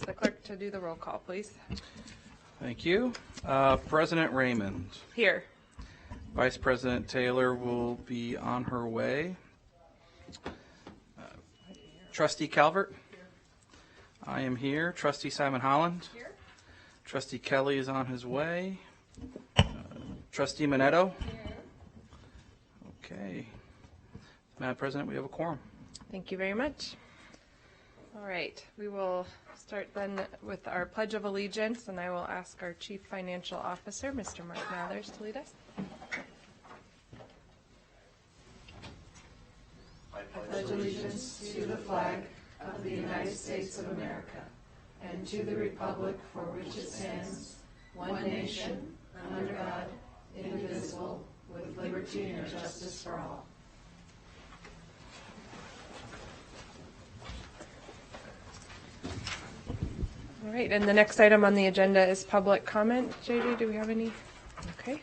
the clerk to do the roll call, please. Thank you. President Raymond. Here. Vice President Taylor will be on her way. Trustee Calvert. Here. I am here. Trustee Simon Holland. Here. Trustee Kelly is on his way. Trustee Minetto. Here. Okay. Madam President, we have a quorum. Thank you very much. All right, we will start then with our Pledge of Allegiance, and I will ask our Chief Financial Officer, Mr. Mark Mathers, to lead us. I pledge allegiance to the flag of the United States of America and to the republic for which it stands, one nation, under God, indivisible, with liberty and justice for all. All right, and the next item on the agenda is public comment. JJ, do we have any? Okay.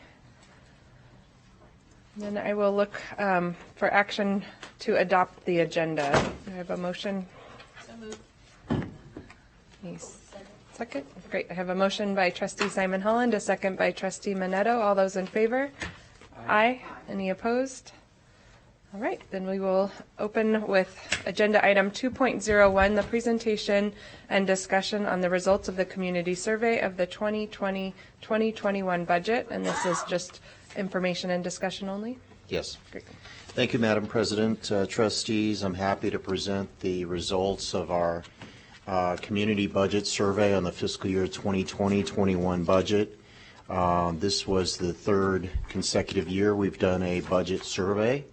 Then I will look for action to adopt the agenda. Do I have a motion? So moved. Second? Great. I have a motion by Trustee Simon Holland, a second by Trustee Minetto. All those in favor? Aye. Any opposed? All right, then we will open with agenda item 2.01, the presentation and discussion on the results of the community survey of the 2020-2021 budget. And this is just information and discussion only? Yes. Great. Thank you, Madam President. Trustees, I'm happy to present the results of our community budget survey on the fiscal year 2020-21 budget. This was the third consecutive year we've done a budget survey.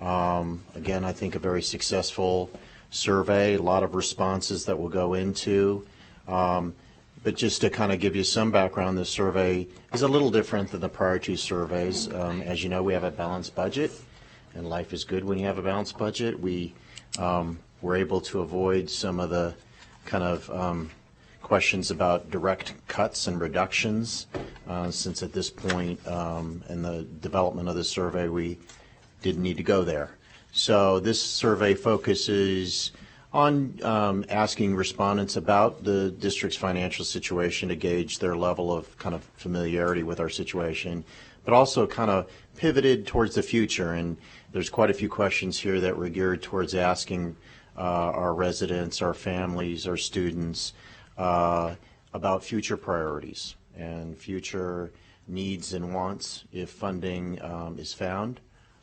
Again, I think a very successful survey, a lot of responses that we'll go into. But just to kind of give you some background, this survey is a little different than the prior two surveys. As you know, we have a balanced budget, and life is good when you have a balanced budget. We were able to avoid some of the kind of questions about direct cuts and reductions, since at this point in the development of the survey, we didn't need to go there. So this survey focuses on asking respondents about the district's financial situation to gauge their level of kind of familiarity with our situation, but also kind of pivoted towards the future. And there's quite a few questions here that were geared towards asking our residents, our families, our students about future priorities and future needs and wants if funding is found,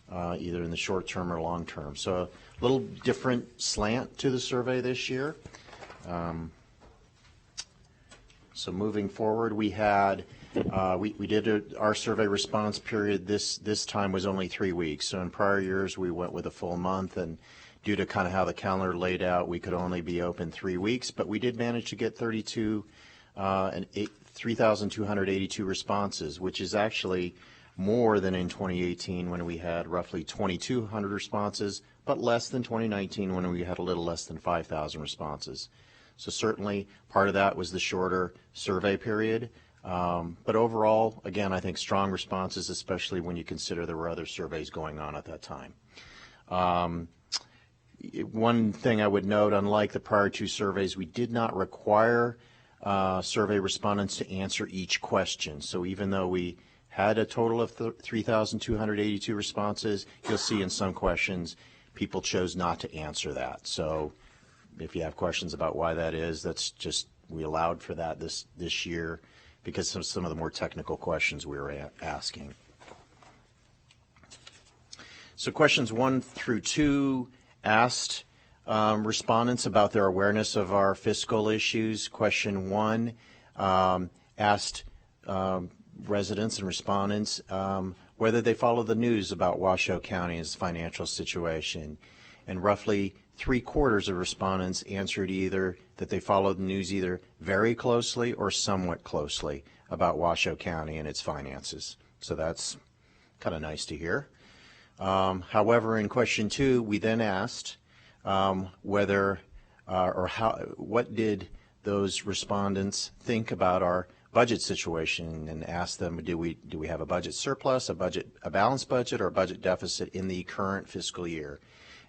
either in the short term or long term. So a little different slant to the survey this year. So moving forward, we had we did our survey response period. This time was only 3 weeks. So in prior years we went with a full month, and due to kind of how the calendar laid out, we could only be open 3 weeks. But we did manage to get 3,282 responses, which is actually more than in 2018 when we had roughly 2,200 responses, but less than 2019 when we had a little less than 5,000 responses. So certainly part of that was the shorter survey period. But overall, again, I think strong responses, especially when you consider there were other surveys going on at that time. One thing I would note, unlike the prior two surveys, we did not require survey respondents to answer each question. So even though we had a total of 3,282 responses, you'll see in some questions people chose not to answer that. So if you have questions about why that is, that's just, we allowed for that this year because of some of the more technical questions we were asking. So questions 1 through 2 asked respondents about their awareness of our fiscal issues. Question 1 asked residents and respondents whether they follow the news about Washoe County's financial situation. And roughly 3/4 of respondents answered either that they followed the news either very closely or somewhat closely about Washoe County and its finances. So that's kind of nice to hear. However, in question 2, we then asked whether what did those respondents think about our budget situation, and asked them, do we have a budget surplus, a balanced budget, or a budget deficit in the current fiscal year?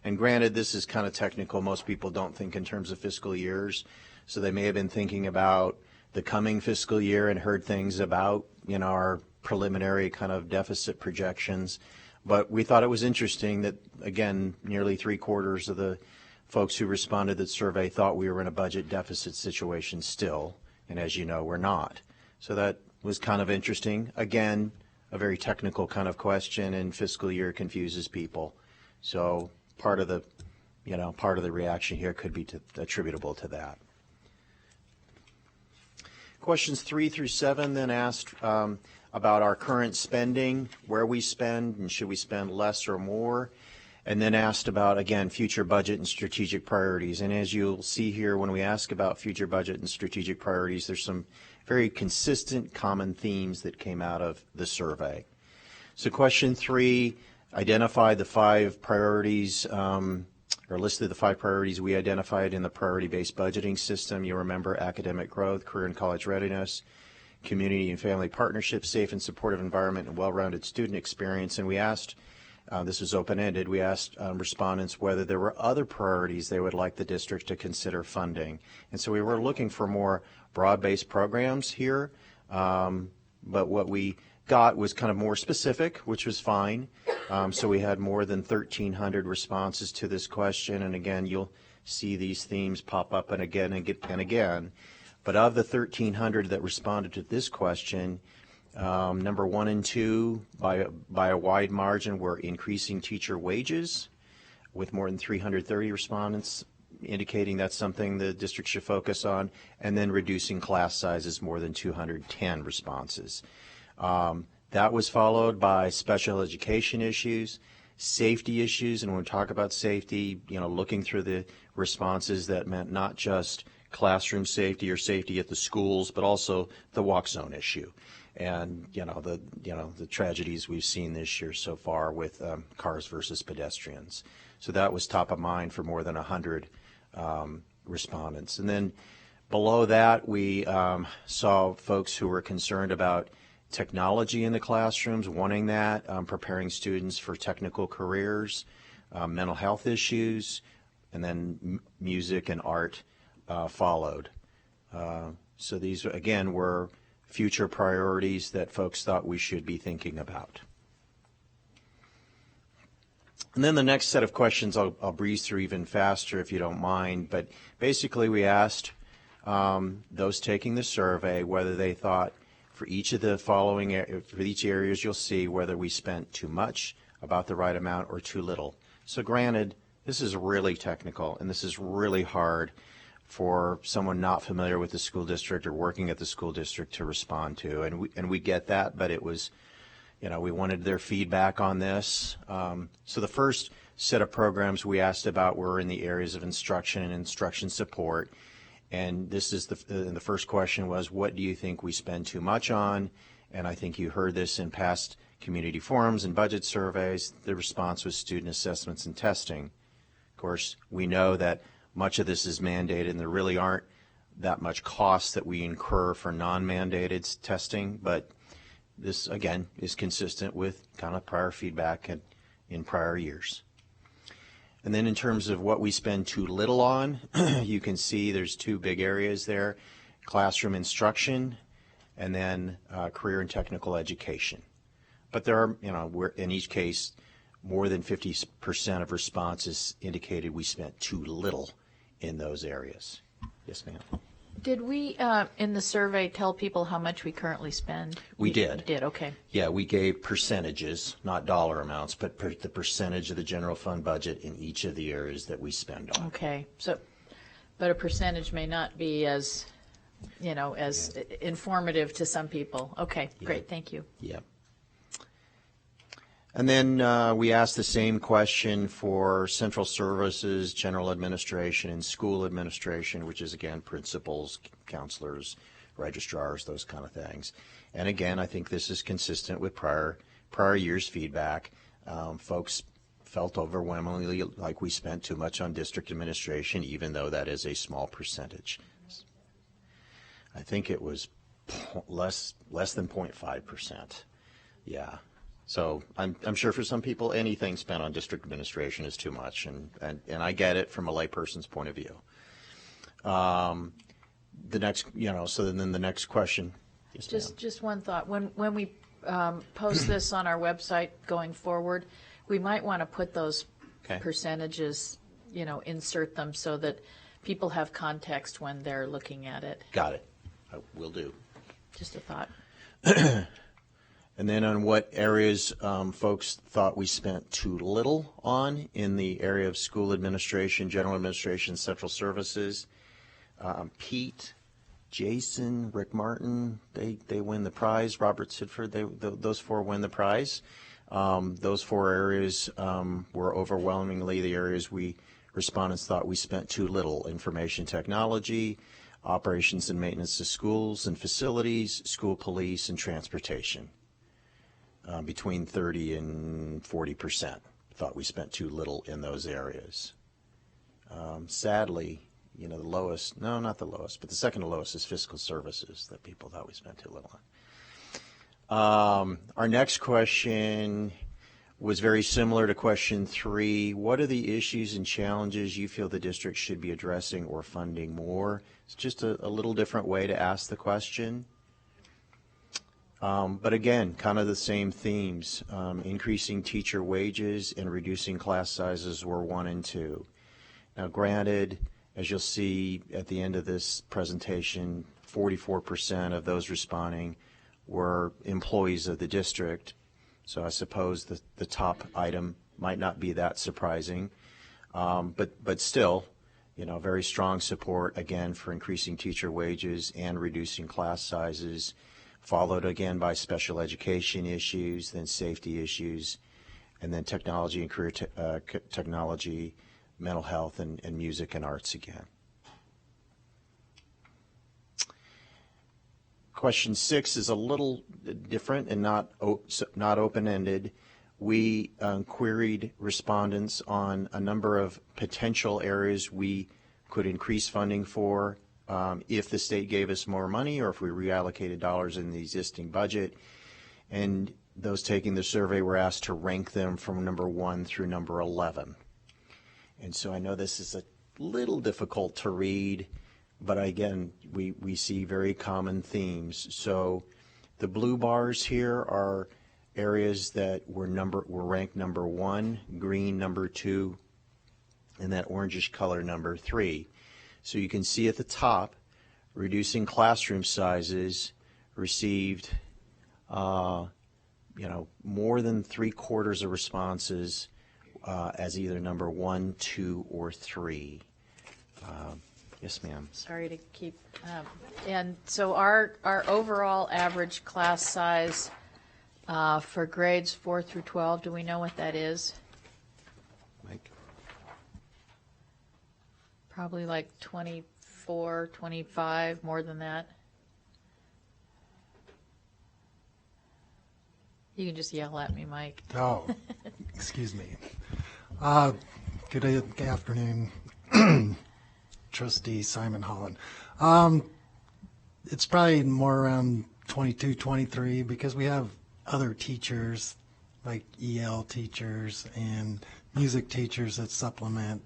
And granted, this is kind of technical. Most people don't think in terms of fiscal years. So they may have been thinking about the coming fiscal year and heard things about, our preliminary kind of deficit projections. But we thought it was interesting that, again, nearly 3/4 of the folks who responded to the survey thought we were in a budget deficit situation still. And as you know, we're not. So that was kind of interesting. Again, a very technical kind of question, and fiscal year confuses people. So part of the reaction here could be attributable to that. Questions 3 through 7 then asked about our current spending, where we spend, and should we spend less or more, and then asked about, again, future budget and strategic priorities. And as you'll see here, when we ask about future budget and strategic priorities, there's some very consistent common themes that came out of the survey. So question 3 identified the 5 priorities, or listed the 5 priorities we identified in the priority-based budgeting system. You remember academic growth, career and college readiness, community and family partnerships, safe and supportive environment, and well-rounded student experience. And we asked, this was open-ended, we asked respondents whether there were other priorities they would like the district to consider funding. And so we were looking for more broad-based programs here, but what we got was kind of more specific, which was fine. So we had more than 1,300 responses to this question, and again, you'll see these themes pop up and again and again. But of the 1,300 that responded to this question, number 1 and 2, by a wide margin, were increasing teacher wages, with more than 330 respondents indicating that's something the district should focus on, and then reducing class sizes, more than 210 responses. That was followed by special education issues, safety issues, and when we talk about safety, looking through the responses, that meant not just classroom safety or safety at the schools, but also the walk zone issue, and the tragedies we've seen this year so far with cars versus pedestrians. So that was top of mind for more than 100 respondents. And then below that, we saw folks who were concerned about technology in the classrooms, wanting that, preparing students for technical careers, mental health issues, and then music and art followed. So these, again, were future priorities that folks thought we should be thinking about. And then the next set of questions I'll breeze through even faster if you don't mind, but basically we asked those taking the survey whether they thought for each of the following, for each areas you'll see whether we spent too much, about the right amount, or too little. So granted, this is really technical and this is really hard for someone not familiar with the school district or working at the school district to respond to, and we get that, but it was, we wanted their feedback on this. So the first set of programs we asked about were in the areas of instruction and instruction support. And this is the first question was, what do you think we spend too much on? And I think you heard this in past community forums and budget surveys. The response was student assessments and testing. Of course, we know that much of this is mandated and there really aren't that much cost that we incur for non-mandated testing, but this, again, is consistent with kind of prior feedback in prior years. And then in terms of what we spend too little on, you can see there's 2 big areas there: classroom instruction and then career and technical education. But there are, we're, in each case, more than 50% of responses indicated we spent too little in those areas. Yes, ma'am. Did we, in the survey, tell people how much we currently spend? We did. We did, okay. Yeah, we gave percentages, not dollar amounts, but the percentage of the general fund budget in each of the areas that we spend on. Okay, so, but a percentage may not be as, as informative to some people. Okay, great, thank you. Yeah. And then we asked the same question for central services, general administration, and school administration, which is, again, principals, counselors, registrars, those kind of things. And again, I think this is consistent with prior year's feedback. Folks felt overwhelmingly like we spent too much on district administration, even though that is a small percentage. I think it was less than 0.5%. Yeah. So I'm sure for some people, anything spent on district administration is too much, and I get it from a layperson's point of view. The next, so then the next question. Yes, ma'am. Just one thought. When we post this on our website going forward, we might want to put those Okay. percentages, insert them so that people have context when they're looking at it. Got it. I will do. Just a thought. And then on what areas folks thought we spent too little on in the area of school administration, general administration, central services. Pete, Jason, Rick Martin, they win the prize. Robert Sidford, those four win the prize. Those four areas were overwhelmingly the areas respondents thought we spent too little: information technology, operations and maintenance of schools and facilities, school police, and transportation. Between 30 and 40% thought we spent too little in those areas. Sadly, the lowest, no, not the lowest, but the second to lowest is fiscal services that people thought we spent too little on. Our next question was very similar to question 3. What are the issues and challenges you feel the district should be addressing or funding more? It's just a little different way to ask the question. But again, kind of the same themes. Increasing teacher wages and reducing class sizes were 1 and 2. Now granted, as you'll see at the end of this presentation, 44% of those responding were employees of the district. So I suppose the top item might not be that surprising. But still, very strong support, again, for increasing teacher wages and reducing class sizes, followed again by special education issues, then safety issues, and then technology and career technology, mental health, and music and arts again. Question 6 is a little different and not open-ended. We queried respondents on a number of potential areas we could increase funding for if the state gave us more money or if we reallocated dollars in the existing budget. And those taking the survey were asked to rank them from number 1 through number 11. And so I know this is a little difficult to read, but again, we see very common themes. So the blue bars here are areas that were ranked number 1, green number 2, and that orangish color number 3. So you can see at the top, reducing classroom sizes received, more than 3/4 of responses as either number 1, 2, or 3. Yes, ma'am. Sorry to keep, and so our overall average class size for grades 4 through 12, do we know what that is? Mike? Probably like 24, 25, more than that. You can just yell at me, Mike. Oh, excuse me. Good afternoon, Trustee Simon Holland. It's probably more around 22, 23 because we have other teachers like EL teachers and music teachers that supplement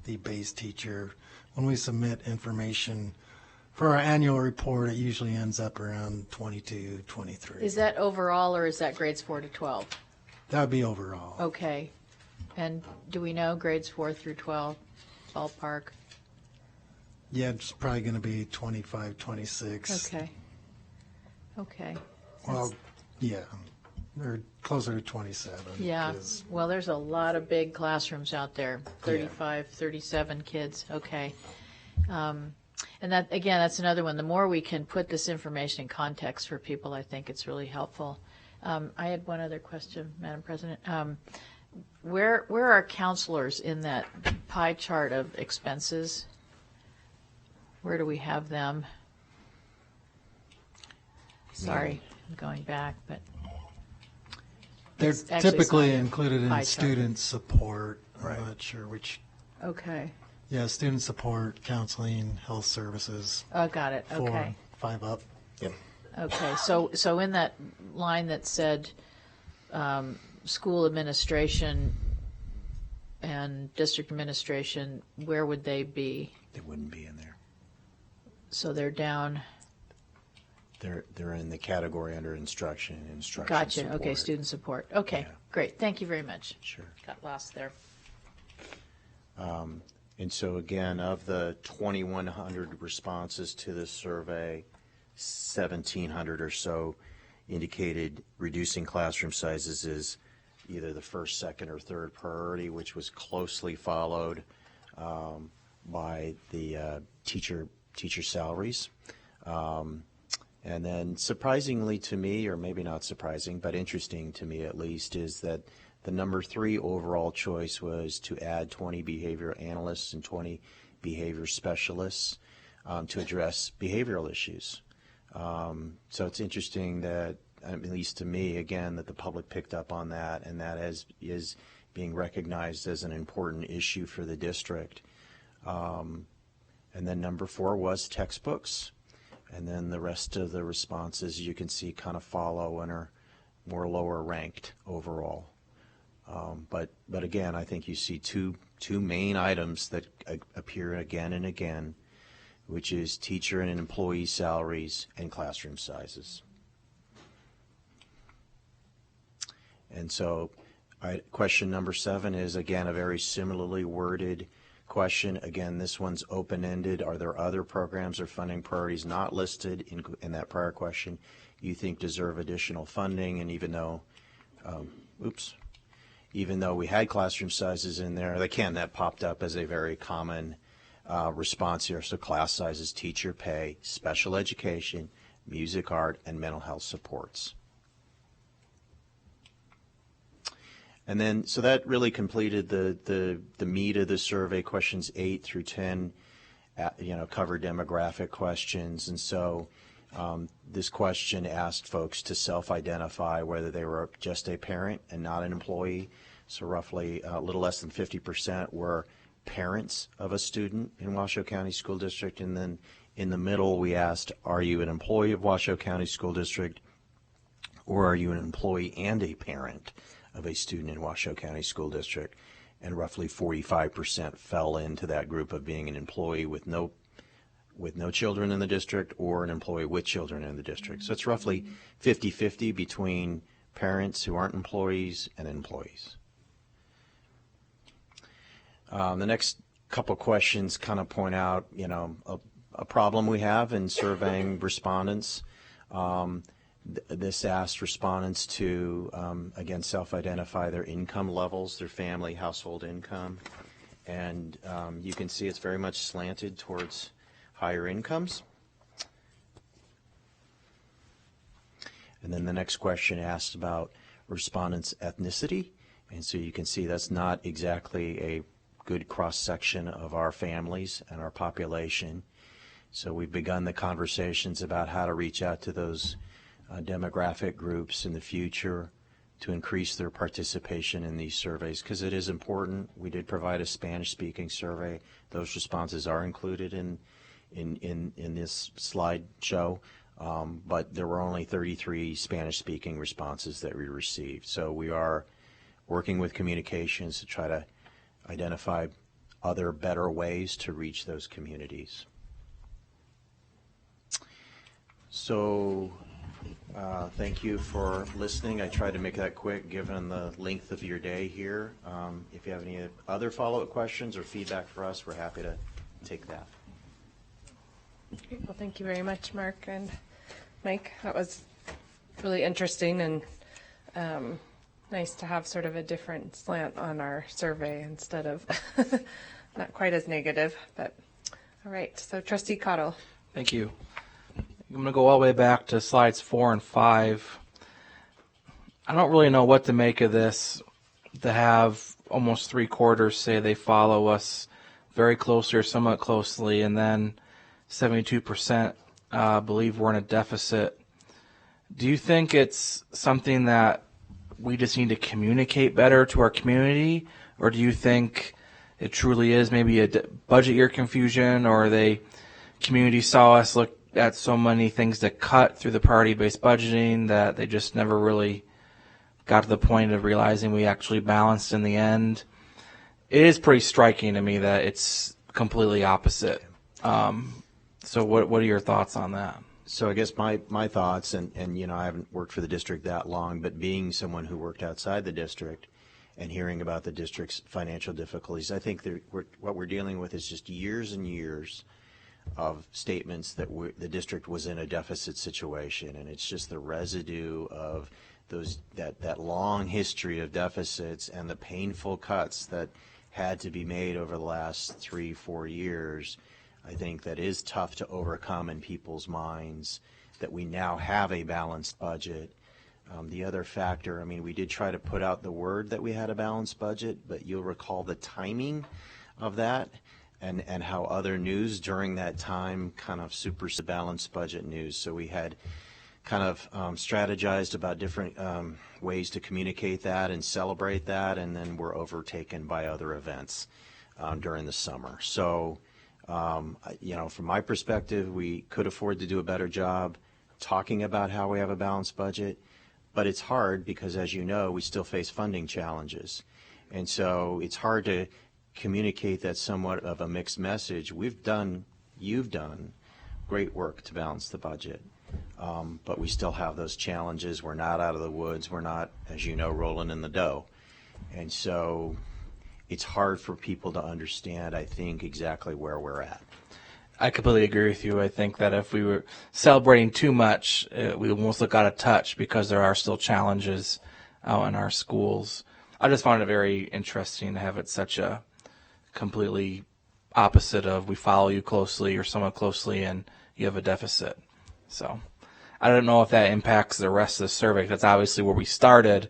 the base teacher. When we submit information for our annual report, it usually ends up around 22, 23. Is that overall or is that grades 4 to 12? That would be overall. Okay. And do we know grades 4 through 12, ballpark? Yeah, it's probably going to be 25, 26. Okay. Okay. Well, yeah, they're closer to 27. Yeah, 'cause- well, there's a lot of big classrooms out there, 35, 37 kids, okay. And that, again, that's another one. The more we can put this information in context for people, I think it's really helpful. I had one other question, Madam President. Where are counselors in that pie chart of expenses? Where do we have them? Sorry, I'm going back, but They're It's actually typically signed in included pie in chart. student support. Right. I'm not sure which. okay. Yeah, student support, counseling, health services. Oh, got it, 4, okay. 5 up. Yep. Okay, so in that line that said school administration and district administration, where would they be? They wouldn't be in there. So they're down. They're in the category under instruction and instruction Gotcha. support. Okay, student support. Okay, Yeah. great. Thank you very much. Sure. Got lost there. And so again, of the 2,100 responses to this survey, 1,700 or so indicated reducing classroom sizes is either the first, second, or third priority, which was closely followed by the teacher salaries. And then surprisingly to me, or maybe not surprising, but interesting to me at least, is that the number 3 overall choice was to add 20 behavior analysts and 20 behavior specialists to address behavioral issues. So it's interesting that, at least to me, again, that the public picked up on that, and that is being recognized as an important issue for the district. And then number 4 was textbooks. And then the rest of the responses you can see kind of follow and are more lower ranked overall. But again, I think you see two main items that appear again and again, which is teacher and employee salaries and classroom sizes. And so question number 7 is, again, a very similarly worded question. Again, this one's open-ended. Are there other programs or funding priorities not listed in that prior question you think deserve additional funding? And even though we had classroom sizes in there, that popped up as a very common response here. So class sizes, teacher pay, special education, music, art, and mental health supports. And then, so that really completed the meat of the survey. Questions 8 through 10, cover demographic questions. And so this question asked folks to self-identify whether they were just a parent and not an employee. So roughly a little less than 50% were parents of a student in Washoe County School District. And then in the middle, we asked, are you an employee of Washoe County School District, or are you an employee and a parent of a student in Washoe County School District? And roughly 45% fell into that group of being an employee with no children in the district, or an employee with children in the district. So it's roughly 50-50 between parents who aren't employees and employees. The next couple questions kind of point out, a problem we have in surveying respondents. This asked respondents to, again, self-identify their income levels, their family household income. And you can see it's very much slanted towards higher incomes. And then the next question asked about respondents' ethnicity. And so you can see that's not exactly a good cross-section of our families and our population. So we've begun the conversations about how to reach out to those demographic groups in the future to increase their participation in these surveys, because it is important. We did provide a Spanish-speaking survey. Those responses are included in this slideshow, but there were only 33 Spanish-speaking responses that we received. So we are working with communications to try to identify other better ways to reach those communities. So thank you for listening. I tried to make that quick given the length of your day here. If you have any other follow-up questions or feedback for us, we're happy to take that. Great. Well, thank you very much, Mark and Mike. That was really interesting and nice to have sort of a different slant on our survey instead of not quite as negative. But all right, so Trustee Cottle. Thank you. I'm going to go all the way back to slides 4 and 5. I don't really know what to make of this, to have almost 3/4 say they follow us very closely or somewhat closely, and then 72% believe we're in a deficit. Do you think it's something that we just need to communicate better to our community, or do you think it truly is maybe a budget year confusion, or community saw us look at so many things to cut through the priority-based budgeting that they just never really got to the point of realizing we actually balanced in the end. It is pretty striking to me that it's completely opposite. So what are your thoughts on that? So I guess my thoughts, and you know, I haven't worked for the district that long, but being someone who worked outside the district and hearing about the district's financial difficulties, I think that what we're dealing with is just years and years of statements that the district was in a deficit situation, and it's just the residue of that long history of deficits and the painful cuts that had to be made over the last 3-4 years. I think that is tough to overcome in people's minds, that we now have a balanced budget. The other factor, I mean, we did try to put out the word that we had a balanced budget, but you'll recall the timing of that and how other news during that time kind of superseded balanced budget news. So we had kind of strategized about different ways to communicate that and celebrate that, and then we're overtaken by other events during the summer. So, you know, from my perspective, we could afford to do a better job talking about how we have a balanced budget, but it's hard because, as you know, we still face funding challenges. And so it's hard to communicate that somewhat of a mixed message. You've done great work to balance the budget. But we still have those challenges. We're not out of the woods. We're not, as you know, rolling in the dough. And so it's hard for people to understand, I think, exactly where we're at. I completely agree with you. I think that if we were celebrating too much, we almost look out of touch because there are still challenges out in our schools. I just found it very interesting to have it such a completely opposite of we follow you closely or somewhat closely and you have a deficit. So I don't know if that impacts the rest of the survey. That's obviously where we started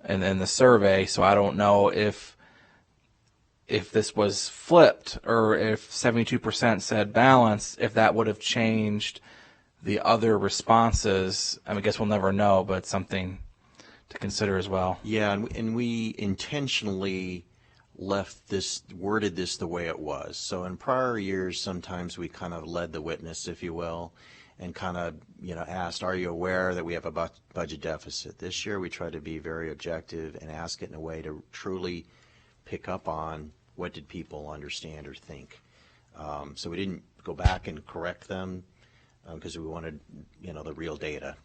in the survey. So I don't know if this was flipped or if 72% said balanced, if that would have changed the other responses. I mean, I guess we'll never know, but something to consider as well. Yeah, and we intentionally worded this the way it was. So in prior years, sometimes we kind of led the witness, if you will, and kind of, you know, asked, are you aware that we have a budget deficit? This year we tried to be very objective and ask it in a way to truly pick up on what did people understand or think. So we didn't go back and correct them because we wanted, you know, the real data.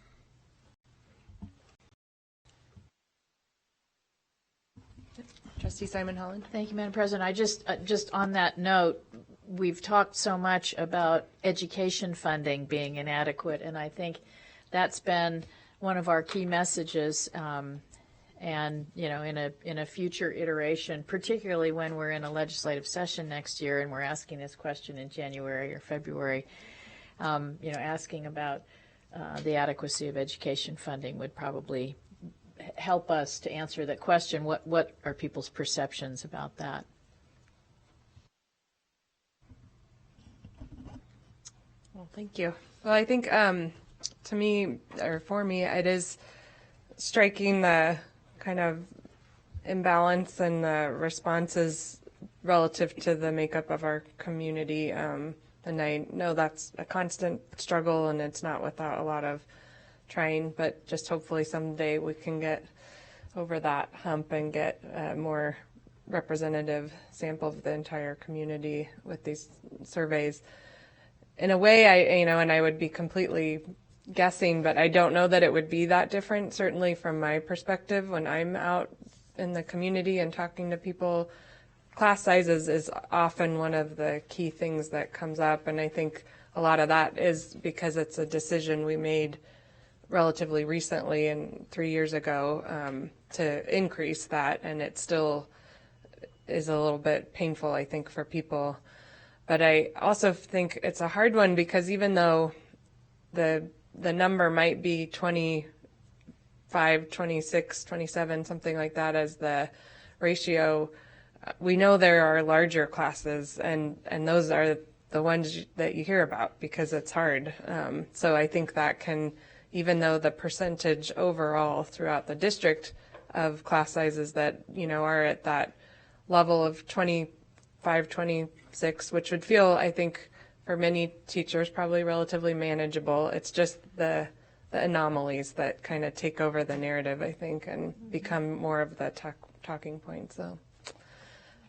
Trustee Simon Holland. Thank you, Madam President. I just on that note, we've talked so much about education funding being inadequate, and I think that's been one of our key messages. And you know, in a future iteration, particularly when we're in a legislative session next year, and we're asking this question in January or February, you know, asking about the adequacy of education funding would probably help us to answer that question. What are people's perceptions about that? Well, thank you. Well, I think to me, or for me, it is striking the kind of imbalance in the responses relative to the makeup of our community. And I know that's a constant struggle, and it's not without a lot of trying, but just hopefully someday we can get over that hump and get a more representative sample of the entire community with these surveys. In a way, and I would be completely guessing, but I don't know that it would be that different, certainly from my perspective when I'm out in the community and talking to people. Class sizes is often one of the key things that comes up, and I think a lot of that is because it's a decision we made relatively recently and 3 years ago to increase that, and it still is a little bit painful, I think, for people. But I also think it's a hard one because even though the number might be 25, 26, 27, something like that as the ratio, we know there are larger classes, and those are the ones that you hear about because it's hard. So I think that can, even though the percentage overall throughout the district of class sizes that, you know, are at that level of 25, 26, which would feel, I think, for many teachers probably relatively manageable. It's just the anomalies that kind of take over the narrative, I think, and become more of the talking point. So,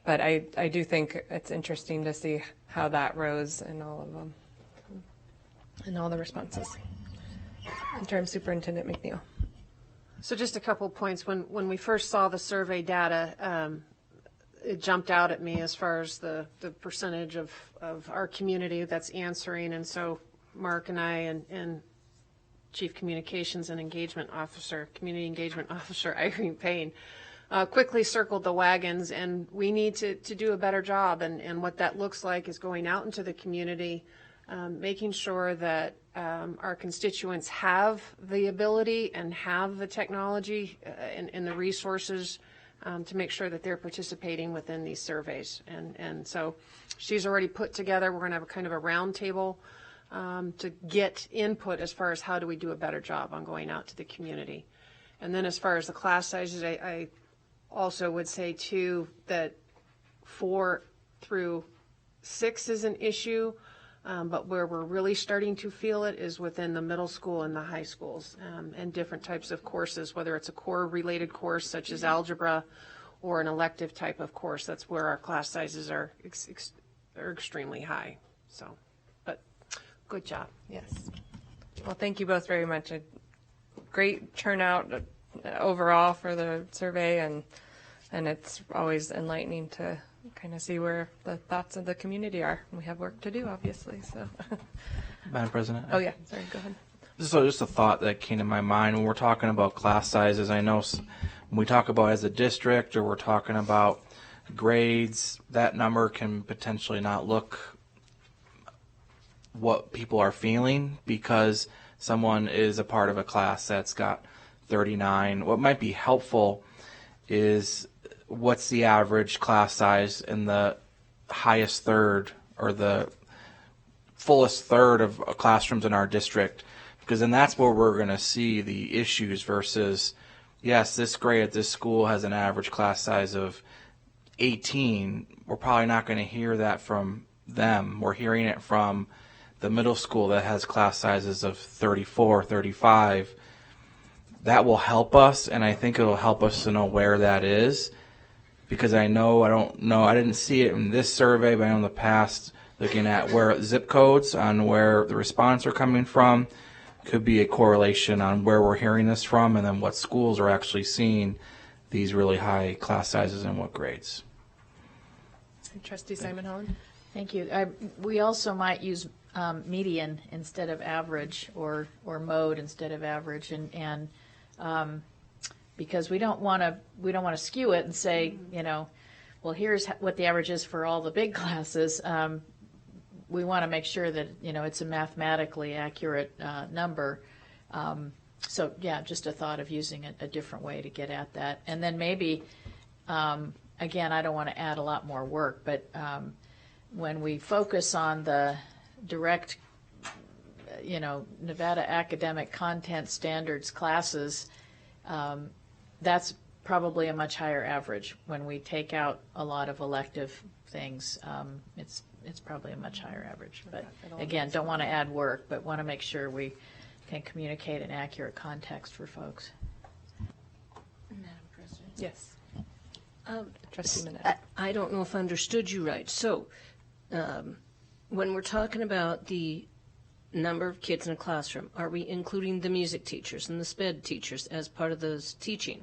but I do think it's interesting to see how that rose in all of them, in all the responses. Interim Superintendent McNeil. So just a couple points. When we first saw the survey data, it jumped out at me as far as the percentage of our community that's answering. And so Mark and I and Chief Communications and Engagement Officer, Community Engagement Officer Irene Payne, quickly circled the wagons, and we need to do a better job. And what that looks like is going out into the community, making sure that our constituents have the ability and have the technology and the resources to make sure that they're participating within these surveys. And so she's already put together, we're going to have a kind of a round table to get input as far as how do we do a better job on going out to the community. And then as far as the class sizes, I also would say too that 4 through 6 is an issue, but where we're really starting to feel it is within the middle school and the high schools, and different types of courses, whether it's a core related course such as algebra or an elective type of course. That's where our class sizes are extremely high. So, but good job. Yes. Well, thank you both very much. A great turnout overall for the survey, and it's always enlightening to kind of see where the thoughts of the community are. We have work to do, obviously. So, Madam President? oh yeah, sorry, go ahead. So just a thought that came to my mind when we're talking about class sizes. I know when we talk about as a district or we're talking about grades, that number can potentially not look what people are feeling because someone is a part of a class that's got 39. What might be helpful is what's the average class size in the highest third or the fullest third of classrooms in our district, because then that's where we're going to see the issues versus, yes, this grade at this school has an average class size of 18. We're probably not going to hear that from them. We're hearing it from the middle school that has class sizes of 34, 35. That will help us, and I think it'll help us to know where that is, because I didn't see it in this survey, but I know in the past, looking at where zip codes on where the response are coming from could be a correlation on where we're hearing this from and then what schools are actually seeing these really high class sizes and what grades. Trustee Simon Holland. Thank you. We also might use median instead of average, or mode instead of average, and because we don't want to skew it and say, well, here's what the average is for all the big classes. We want to make sure that it's a mathematically accurate number. So yeah, just a thought of using a different way to get at that, and then maybe again, I don't want to add a lot more work, but when we focus on the direct, Nevada academic content standards classes, that's probably a much higher average. When we take out a lot of elective things, it's probably a much higher average. But again, don't want to add work, but want to make sure we can communicate an accurate context for folks. Madam President. Yes. Trustee Minette. I don't know if I understood you right. So when we're talking about the number of kids in a classroom, are we including the music teachers and the SPED teachers as part of those teaching?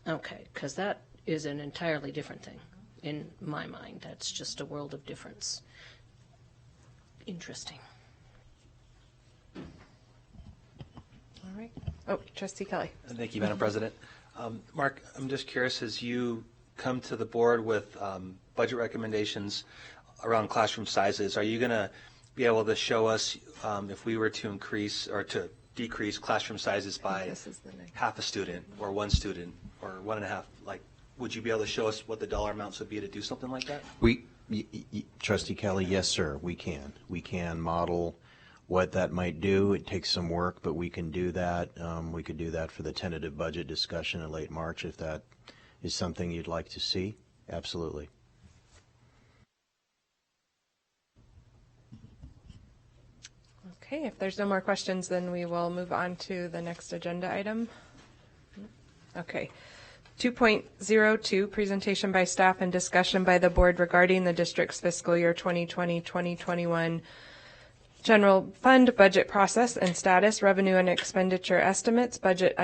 Okay, because that is an entirely different thing in my mind. That's just a world of difference. Interesting. All right. Oh, Trustee Kelly. Thank you, Madam President. Mark, I'm just curious, as you come to the board with budget recommendations around classroom sizes, are you going to be able to show us if we were to increase or to decrease classroom sizes by half a student or one student or 1.5? Like, would you be able to show us what the dollar amounts would be to do something like that? Trustee Kelly, yes, sir, we can. We can model what that might do. It takes some work, but we can do that. We could do that for the tentative budget discussion in late March if that is something you'd like to see. Absolutely. Okay, if there's no more questions, then we will move on to the next agenda item. Okay. 2.02, presentation by staff and discussion by the board regarding the district's fiscal year 2020-2021 general fund budget process and status, revenue and expenditure estimates, budget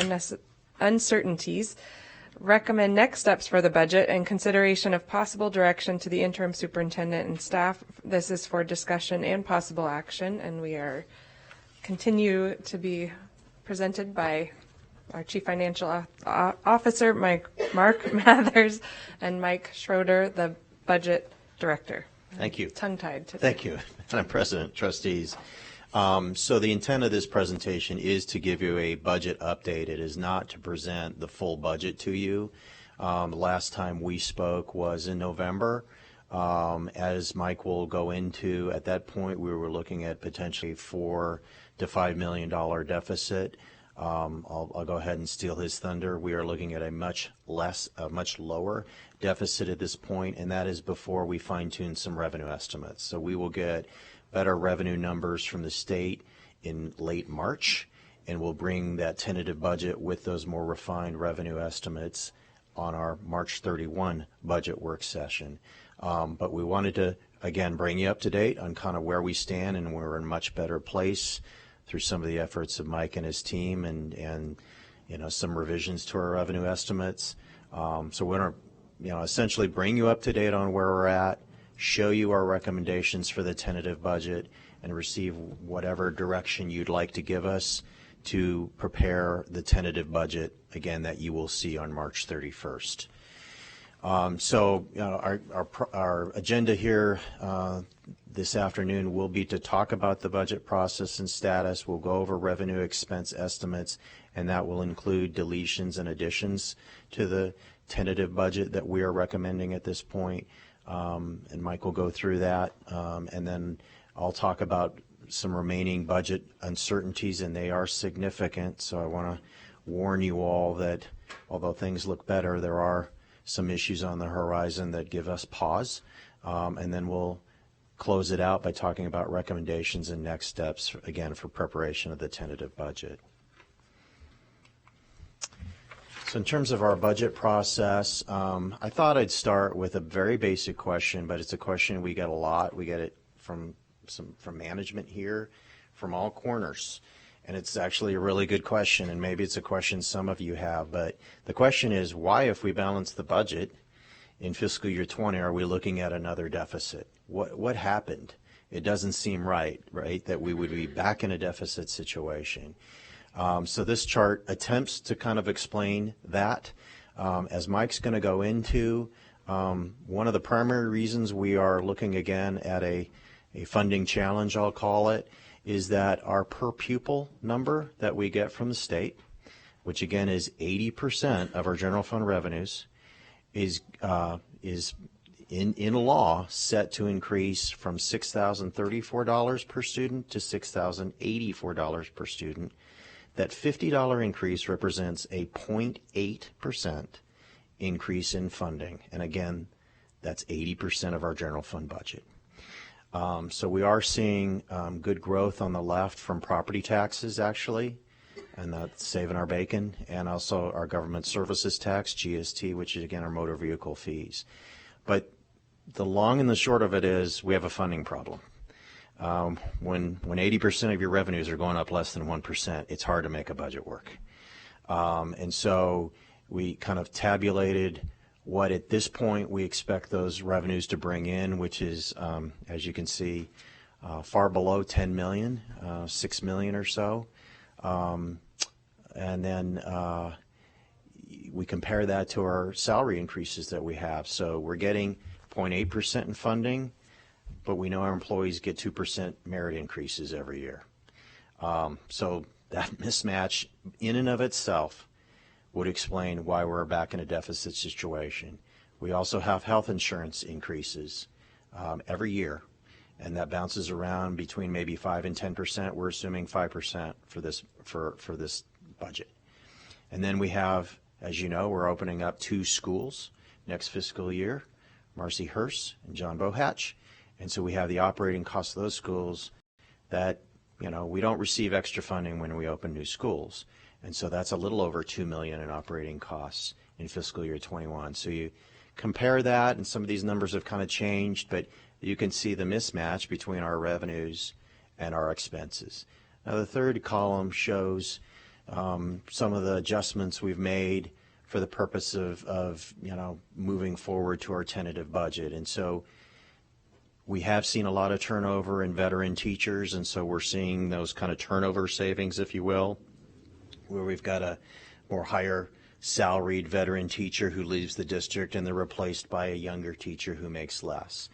uncertainties, recommend next steps for the budget, and consideration of possible direction to the interim superintendent and staff. This is for discussion and possible action, and we are continue to be presented by our Chief Financial Officer, Mark Mathers, and Mike Schroeder, the Budget Director. Thank you. Tongue-tied today. Thank you, Madam President, trustees. So the intent of this presentation is to give you a budget update. It is not to present the full budget to you. Last time we spoke was in November. As Mike will go into, at that point we were looking at potentially $4 to $5 million deficit. I'll go ahead and steal his thunder. We are looking at a much lower deficit at this point, and that is before we fine-tune some revenue estimates. So we will get better revenue numbers from the state in late March, and we'll bring that tentative budget with those more refined revenue estimates on our March 31 budget work session. But we wanted to, again, bring you up to date on kind of where we stand, and we're in a much better place through some of the efforts of Mike and his team, and some revisions to our revenue estimates. So we're going to essentially bring you up to date on where we're at, show you our recommendations for the tentative budget, and receive whatever direction you'd like to give us to prepare the tentative budget, again, that you will see on March 31st. Our agenda here this afternoon will be to talk about the budget process and status. We'll go over revenue expense estimates, and that will include deletions and additions to the tentative budget that we are recommending at this point. And Mike will go through that, and then I'll talk about some remaining budget uncertainties, and they are significant. So I want to warn you all that although things look better, there are some issues on the horizon that give us pause. And then we'll close it out by talking about recommendations and next steps, again, for preparation of the tentative budget. So in terms of our budget process, I thought I'd start with a very basic question, but it's a question we get a lot. We get it from management here, from all corners. And it's actually a really good question, and maybe it's a question some of you have. But the question is, why, if we balance the budget in fiscal year 20, are we looking at another deficit? What happened? It doesn't seem right, that we would be back in a deficit situation. So this chart attempts to kind of explain that. As Mike's going to go into, one of the primary reasons we are looking again at a funding challenge, I'll call it, is that our per pupil number that we get from the state, which again is 80% of our general fund revenues, is in law set to increase from $6,034 per student to $6,084 per student. That $50 increase represents a 0.8% increase in funding. And again, that's 80% of our general fund budget. So we are seeing good growth on the left from property taxes, actually, and that's saving our bacon, and also our government services tax, GST, which is, again, our motor vehicle fees. But the long and the short of it is we have a funding problem. When 80% of your revenues are going up less than 1%, it's hard to make a budget work. And so we kind of tabulated what at this point we expect those revenues to bring in, which is, as you can see, far below 10 million, 6 million or so. And then we compare that to our salary increases that we have. So we're getting 0.8% in funding, but we know our employees get 2% merit increases every year. So that mismatch in and of itself would explain why we're back in a deficit situation. We also have health insurance increases every year, and that bounces around between maybe 5 and 10%. We're assuming 5% for this budget. And then we have, as you know, we're opening up 2 schools next fiscal year, Marcy Hurst and John Bohatch. And so we have the operating costs of those schools that We don't receive extra funding when we open new schools. And so that's a little over $2 million in operating costs in fiscal year 21. So you compare that, and some of these numbers have kind of changed, but you can see the mismatch between our revenues and our expenses. Now, the third column shows some of the adjustments we've made for the purpose of moving forward to our tentative budget. And so we have seen a lot of turnover in veteran teachers, and so we're seeing those kind of turnover savings, if you will, where we've got a more higher salaried veteran teacher who leaves the district and they're replaced by a younger teacher who makes less.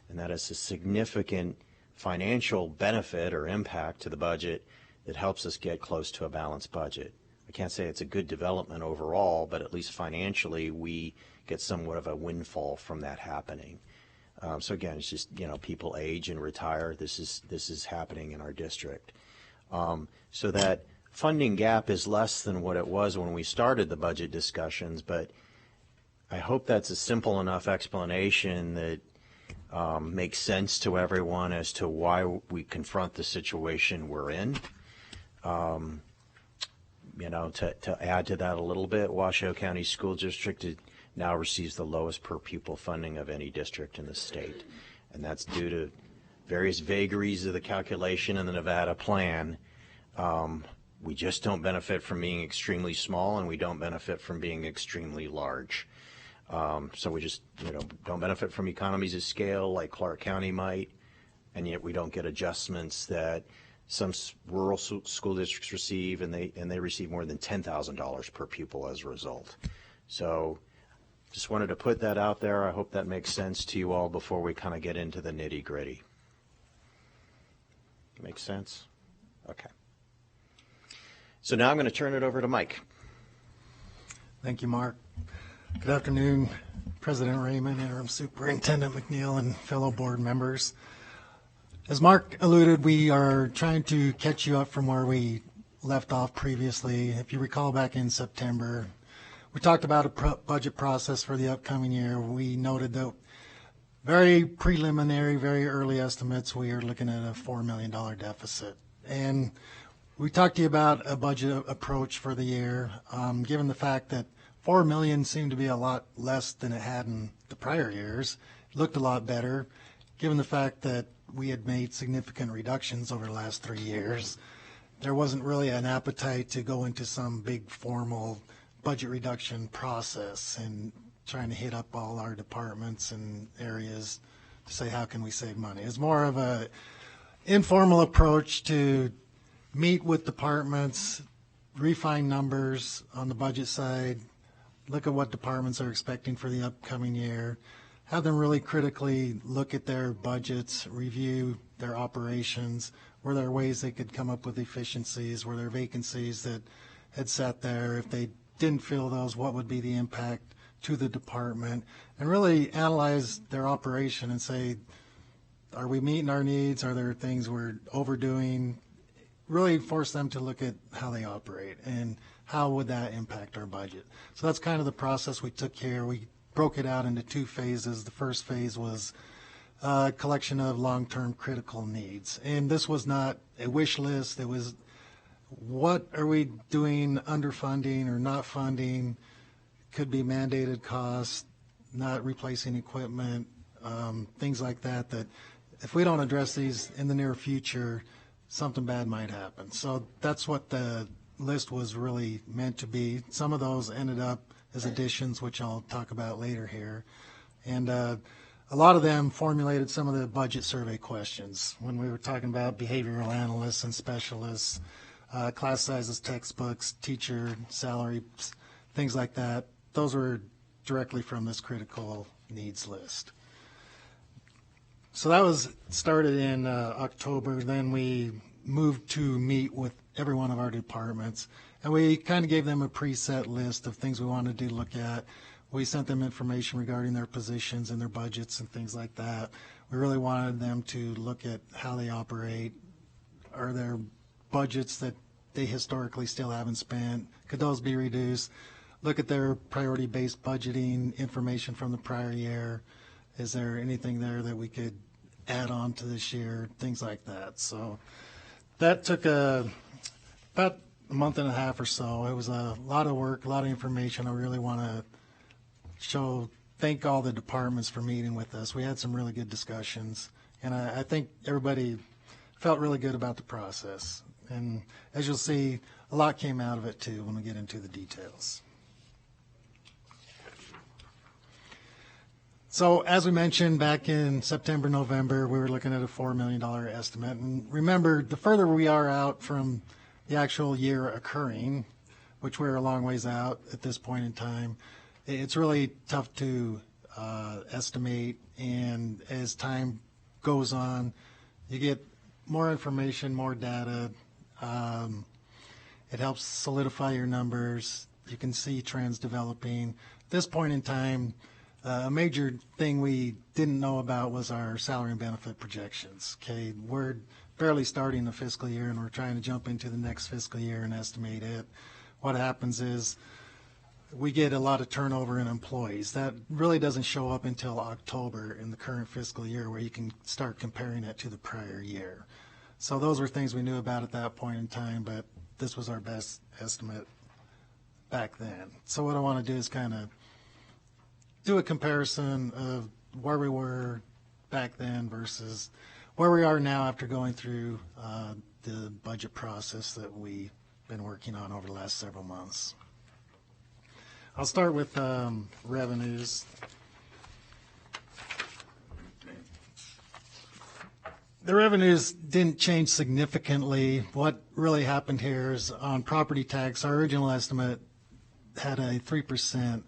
And that is a significant financial benefit or impact to the budget that helps us get close to a balanced budget. I can't say it's a good development overall, but at least financially we get somewhat of a windfall from that happening. So again, it's just, people age and retire. This is happening in our district. So that funding gap is less than what it was when we started the budget discussions, but I hope that's a simple enough explanation that makes sense to everyone as to why we confront the situation we're in. To add to that a little bit, Washoe County School District now receives the lowest per pupil funding of any district in the state. And that's due to various vagaries of the calculation in the Nevada plan. We just don't benefit from being extremely small, and we don't benefit from being extremely large. So we just don't benefit from economies of scale like Clark County might, and yet we don't get adjustments that some rural school districts receive, and they receive more than $10,000 per pupil as a result. So just wanted to put that out there. I hope that makes sense to you all before we kind of get into the nitty-gritty. Make sense? Okay. So now I'm going to turn it over to Mike. Thank you, Mark. Good afternoon, President Raymond, Interim Superintendent McNeil, and fellow board members. As Mark alluded, we are trying to catch you up from where we left off previously. If you recall, back in September, we talked about a budget process for the upcoming year. We noted that very preliminary, very early estimates, we are looking at a $4 million deficit. And we talked to you about a budget approach for the year, given the fact that $4 million seemed to be a lot less than it had in the prior years. It looked a lot better, given the fact that we had made significant reductions over the last 3 years. There wasn't really an appetite to go into some big formal budget reduction process and trying to hit up all our departments and areas to say, how can we save money? It's more of a informal approach to meet with departments, refine numbers on the budget side, look at what departments are expecting for the upcoming year, have them really critically look at their budgets, review their operations. Were there ways they could come up with efficiencies? Were there vacancies that had sat there? If they didn't fill those, what would be the impact to the department? And really analyze their operation and say, are we meeting our needs? Are there things we're overdoing? Really force them to look at how they operate and how would that impact our budget. So that's kind of the process we took here. We broke it out into 2 phases. The first phase was a collection of long-term critical needs. And this was not a wish list. It was, what are we doing underfunding or not funding? Could be mandated costs, not replacing equipment, things like that, that if we don't address these in the near future, something bad might happen. So that's what the list was really meant to be. Some of those ended up as additions, which I'll talk about later here. And a lot of them formulated some of the budget survey questions when we were talking about behavioral analysts and specialists, class sizes, textbooks, teacher salaries, things like that. Those were directly from this critical needs list. So that was started in October. Then we moved to meet with every one of our departments, and we kind of gave them a preset list of things we wanted to look at. We sent them information regarding their positions and their budgets and things like that. We really wanted them to look at how they operate. Are there budgets that they historically still haven't spent? Could those be reduced? Look at their priority-based budgeting information from the prior year. Is there anything there that we could add on to this year? Things like that. So That took about a month and a half or so. It was a lot of work, a lot of information. I really want to thank all the departments for meeting with us. We had some really good discussions, and I think everybody felt really good about the process. And as you'll see, a lot came out of it too when we get into the details. So as we mentioned back in September, November, we were looking at a $4 million estimate. And remember, the further we are out from the actual year occurring, which we're a long ways out at this point in time, it's really tough to estimate. And as time goes on, you get more information, more data. It helps solidify your numbers. You can see trends developing. At this point in time, a major thing we didn't know about was our salary and benefit projections. Okay, we're barely starting the fiscal year, and we're trying to jump into the next fiscal year and estimate it. What happens is we get a lot of turnover in employees. That really doesn't show up until October in the current fiscal year, where you can start comparing it to the prior year. So those were things we knew about at that point in time, but this was our best estimate back then. So what I want to do is kind of do a comparison of where we were back then versus where we are now after going through the budget process that we've been working on over the last several months. I'll start with revenues. The revenues didn't change significantly. What really happened here is on property tax, our original estimate had a 3%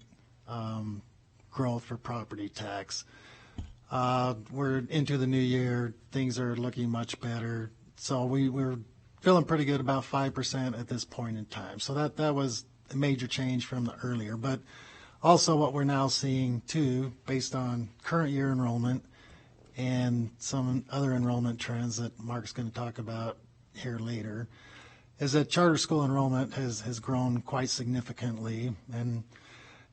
growth for property tax. We're into the new year. Things are looking much better. So we're feeling pretty good about 5% at this point in time. So that was a major change from the earlier. But also what we're now seeing too, based on current year enrollment and some other enrollment trends that Mark's going to talk about here later, is that charter school enrollment has grown quite significantly. And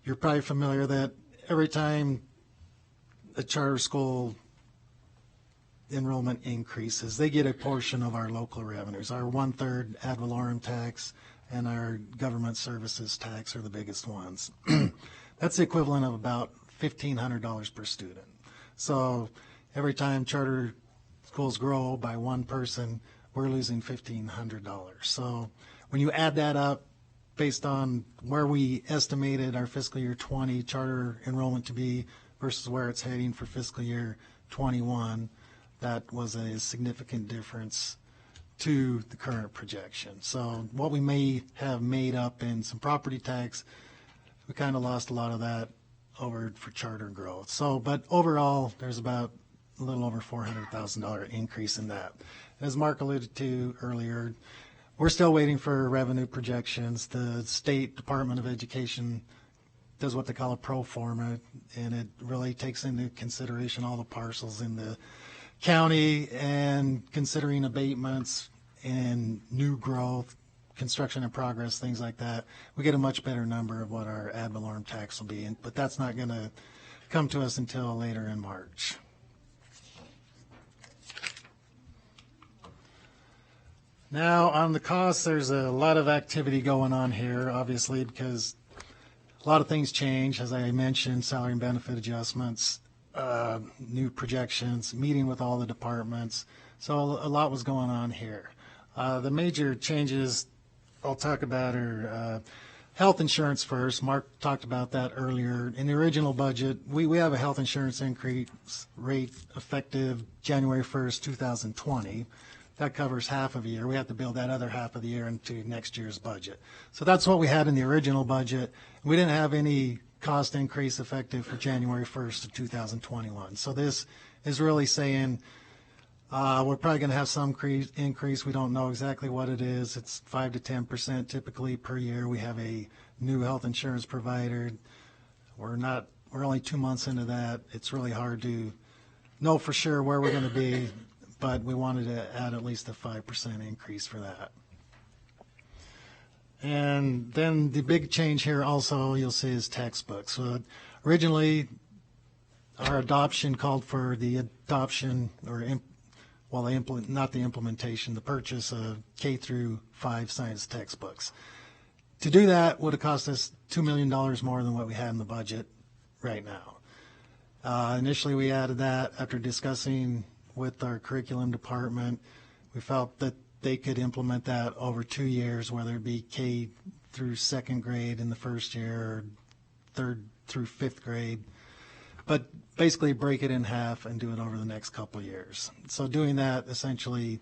you're probably familiar that every time a charter school enrollment increases, they get a portion of our local revenues. Our 1/3 ad valorem tax and our government services tax are the biggest ones. That's the equivalent of about $1,500 per student. So every time charter schools grow by one person, we're losing $1,500. So when you add that up, based on where we estimated our fiscal year 20 charter enrollment to be versus where it's heading for fiscal year 21, that was a significant difference to the current projection. So what we may have made up in some property tax, we kind of lost a lot of that over for charter growth. So, but overall, there's about a little over $400,000 increase in that. As Mark alluded to earlier, we're still waiting for revenue projections. The State Department of Education does what they call a pro forma, and it really takes into consideration all the parcels in the county and considering abatements and new growth, construction in progress, things like that. We get a much better number of what our ad valorem tax will be, but that's not going to come to us until later in March. Now, on the costs, there's a lot of activity going on here, obviously, because a lot of things change. As I mentioned, salary and benefit adjustments, new projections, meeting with all the departments. So a lot was going on here. The major changes I'll talk about are health insurance first. Mark talked about that earlier. In the original budget, we have a health insurance increase rate effective January 1st, 2020. That covers half of a year. We have to build that other half of the year into next year's budget. So that's what we had in the original budget. We didn't have any cost increase effective for January 1st of 2021. So this is really saying we're probably going to have some increase. We don't know exactly what it is. It's 5 to 10% typically per year. We have a new health insurance provider. We're only 2 months into that. It's really hard to know for sure where we're going to be, but we wanted to add at least a 5% increase for that. And then the big change here also you'll see is textbooks. So originally our adoption called for the adoption or well, not the implementation, the purchase of K through 5 science textbooks. To do that would have cost us $2 million more than what we had in the budget right now. Initially, we added that after discussing with our curriculum department. We felt that they could implement that over 2 years, whether it be K through 2nd grade in the first year or 3rd through 5th grade, but basically break it in half and do it over the next couple of years. So doing that essentially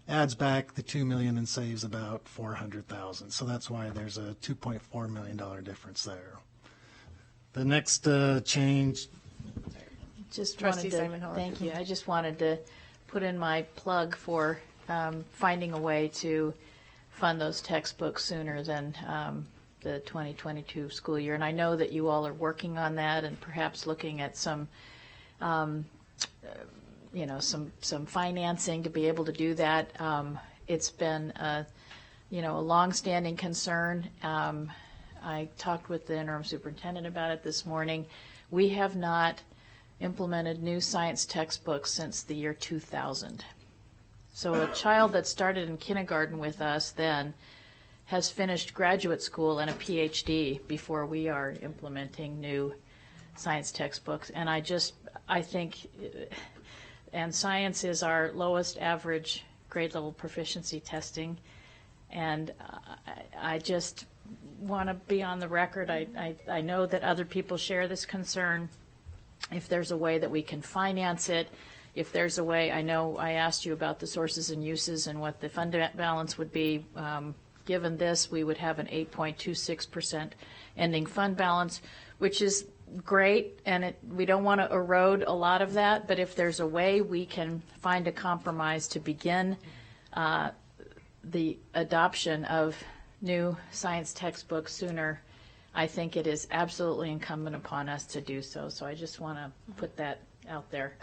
adds back the $2 million and saves about $400,000. So that's why there's a $2.4 million difference there. The next change. Just Trustee wanted to, Simon Holland. thank you. I just wanted to put in my plug for finding a way to fund those textbooks sooner than the 2022 school year. And I know that you all are working on that and perhaps looking at some, some financing to be able to do that. It's been, a long-standing concern. I talked with the interim superintendent about it this morning. We have not implemented new science textbooks since the year 2000. So a child that started in kindergarten with us then has finished graduate school and a PhD before we are implementing new science textbooks. And I think, and science is our lowest average grade level proficiency testing. And I just want to be on the record. I know that other people share this concern. If there's a way that we can finance it, if there's a way, I know I asked you about the sources and uses and what the fund balance would be. Given this, we would have an 8.26% ending fund balance, which is great, and we don't want to erode a lot of that, but if there's a way we can find a compromise to begin the adoption of new science textbooks sooner, I think it is absolutely incumbent upon us to do so. So I just want to put that out there.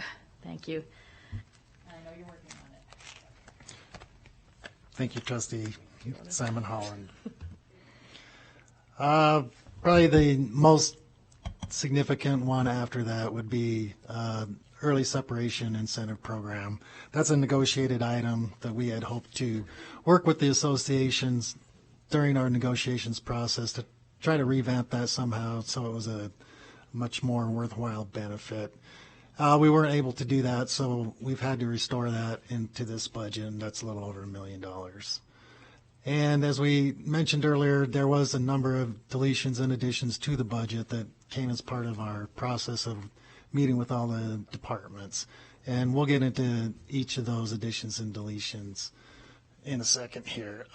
Thank you. I know you're working on it. Thank you, Trustee Simon Holland. Probably the most significant one after that would be early separation incentive program. That's a negotiated item that we had hoped to work with the associations during our negotiations process to try to revamp that somehow so it was a much more worthwhile benefit. We weren't able to do that, so we've had to restore that into this budget, and that's a little over $1 million. And as we mentioned earlier, there was a number of deletions and additions to the budget that came as part of our process of meeting with all the departments. And we'll get into each of those additions and deletions in a second here.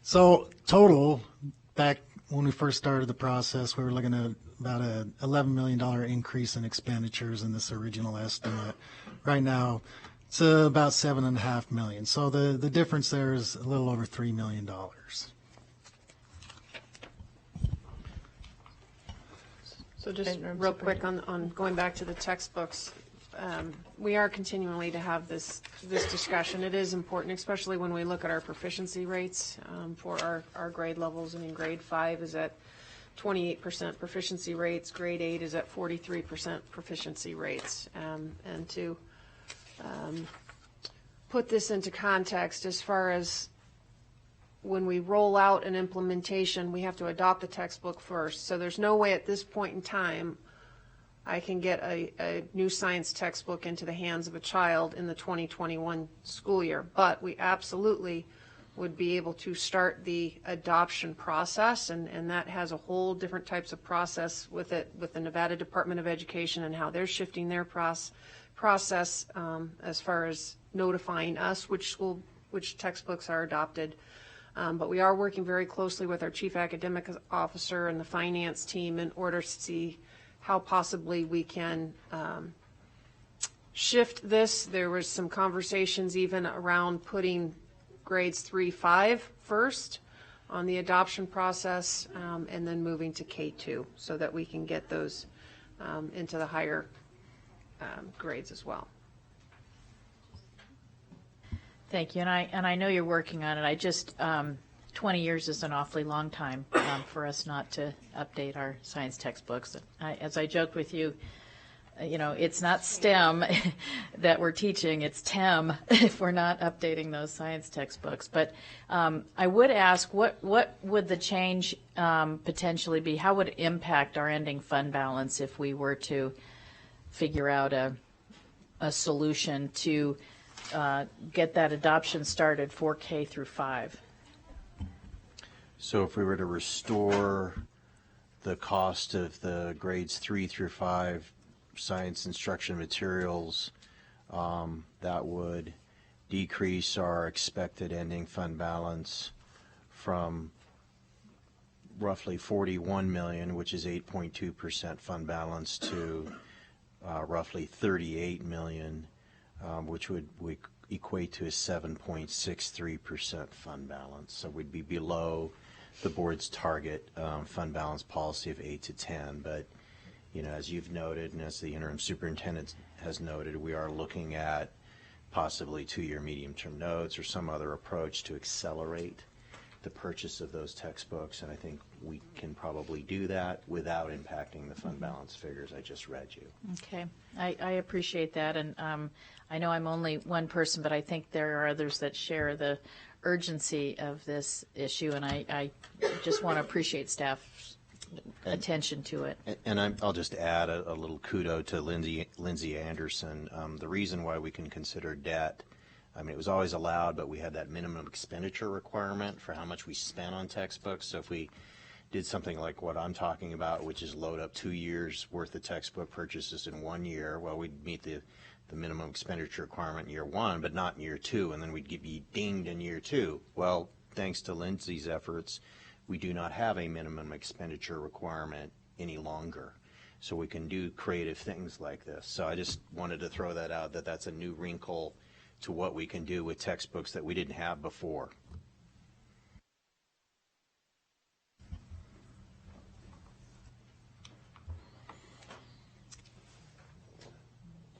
So total, back when we first started the process, we were looking at about an $11 million increase in expenditures in this original estimate. Right now, it's about $7.5 million. So the difference there is a little over $3 million. So just real quick on going back to the textbooks, we are continually to have this discussion. It is important, especially when we look at our proficiency rates for our grade levels. I mean, grade 5 is at 28% proficiency rates, grade 8 is at 43% proficiency rates. And to put this into context, as far as when we roll out an implementation, we have to adopt the textbook first. So there's no way at this point in time I can get a new science textbook into the hands of a child in the 2021 school year. But we absolutely would be able to start the adoption process, and that has a whole different types of process with it, with the Nevada Department of Education and how they're shifting their process as far as notifying us which textbooks are adopted. But we are working very closely with our chief academic officer and the finance team in order to see how possibly we can shift this. There was some conversations even around putting grades 3-5 first on the adoption process, and then moving to K2 so that we can get those into the higher grades as well. Thank you, and I know you're working on it. I just 20 years is an awfully long time for us not to update our science textbooks. As I joked with you it's not STEM that we're teaching, it's TEM if we're not updating those science textbooks. But I would ask, what would the change potentially be? How would it impact our ending fund balance if we were to figure out a solution to get that adoption started for K through 5? So if we were to restore the cost of the grades 3 through 5 science instruction materials, that would decrease our expected ending fund balance from roughly 41 million, which is 8.2% fund balance, to roughly 38 million, which would equate to a 7.63% fund balance. So we'd be below the board's target fund balance policy of 8 to 10. But as you've noted, and as the interim superintendent has noted, we are looking at possibly 2-year medium-term notes or some other approach to accelerate the purchase of those textbooks, and I think we can probably do that without impacting the fund balance figures I just read you. Okay, I appreciate that, and I know I'm only one person, but I think there are others that share the urgency of this issue, and I just want to appreciate staff's attention to it. And I'll just add a little kudo to Lindsay Anderson. The reason why we can consider debt, I mean, it was always allowed, but we had that minimum expenditure requirement for how much we spent on textbooks. So if we did something like what I'm talking about, which is load up 2 years worth of textbook purchases in 1 year, well, we'd meet the minimum expenditure requirement in year 1, but not in year 2, and then we'd be dinged in year 2. Well, thanks to Lindsay's efforts, we do not have a minimum expenditure requirement any longer. So we can do creative things like this. So I just wanted to throw that out, that's a new wrinkle to what we can do with textbooks that we didn't have before.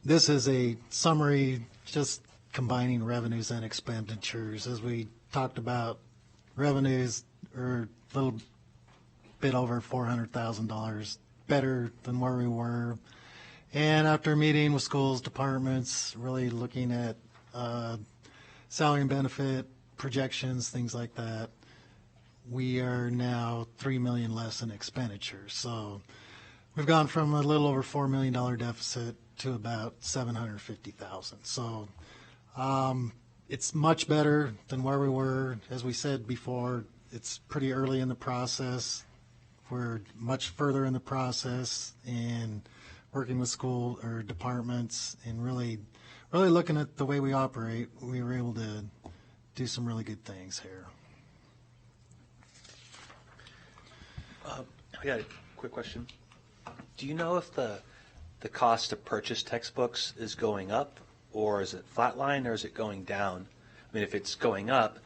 This is a summary just combining revenues and expenditures. As we talked about, revenues are a little bit over $400,000 better than where we were. And after meeting with schools, departments, really looking at salary and benefit projections, things like that, we are now $3 million less in expenditures. So we've gone from a little over $4 million deficit to about $750,000. So it's much better than where we were. As we said before, it's pretty early in the process. We're much further in the process and working with school or departments and really looking at the way we operate. We were able to do some really good things here. I got a quick question. Do you know if the cost to purchase textbooks is going up, or is it flatline, or is it going down? I mean, if it's going up,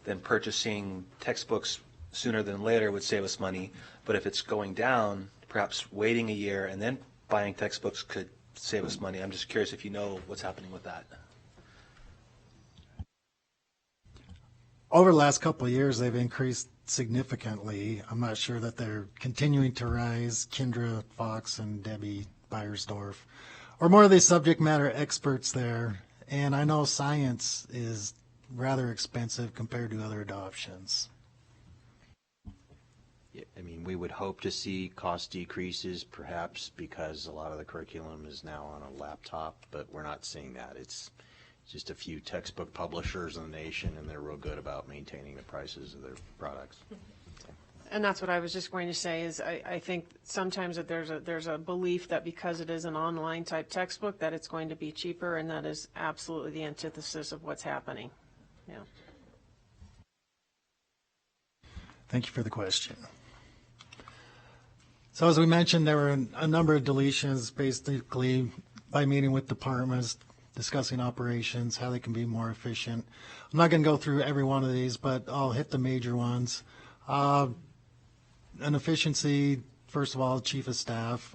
then purchasing textbooks sooner than later would save us money. But if it's going down, perhaps waiting a year and then buying textbooks could save us money. I'm just curious if you know what's happening with that. Over the last couple of years, they've increased significantly. I'm not sure that they're continuing to rise. Kendra Fox and Debbie Beiersdorf are more of the subject matter experts there. And I know science is rather expensive compared to other adoptions. I mean, we would hope to see cost decreases, perhaps because a lot of the curriculum is now on a laptop, but we're not seeing that. It's just a few textbook publishers in the nation, and they're real good about maintaining the prices of their products. And that's what I was just going to say is I think sometimes that there's a belief that because it is an online type textbook that it's going to be cheaper, and that is absolutely the antithesis of what's happening. Yeah. Thank you for the question. So as we mentioned, there were a number of deletions basically by meeting with departments, discussing operations, how they can be more efficient. I'm not going to go through every one of these, but I'll hit the major ones. An efficiency, first of all, chief of staff.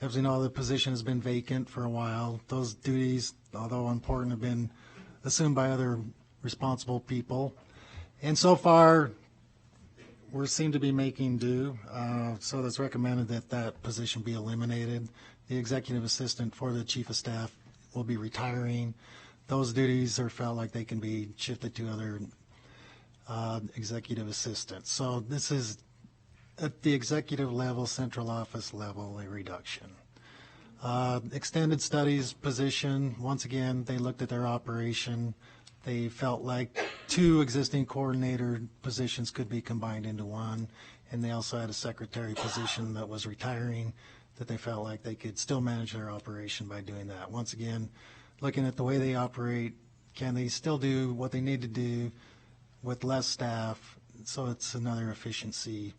As we know, the position has been vacant for a while. Those duties, although important, have been assumed by other responsible people. And so far, we seem to be making do. So it's recommended that that position be eliminated. the executive assistant for the chief of staff will be retiring. Those duties are felt like they can be shifted to other executive assistants. So this is at the executive level, central office level, a reduction. Extended studies position, once again, they looked at their operation. They felt like 2 existing coordinator positions could be combined into one, and they also had a secretary position that was retiring that they felt like they could still manage their operation by doing that. Once again, looking at the way they operate, can they still do what they need to do with less staff? So it's another efficiency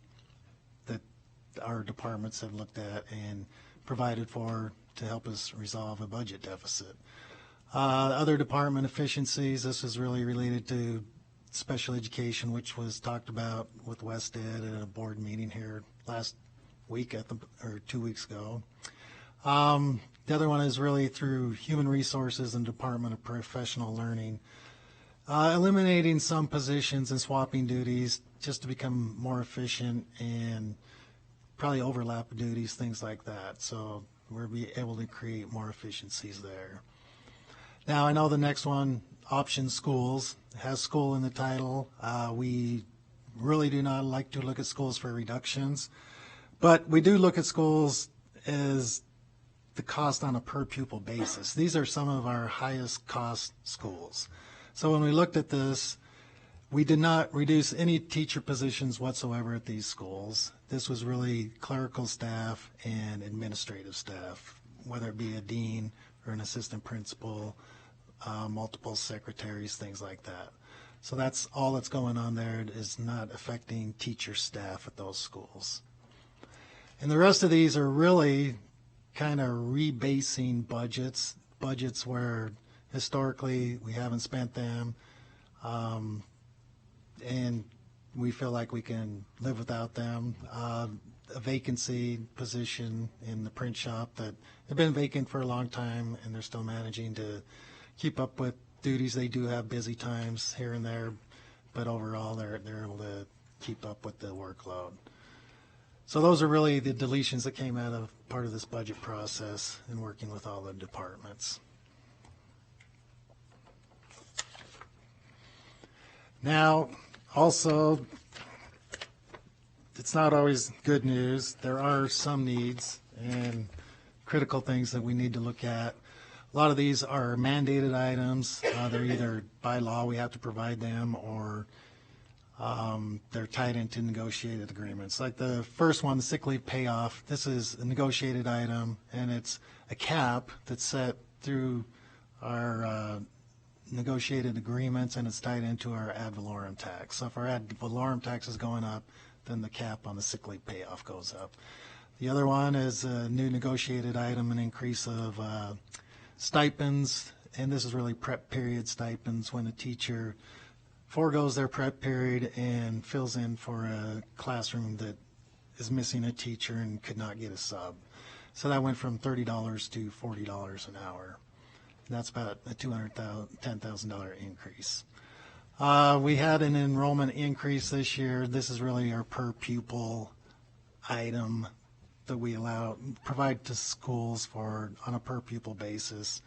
that our departments have looked at and provided for to help us resolve a budget deficit. Other department efficiencies, this is really related to special education, which was talked about with West Ed at a board meeting here last week or 2 weeks ago. The other one is really through human resources and Department of Professional Learning, eliminating some positions and swapping duties just to become more efficient and probably overlap duties, things like that. So we'll be able to create more efficiencies there. Now, I know the next one, option schools, has school in the title. We really do not like to look at schools for reductions, but we do look at schools as the cost on a per pupil basis. These are some of our highest cost schools. So when we looked at this, we did not reduce any teacher positions whatsoever at these schools. This was really clerical staff and administrative staff, whether it be a dean or an assistant principal, multiple secretaries, things like that. So that's all that's going on there. It is not affecting teacher staff at those schools. And the rest of these are really kind of rebasing budgets where historically we haven't spent them, and we feel like we can live without them. A vacancy position in the print shop that have been vacant for a long time, and they're still managing to keep up with duties. They do have busy times here and there, but overall they're able to keep up with the workload. So those are really the deletions that came out of part of this budget process and working with all the departments. Now, also, it's not always good news. There are some needs and critical things that we need to look at. A lot of these are mandated items. They're either by law we have to provide them, or they're tied into negotiated agreements. Like the first one, the sick leave payoff, this is a negotiated item, and it's a cap that's set through our negotiated agreements, and it's tied into our ad valorem tax. So if our ad valorem tax is going up, then the cap on the sick leave payoff goes up. The other one is a new negotiated item, an increase of stipends, and this is really prep period stipends when a teacher foregoes their prep period and fills in for a classroom that is missing a teacher and could not get a sub. So that went from $30 to $40 an hour. That's about a $210,000 increase. We had an enrollment increase this year. This is really our per pupil item that we provide to schools for on a per pupil basis.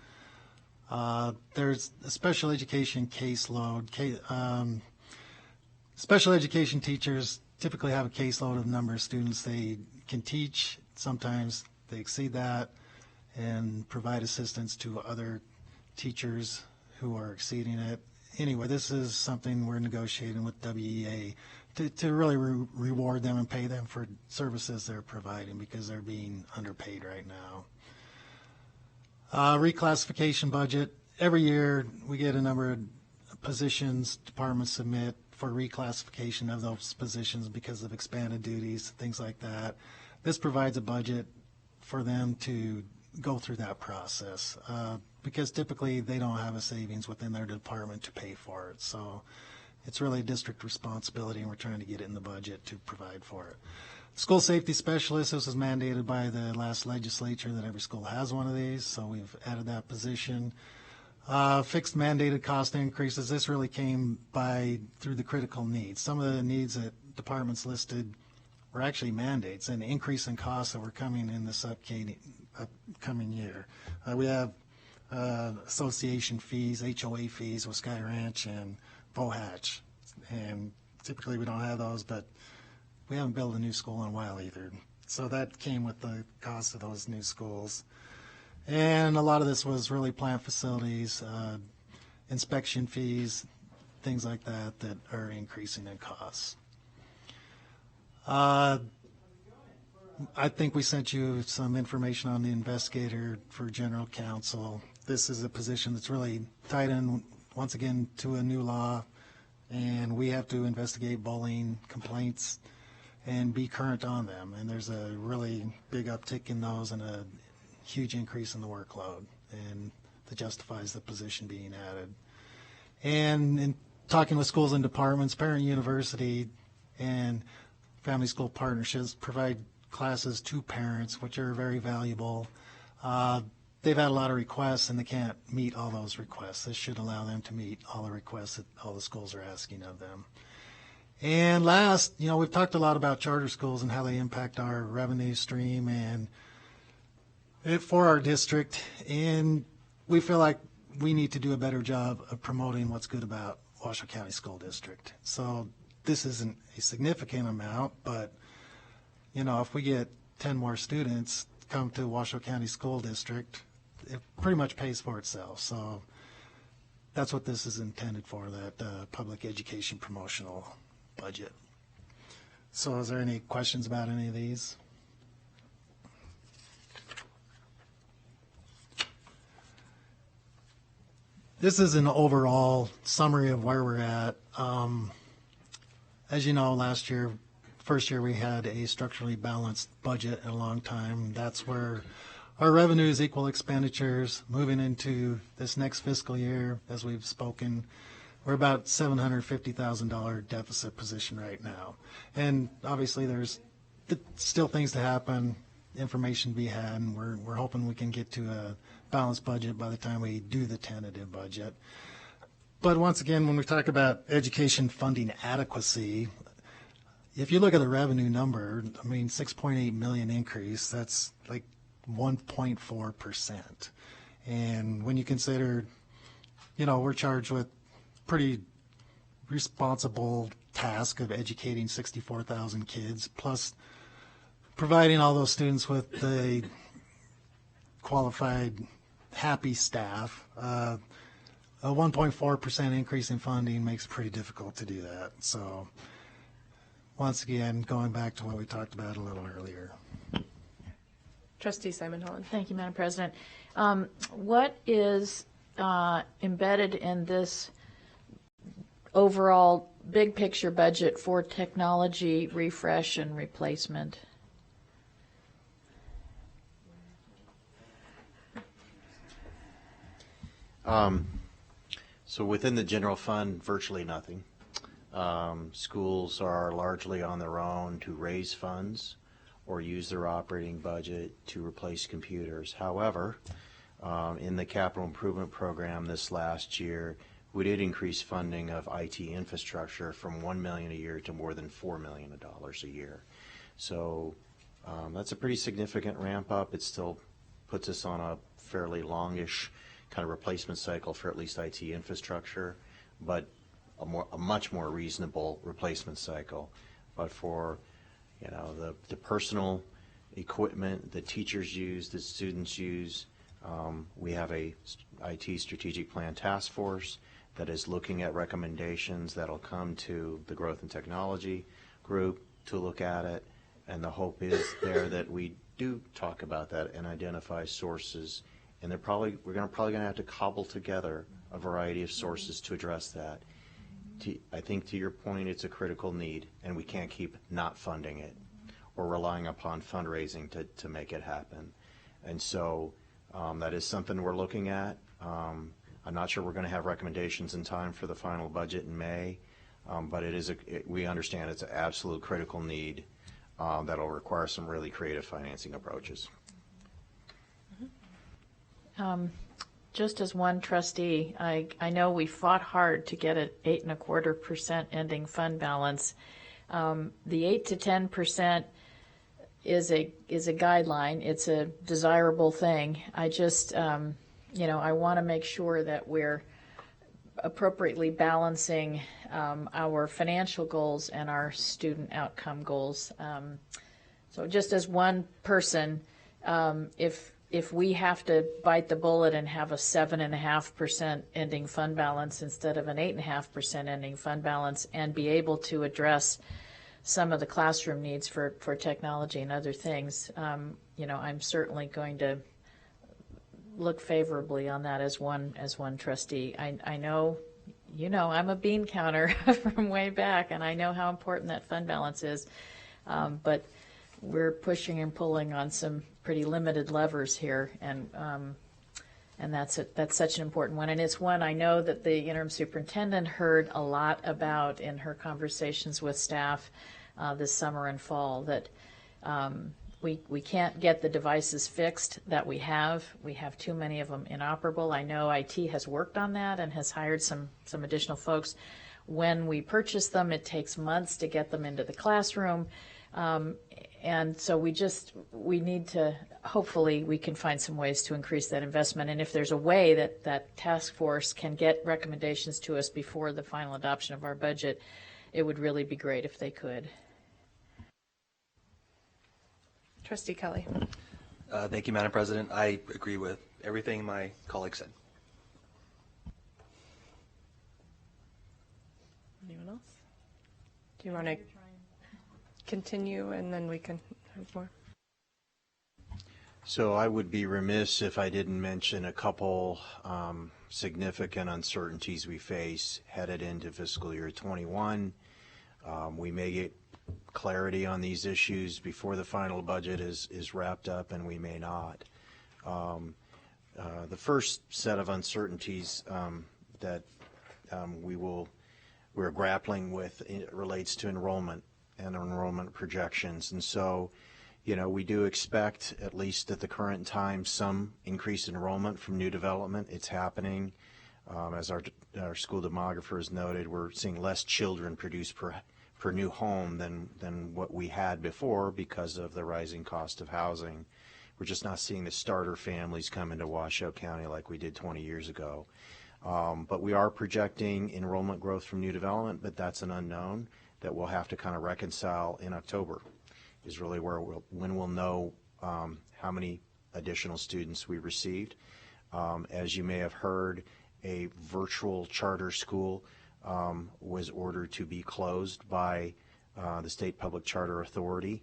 There's a special education caseload. Special education teachers typically have a caseload of the number of students they can teach. Sometimes they exceed that and provide assistance to other teachers who are exceeding it. Anyway, this is something we're negotiating with WEA to really reward them and pay them for services they're providing because they're being underpaid right now. Reclassification budget. Every year we get a number of positions departments submit for reclassification of those positions because of expanded duties, things like that. This provides a budget for them to go through that process because typically they don't have a savings within their department to pay for it. So it's really a district responsibility, and we're trying to get it in the budget to provide for it. School safety specialist, this was mandated by the last legislature that every school has one of these, so we've added that position. Fixed mandated cost increases, this really came through the critical needs. Some of the needs that departments listed were actually mandates and increase in costs that were coming in this upcoming year. We have association fees, HOA fees with Sky Ranch and Bohatch, and typically we don't have those, but we haven't built a new school in a while either. So that came with the cost of those new schools. And a lot of this was really plant facilities, inspection fees, things like that that are increasing in costs. I think we sent you some information on the investigator for general counsel. This is a position that's really tied in, once again, to a new law, and we have to investigate bullying complaints and be current on them. And there's a really big uptick in those and a huge increase in the workload, and that justifies the position being added. And in talking with schools and departments, Parent University and Family School Partnerships provide classes to parents, which are very valuable. They've had a lot of requests, and they can't meet all those requests. This should allow them to meet all the requests that all the schools are asking of them. And last, we've talked a lot about charter schools and how they impact our revenue stream and for our district, and we feel like we need to do a better job of promoting what's good about Washoe County School District. So this isn't a significant amount, but if we get 10 more students come to Washoe County School District, it pretty much pays for itself. So that's what this is intended for, that public education promotional budget. So is there any questions about any of these? This is an overall summary of where we're at. As you know, first year we had a structurally balanced budget in a long time. That's where our revenues equal expenditures. Moving into this next fiscal year, as we've spoken, we're about $750,000 deficit position right now. And obviously there's still things to happen, information to be had, and we're hoping we can get to a balanced budget by the time we do the tentative budget. But once again, when we talk about education funding adequacy, if you look at the revenue number, 6.8 million increase, that's like 1.4%. And when you consider, we're charged with pretty responsible task of educating 64,000 kids, plus providing all those students with the qualified, happy staff. A 1.4% increase in funding makes it pretty difficult to do that. So once again, going back to what we talked about a little earlier. Trustee Simon Holland. Thank you, Madam President. What is embedded in this overall big picture budget for technology refresh and replacement? So within the general fund, virtually nothing. Schools are largely on their own to raise funds or use their operating budget to replace computers. However, in the capital improvement program this last year, we did increase funding of IT infrastructure from $1 million a year to more than $4 million a year. So that's a pretty significant ramp up. It still puts us on a fairly longish kind of replacement cycle for at least IT infrastructure, but a much more reasonable replacement cycle. But for the personal equipment that teachers use, that students use, we have a IT strategic plan task force that is looking at recommendations that'll come to the growth and technology group to look at it, and the hope is there that we do talk about that and identify sources, and we're probably going to have to cobble together a variety of sources to address that. I think to your point, it's a critical need, and we can't keep not funding it or relying upon fundraising to make it happen. And so that is something we're looking at. I'm not sure we're going to have recommendations in time for the final budget in May, but we understand it's an absolute critical need that'll require some really creative financing approaches. Just as one trustee, I know we fought hard to get an 8.25% ending fund balance. The 8 to 10% is a guideline. It's a desirable thing. I just, I want to make sure that we're appropriately balancing our financial goals and our student outcome goals. So just as one person, if we have to bite the bullet and have a 7.5% ending fund balance instead of an 8.5% ending fund balance, and be able to address some of the classroom needs for technology and other things, I'm certainly going to look favorably on that as one trustee. I know, I'm a bean counter from way back, and I know how important that fund balance is, but we're pushing and pulling on some pretty limited levers here, and that's such an important one. And it's one I know that the interim superintendent heard a lot about in her conversations with staff this summer and fall, that we can't get the devices fixed that we have. We have too many of them inoperable. I know IT has worked on that and has hired some additional folks. When we purchase them, it takes months to get them into the classroom. And so we need to, hopefully we can find some ways to increase that investment. And if there's a way that task force can get recommendations to us before the final adoption of our budget, it would really be great if they could. Trustee Kelly. Thank you, Madam President. I agree with everything my colleague said. Anyone else? Do you want to continue and then we can have more? So I would be remiss if I didn't mention a couple significant uncertainties we face headed into fiscal year 21. We may get clarity on these issues before the final budget is wrapped up, and we may not. The first set of uncertainties that we're grappling with relates to enrollment and enrollment projections. And so, we do expect, at least at the current time, some increased enrollment from new development. It's happening. As our school demographer has noted, we're seeing less children produced per new home than what we had before because of the rising cost of housing. We're just not seeing the starter families come into Washoe County like we did 20 years ago. But we are projecting enrollment growth from new development, but that's an unknown that we'll have to kind of reconcile in October, is really when we'll know how many additional students we received. As you may have heard, a virtual charter school was ordered to be closed by the State Public Charter Authority.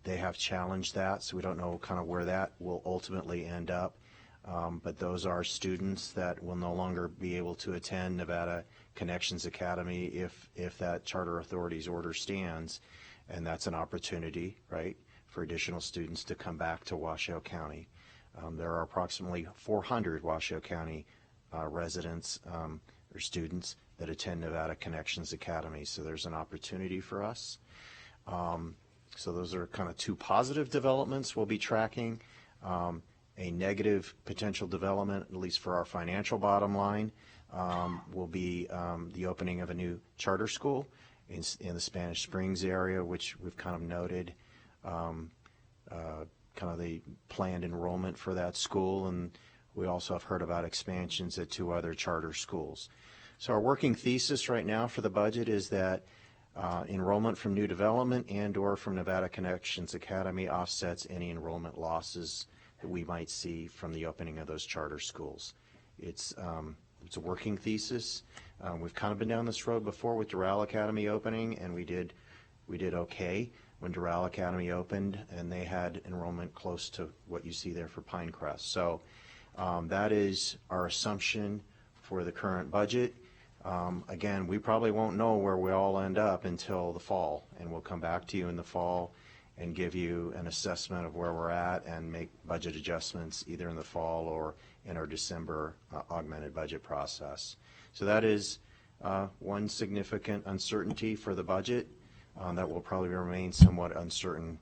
They have challenged that, so we don't know kind of where that will ultimately end up. But those are students that will no longer be able to attend Nevada Connections Academy if that charter authority's order stands, and that's an opportunity, right, for additional students to come back to Washoe County. There are approximately 400 Washoe County residents or students that attend Nevada Connections Academy, so there's an opportunity for us. So those are kind of two positive developments we'll be tracking. A negative potential development, at least for our financial bottom line, will be the opening of a new charter school in the Spanish Springs area, which we've kind of noted kind of the planned enrollment for that school, and we also have heard about expansions at two other charter schools. So our working thesis right now for the budget is that enrollment from new development and or from Nevada Connections Academy offsets any enrollment losses that we might see from the opening of those charter schools. It's a working thesis. We've kind of been down this road before with Doral Academy opening, and we did okay when Doral Academy opened, and they had enrollment close to what you see there for Pinecrest. So that is our assumption for the current budget. Again, we probably won't know where we all end up until the fall, and we'll come back to you in the fall and give you an assessment of where we're at and make budget adjustments either in the fall or in our December augmented budget process. So that is one significant uncertainty for the budget that will probably remain somewhat uncertain,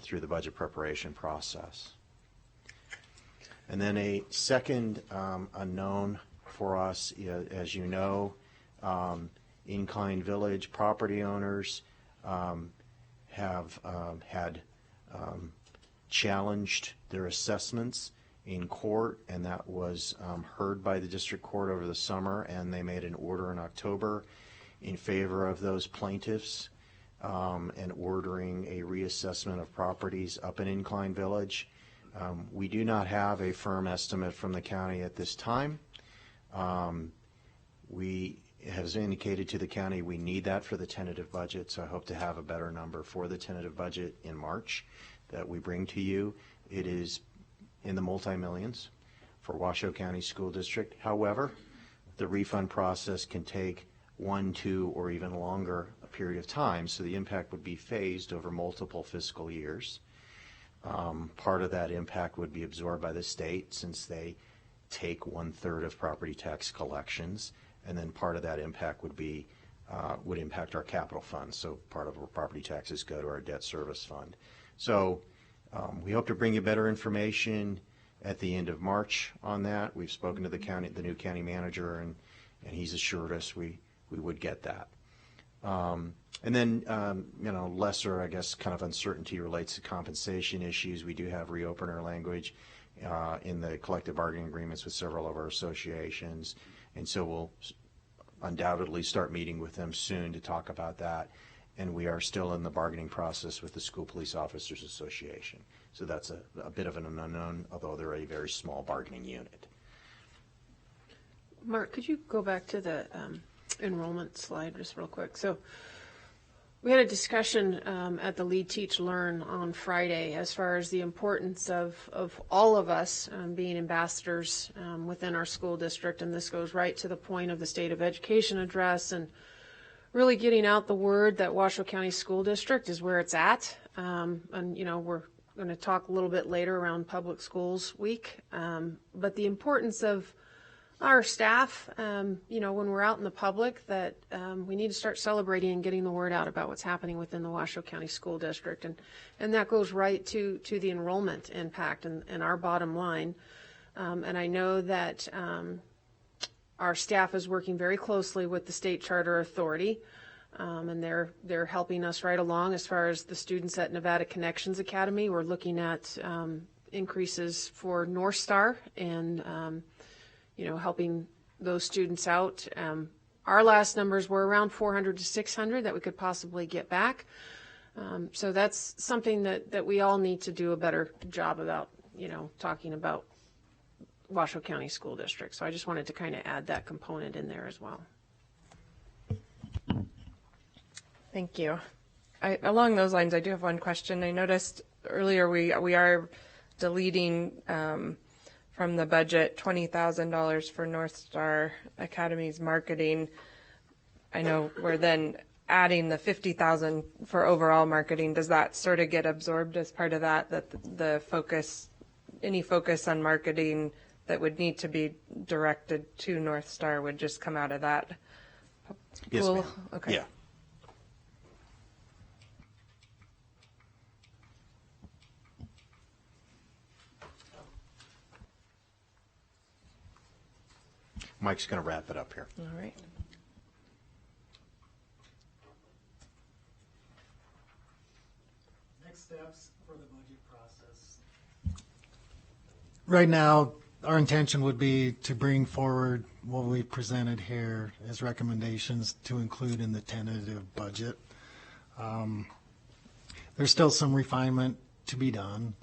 through the budget preparation process. And then a second unknown for us, as you know, in-kind village property owners have had challenged their assessments in court, and that was heard by the district court over the summer, and they made an order in October in favor of those plaintiffs and ordering a reassessment of properties up in Incline Village. We do not have a firm estimate from the county at this time. We have indicated to the county we need that for the tentative budget, so I hope to have a better number for the tentative budget in March that we bring to you. It is in the multi-millions for Washoe County School District. However, the refund process can take 1, 2, or even longer a period of time, so the impact would be phased over multiple fiscal years. Part of that impact would be absorbed by the state since they take 1/3 of property tax collections, and then part of that impact would be would impact our capital fund. So part of our property taxes go to our debt service fund. So we hope to bring you better information at the end of March on that. We've spoken to the new county manager, and he's assured us we would get that. And then, lesser, I guess, kind of uncertainty relates to compensation issues. We do have reopener language in the collective bargaining agreements with several of our associations, and so we'll undoubtedly start meeting with them soon to talk about that. And we are still in the bargaining process with the School Police Officers Association. So that's a bit of an unknown, although they're a very small bargaining unit. Mark, could you go back to the enrollment slide just real quick? So we had a discussion at the Lead, Teach, Learn on Friday as far as the importance of all of us being ambassadors within our school district, and this goes right to the point of the State of Education address and really getting out the word that Washoe County School District is where it's at. And, we're going to talk a little bit later around Public Schools Week, but the importance of our staff, when we're out in the public, that we need to start celebrating and getting the word out about what's happening within the Washoe County School District. And that goes right to the enrollment impact and our bottom line. And I know that our staff is working very closely with the State Charter Authority, and they're helping us right along as far as the students at Nevada Connections Academy. We're looking at increases for North Star and helping those students out. Our last numbers were around 400 to 600 that we could possibly get back. So that's something that we all need to do a better job about, talking about Washoe County School District. So I just wanted to kind of add that component in there as well. Thank you. Along those lines, I do have one question. I noticed earlier we are deleting from the budget $20,000 for North Star Academy's marketing. I know we're then adding the $50,000 for overall marketing. Does that sort of get absorbed as part of that the focus, any focus on marketing that would need to be directed to North Star would just come out of that? Yes, Cool. ma'am. Okay. Yeah. Mike's going to wrap it up here. All right. Next steps for the budget process. Right now, our intention would be to bring forward what we presented here as recommendations to include in the tentative budget. There's still some refinement to be done.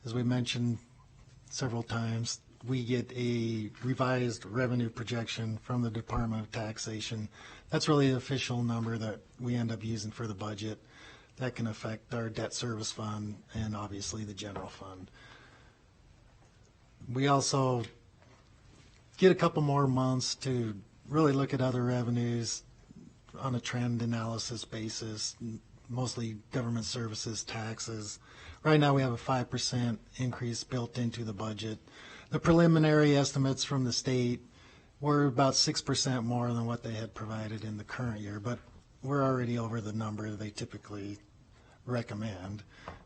As we mentioned several times, we get a revised revenue projection from the Department of Taxation. That's really the official number that we end up using for the budget. That can affect our debt service fund and obviously the general fund. We also get a couple more months to really look at other revenues on a trend analysis basis, mostly government services, taxes. Right now we have a 5% increase built into the budget. The preliminary estimates from the state were about 6% more than what they had provided in the current year, but we're already over the number they typically recommend,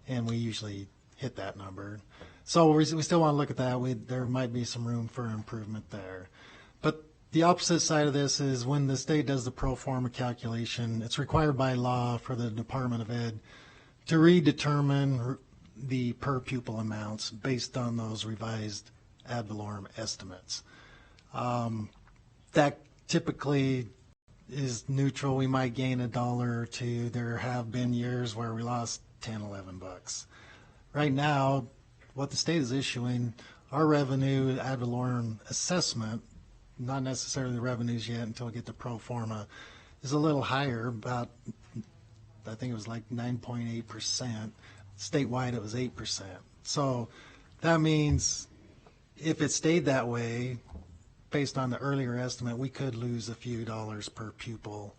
and we usually hit that number. So we still want to look at that. There might be some room for improvement there. But The opposite side of this is when the state does the pro forma calculation, it's required by law for the Department of Ed to redetermine the per pupil amounts based on those revised ad valorem estimates. That typically is neutral. We might gain $1 or $2. There have been years where we lost 10, 11 bucks. Right now, what the state is issuing, our revenue ad valorem assessment, not necessarily the revenues yet until we get to pro forma, is a little higher, about, I think it was like 9.8%. Statewide, it was 8%. So that means if it stayed that way, based on the earlier estimate, we could lose a few dollars per pupil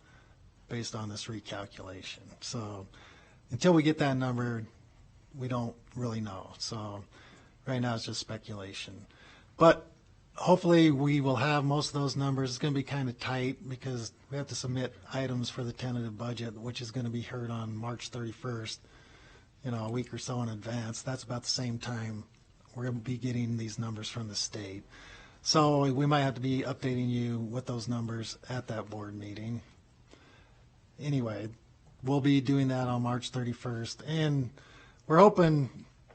based on this recalculation. So until we get that number, we don't really know. So right now it's just speculation. But hopefully we will have most of those numbers. It's going to be kind of tight because we have to submit items for the tentative budget, which is going to be heard on March 31st, a week or so in advance. That's about the same time we're going to be getting these numbers from the state. So we might have to be updating you with those numbers at that board meeting. Anyway, we'll be doing that on March 31st. And we're hoping,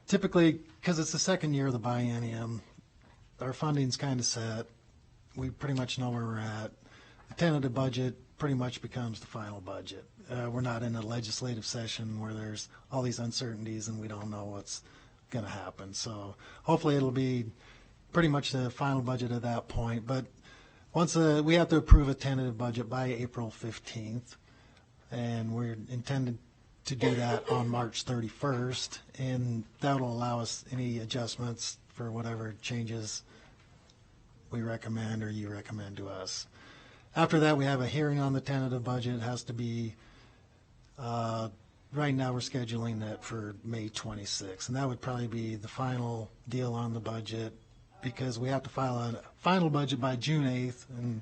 typically, because it's the second year of the biennium, our funding's kind of set. We pretty much know where we're at. The tentative budget pretty much becomes the final budget. We're not in a legislative session where there's all these uncertainties and we don't know what's going to happen. So hopefully it'll be pretty much the final budget at that point. But once we have to approve a tentative budget by April 15th, and we're intended to do that on March 31st, and that'll allow us any adjustments for whatever changes we recommend or you recommend to us. After that, we have a hearing on the tentative budget. It has to be, right now we're scheduling that for May 26th, and that would probably be the final deal on the budget because we have to file a final budget by June 8th, and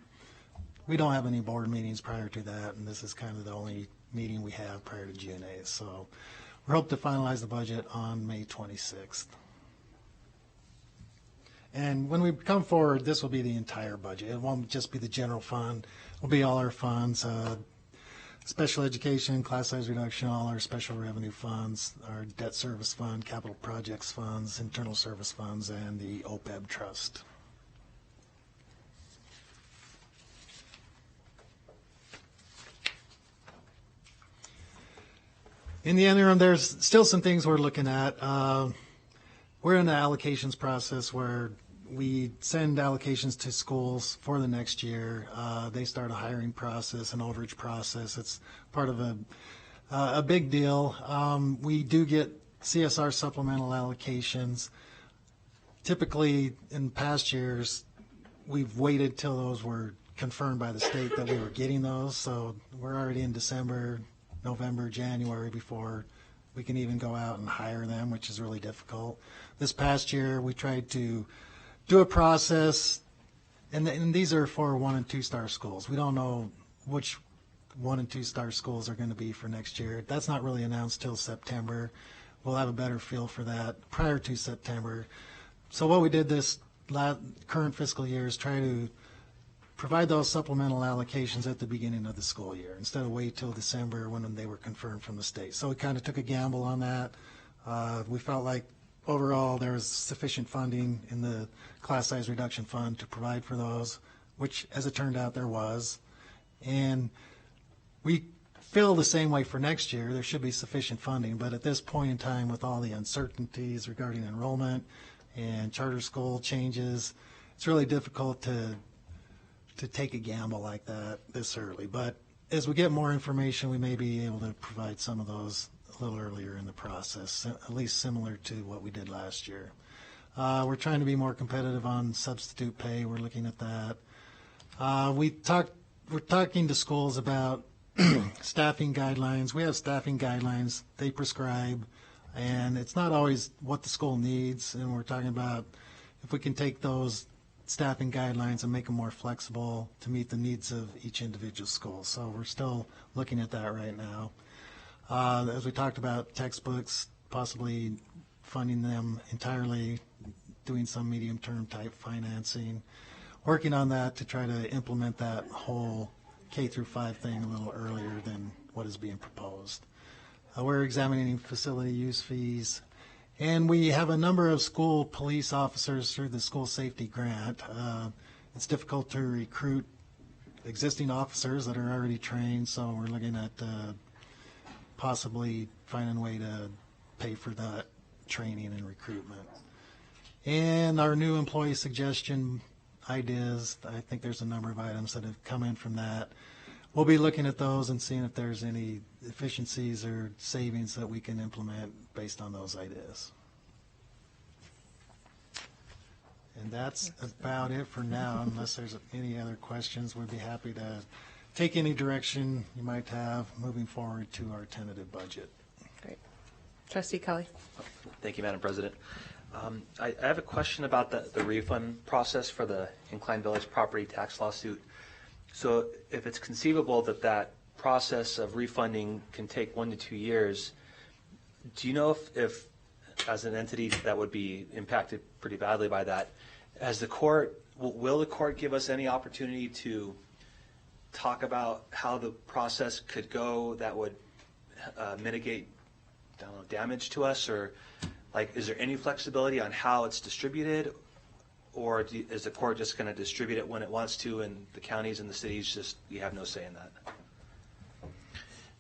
we don't have any board meetings prior to that, and this is kind of the only meeting we have prior to June 8th. So we hope to finalize the budget on May 26th. And when we come forward, this will be the entire budget. It won't just be the general fund. It will be all our funds, special education, class size reduction, all our special revenue funds, our debt service fund, capital projects funds, internal service funds, and the OPEB trust. In the interim, there's still some things we're looking at. We're in the allocations process where we send allocations to schools for the next year. They start a hiring process, an overage process. It's part of a big deal. We do get CSR supplemental allocations. Typically, in past years, we've waited till those were confirmed by the state that we were getting those. So we're already in December, November, January before we can even go out and hire them, which is really difficult. This past year, we tried to do a process, and these are for 1- and 2-star schools. We don't know which 1- and 2-star schools are going to be for next year. That's not really announced till September. We'll have a better feel for that prior to September. So what we did this current fiscal year is try to provide those supplemental allocations at the beginning of the school year instead of wait till December when they were confirmed from the state. So we kind of took a gamble on that. We felt like overall there was sufficient funding in the class size reduction fund to provide for those, which as it turned out there was. And we feel the same way for next year. There should be sufficient funding, but at this point in time with all the uncertainties regarding enrollment and charter school changes, it's really difficult to take a gamble like that this early. But as we get more information, we may be able to provide some of those a little earlier in the process, at least similar to what we did last year. We're trying to be more competitive on substitute pay. We're looking at that. We're talking to schools about staffing guidelines. We have staffing guidelines they prescribe, and it's not always what the school needs. And we're talking about if we can take those staffing guidelines and make them more flexible to meet the needs of each individual school. So we're still looking at that right now. As we talked about textbooks, possibly funding them entirely, doing some medium-term type financing. working on that to try to implement that whole K through 5 thing a little earlier than what is being proposed. We're examining facility use fees, and we have a number of school police officers through the school safety grant. It's difficult to recruit existing officers that are already trained, so we're looking at possibly finding a way to pay for that training and recruitment. And our new employee suggestion ideas, I think there's a number of items that have come in from that. We'll be looking at those and seeing if there's any efficiencies or savings that we can implement based on those ideas. And that's about it for now. Unless there's any other questions, we'd be happy to take any direction you might have moving forward to our tentative budget. Great. Trustee Kelly. Thank you, Madam President. I have a question about the refund process for the Incline Village property tax lawsuit. So if it's conceivable that that process of refunding can take 1 to 2 years, do you know if as an entity that would be impacted pretty badly by that, as the court, will the court give us any opportunity to talk about how the process could go that would mitigate, I don't know, damage to us? Or like, is there any flexibility on how it's distributed? Or is the court just going to distribute it when it wants to, and the counties and the cities just, you have no say in that?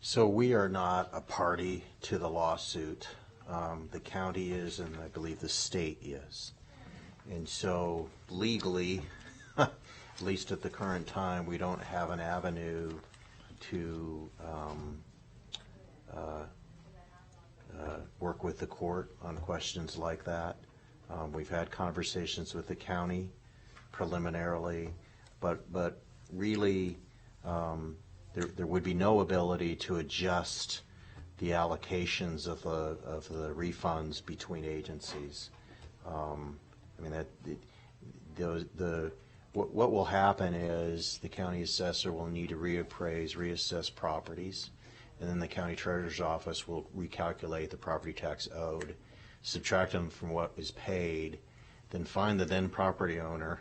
So we are not a party to the lawsuit. The county is, and I believe the state is. And so legally, at least at the current time, we don't have an avenue to work with the court on questions like that. We've had conversations with the county preliminarily, but really there would be no ability to adjust the allocations of the refunds between agencies. I mean, what will happen is the county assessor will need to reassess properties, and then the county treasurer's office will recalculate the property tax owed, subtract them from what is paid, then find the then property owner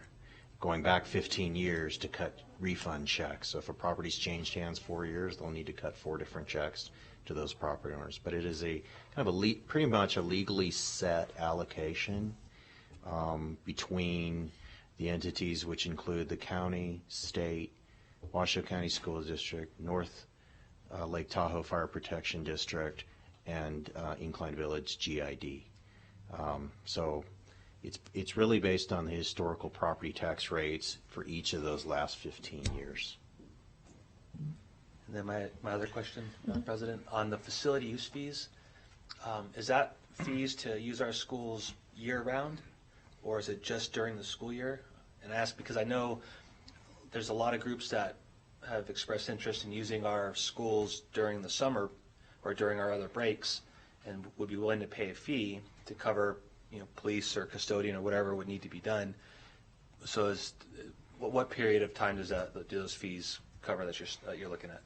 going back 15 years to cut refund checks. So if a property's changed hands 4 years, they'll need to cut 4 different checks to those property owners. But it is a kind of pretty much a legally set allocation between the entities, which include the county, state, Washoe County School District, North Lake Tahoe Fire Protection District, and Incline Village GID. So it's really based on the historical property tax rates for each of those last 15 years. And then my other question, Madam President, on the facility use fees, is that fees to use our schools year-round, or is it just during the school year? And I ask because I know there's a lot of groups that have expressed interest in using our schools during the summer or during our other breaks, and would be willing to pay a fee to cover, police or custodian or whatever would need to be done. So what period of time do those fees cover that you're looking at?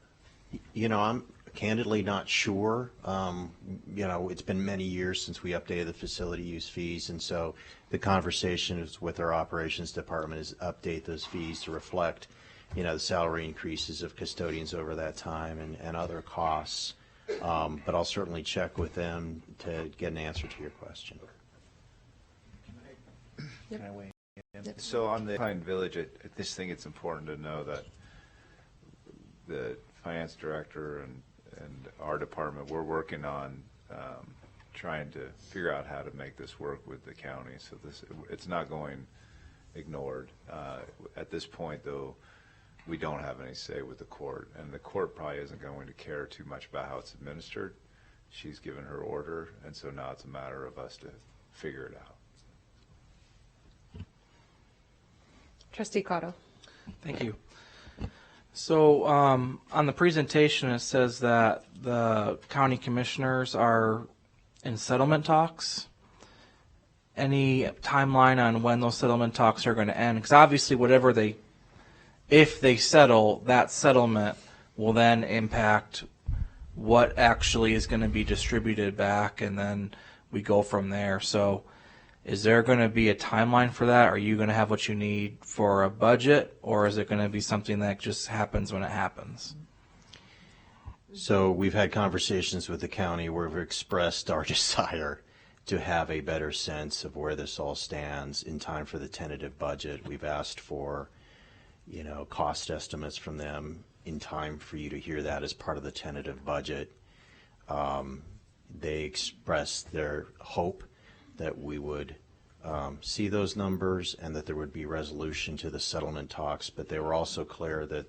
I'm candidly not sure. It's been many years since we updated the facility use fees, and so the conversation is with our operations department is update those fees to reflect, the salary increases of custodians over that time and other costs. But I'll certainly check with them to get an answer to your question. Can I weigh in? Yep. So on the Incline Village, I just think it's important to know that the finance director and our department, we're working on trying to figure out how to make this work with the county. So it's not going ignored. At this point, though, we don't have any say with the court, and the court probably isn't going to care too much about how it's administered. She's given her order, and so now it's a matter of us to figure it out. Trustee Cotto. Thank you. So on the presentation, it says that the county commissioners are in settlement talks. Any timeline on when those settlement talks are going to end? Because obviously, if they settle, that settlement will then impact what actually is going to be distributed back, and then we go from there. So Is there going to be a timeline for that? Are you going to have what you need for a budget, or is it going to be something that just happens when it happens? So we've had conversations with the county where we've expressed our desire to have a better sense of where this all stands in time for the tentative budget. We've asked for, cost estimates from them in time for you to hear that as part of the tentative budget. They expressed their hope that we would see those numbers and that there would be resolution to the settlement talks, but they were also clear that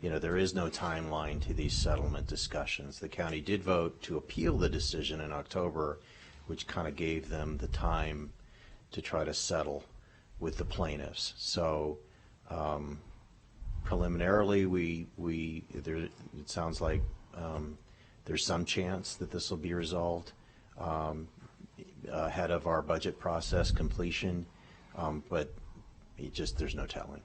there is no timeline to these settlement discussions. The county did vote to appeal the decision in October, which kind of gave them the time to try to settle with the plaintiffs. So preliminarily, it sounds like there's some chance that this will be resolved ahead of our budget process completion, but there's no telling.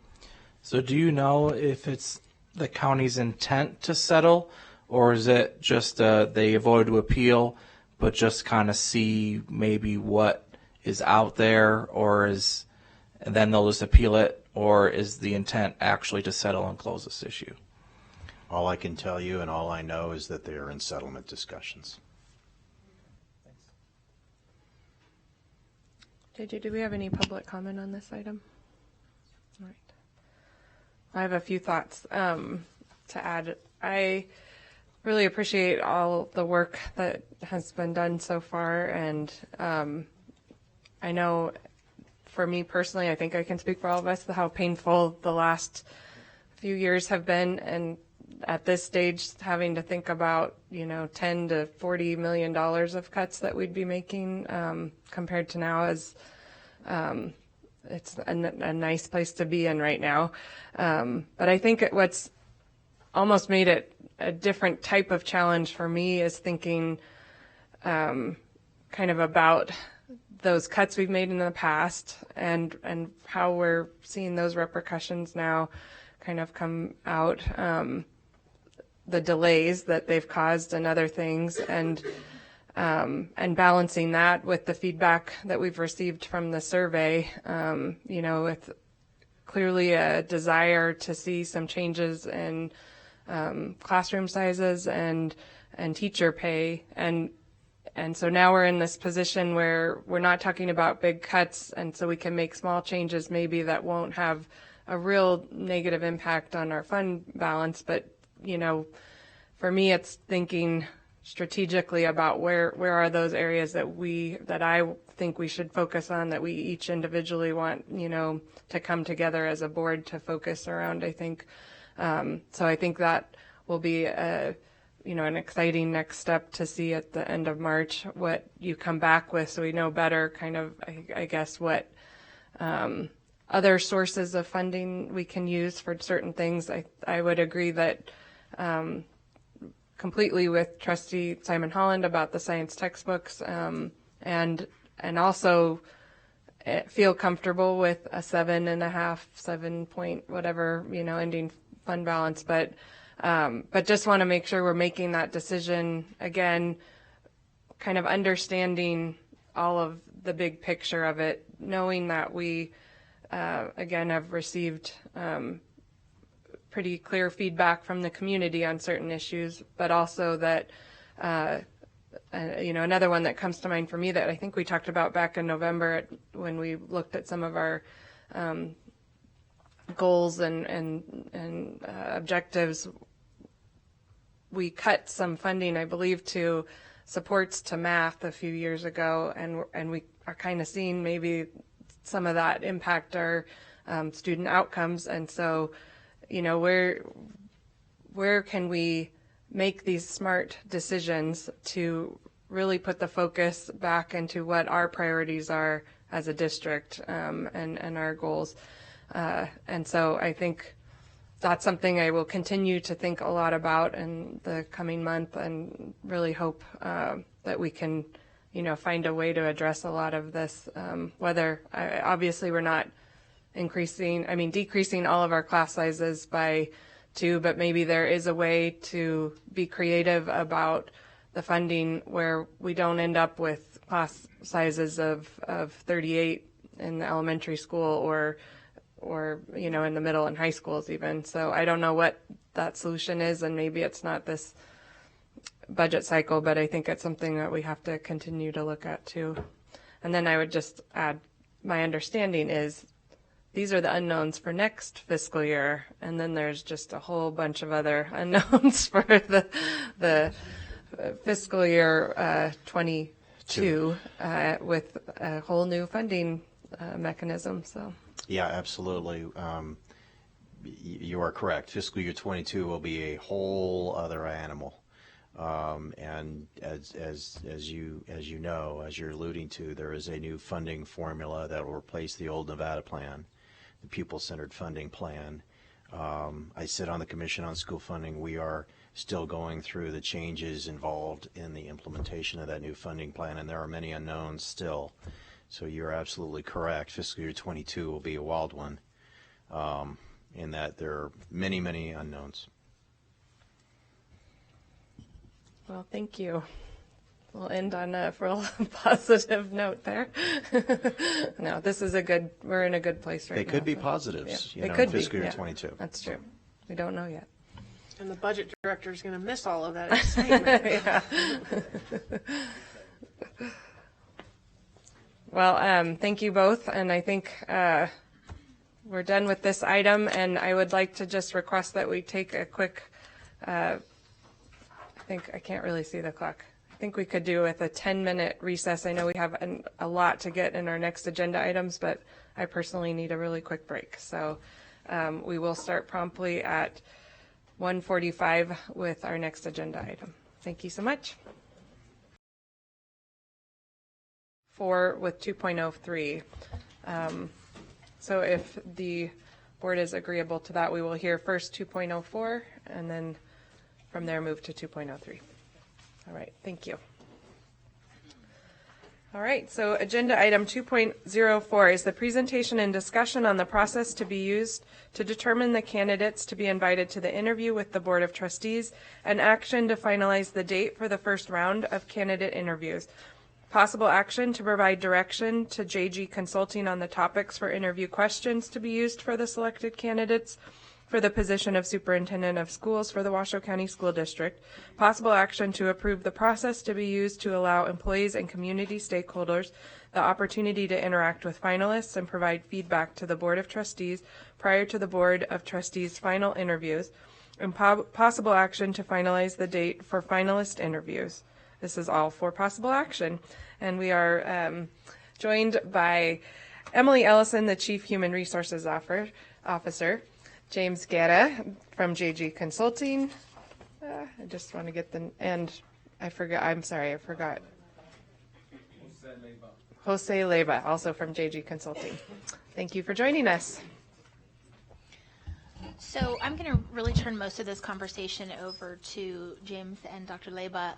So do you know if it's the county's intent to settle, or is it just they voted to appeal, but just kind of see maybe what is out there, and then they'll just appeal it, or is the intent actually to settle and close this issue? All I can tell you and all I know is that they are in settlement discussions. JJ, do we have any public comment on this item? All right. I have a few thoughts to add. I really appreciate all the work that has been done so far, and I know for me personally, I think I can speak for all of us, how painful the last few years have been, and at this stage, having to think about, $10 to $40 million of cuts that we'd be making compared to now is it's a nice place to be in right now. But I think what's almost made it a different type of challenge for me is thinking kind of about those cuts we've made in the past and how we're seeing those repercussions now kind of come out, the delays that they've caused and other things, and balancing that with the feedback that we've received from the survey, with clearly a desire to see some changes in classroom sizes and teacher pay. And so now we're in this position where we're not talking about big cuts, and so we can make small changes maybe that won't have a real negative impact on our fund balance. But, for me, it's thinking strategically about where are those areas that I think we should focus on, that we each individually want, to come together as a board to focus around, I think. So I think that will be an exciting next step to see at the end of March what you come back with, so we know better kind of, I guess, what other sources of funding we can use for certain things. I would agree that completely with Trustee Simon Holland about the science textbooks, and also feel comfortable with a 7 point whatever, ending fund balance, but just want to make sure we're making that decision again, kind of understanding all of the big picture of it, knowing that we again have received pretty clear feedback from the community on certain issues, but also that another one that comes to mind for me that I think we talked about back in November when we looked at some of our goals and objectives. We cut some funding, I believe, to supports to math a few years ago, and we are kind of seeing maybe some of that impact our student outcomes. And so, where can we make these smart decisions to really put the focus back into what our priorities are as a district, and our goals. And so I think that's something I will continue to think a lot about in the coming month, and really hope that we can, find a way to address a lot of this. Whether obviously we're not decreasing all of our class sizes by 2, but maybe there is a way to be creative about the funding where we don't end up with class sizes of 38 in the elementary school or you know, in the middle and high schools even. So I don't know what that solution is, and maybe it's not this budget cycle, but I think it's something that we have to continue to look at too. And then I would just add, my understanding is these are the unknowns for next fiscal year, and then there's just a whole bunch of other unknowns for the fiscal year 22 with a whole new funding mechanism. So. Yeah, absolutely. You are correct. Fiscal year 22 will be a whole other animal. And as you know, as you're alluding to, there is a new funding formula that will replace the old Nevada plan, the pupil-centered funding plan. I sit on the Commission on School Funding. We are still going through the changes involved in the implementation of that new funding plan, and there are many unknowns still. So you're absolutely correct. Fiscal year 22 will be a wild one, in that there are many, many unknowns. Well, thank you. We'll end on a real positive note there. No, this is we're in a good place right now. They could be so, positives, yeah. in fiscal year 22. That's true. We don't know yet. And the budget director is going to miss all of that excitement. Well, thank you both, and I think we're done with this item, and I would like to just request that we take a quick, I can't really see the clock. I think we could do with a 10-minute recess. I know we have a lot to get in our next agenda items, but I personally need a really quick break. So we will start promptly at 1:45 with our next agenda item. Thank you so much. 4 with 2.03. So if the board is agreeable to that, we will hear first 2.04 and then from there move to 2.03. All right, thank you. All right, so agenda item 2.04 is the presentation and discussion on the process to be used to determine the candidates to be invited to the interview with the Board of Trustees and action to finalize the date for the first round of candidate interviews. Possible action to provide direction to JG Consulting on the topics for interview questions to be used for the selected candidates for the position of Superintendent of Schools for the Washoe County School District. Possible action to approve the process to be used to allow employees and community stakeholders the opportunity to interact with finalists and provide feedback to the Board of Trustees prior to the Board of Trustees' final interviews. And possible action to finalize the date for finalist interviews. This is all for possible action. And we are joined by Emily Ellison, the Chief Human Resources Officer, James Guerra from JG Consulting. I just want to get and I forgot. Jose Leyva, also from JG Consulting. Thank you for joining us. So I'm going to really turn most of this conversation over to James and Dr. Leyva,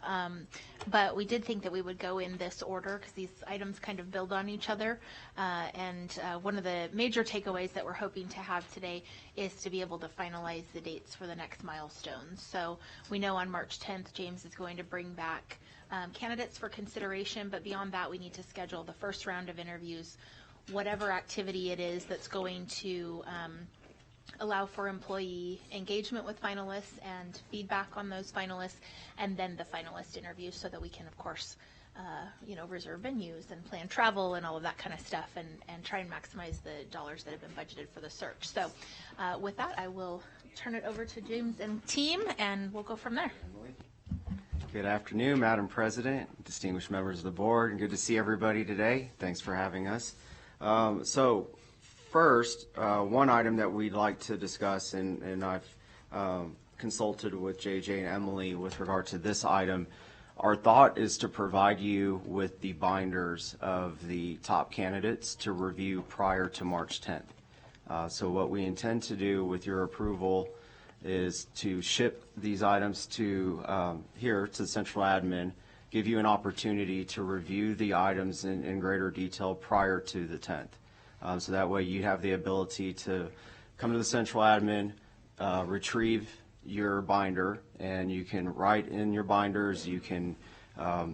but we did think that we would go in this order because these items kind of build on each other. And one of the major takeaways that we're hoping to have today is to be able to finalize the dates for the next milestones. So we know on March 10th, James is going to bring back candidates for consideration, but beyond that, we need to schedule the first round of interviews, whatever activity it is that's going to allow for employee engagement with finalists and feedback on those finalists, and then the finalist interview so that we can, of course, reserve venues and plan travel and all of that kind of stuff and try and maximize the dollars that have been budgeted for the search. So with that, I will turn it over to James and team, and we'll go from there. Good afternoon, Madam President, distinguished members of the board, and good to see everybody today. Thanks for having us. First, one item that we'd like to discuss, and I've consulted with JJ and Emily with regard to this item. Our thought is to provide you with the binders of the top candidates to review prior to March 10th. So what we intend to do with your approval is to ship these items to here to the central admin, give you an opportunity to review the items in greater detail prior to the 10th. So that way you have the ability to come to the central admin, retrieve your binder, and you can write in your binders, you can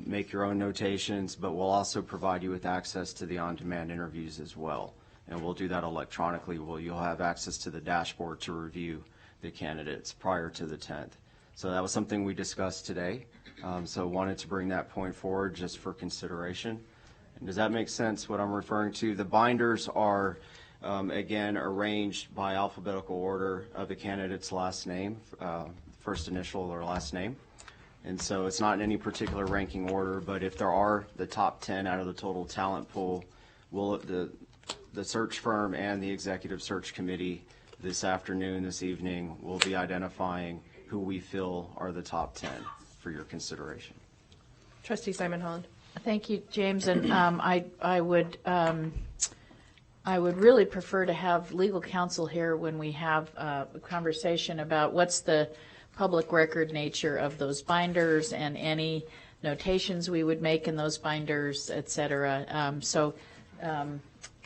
make your own notations, but we'll also provide you with access to the on-demand interviews as well. And we'll do that electronically. You'll have access to the dashboard to review the candidates prior to the 10th. So that was something we discussed today. So wanted to bring that point forward just for consideration. And does that make sense, what I'm referring to? The binders are, again, arranged by alphabetical order of the candidate's last name, first initial or last name. And so it's not in any particular ranking order, but if there are the top 10 out of the total talent pool, the search firm and the executive search committee this afternoon, this evening, will be identifying who we feel are the top 10 for your consideration. Trustee Simon Holland. Thank you, James. And I would really prefer to have legal counsel here when we have a conversation about what's the public record nature of those binders and any notations we would make in those binders, et cetera.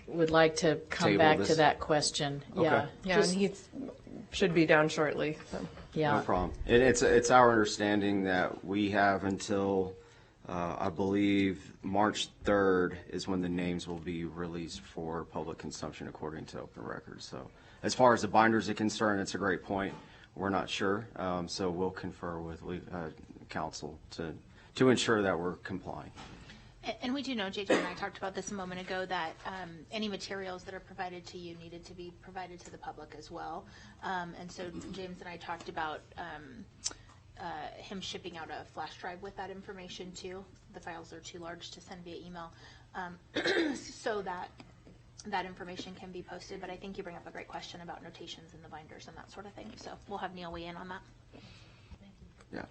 Would like to come back to that question. Okay. Yeah, and he should be down shortly. So. Yeah. No problem. It's our understanding that we have until, I believe, March 3rd is when the names will be released for public consumption according to open records. So as far as the binders are concerned, it's a great point. We're not sure, so we'll confer with counsel to ensure that we're complying. And we do know, JJ and I talked about this a moment ago, that any materials that are provided to you needed to be provided to the public as well. And so James and I talked about him shipping out a flash drive with that information too. The files are too large to send via email, so that information can be posted. But I think you bring up a great question about notations in the binders and that sort of thing. So we'll have Neil weigh in on that. Yeah.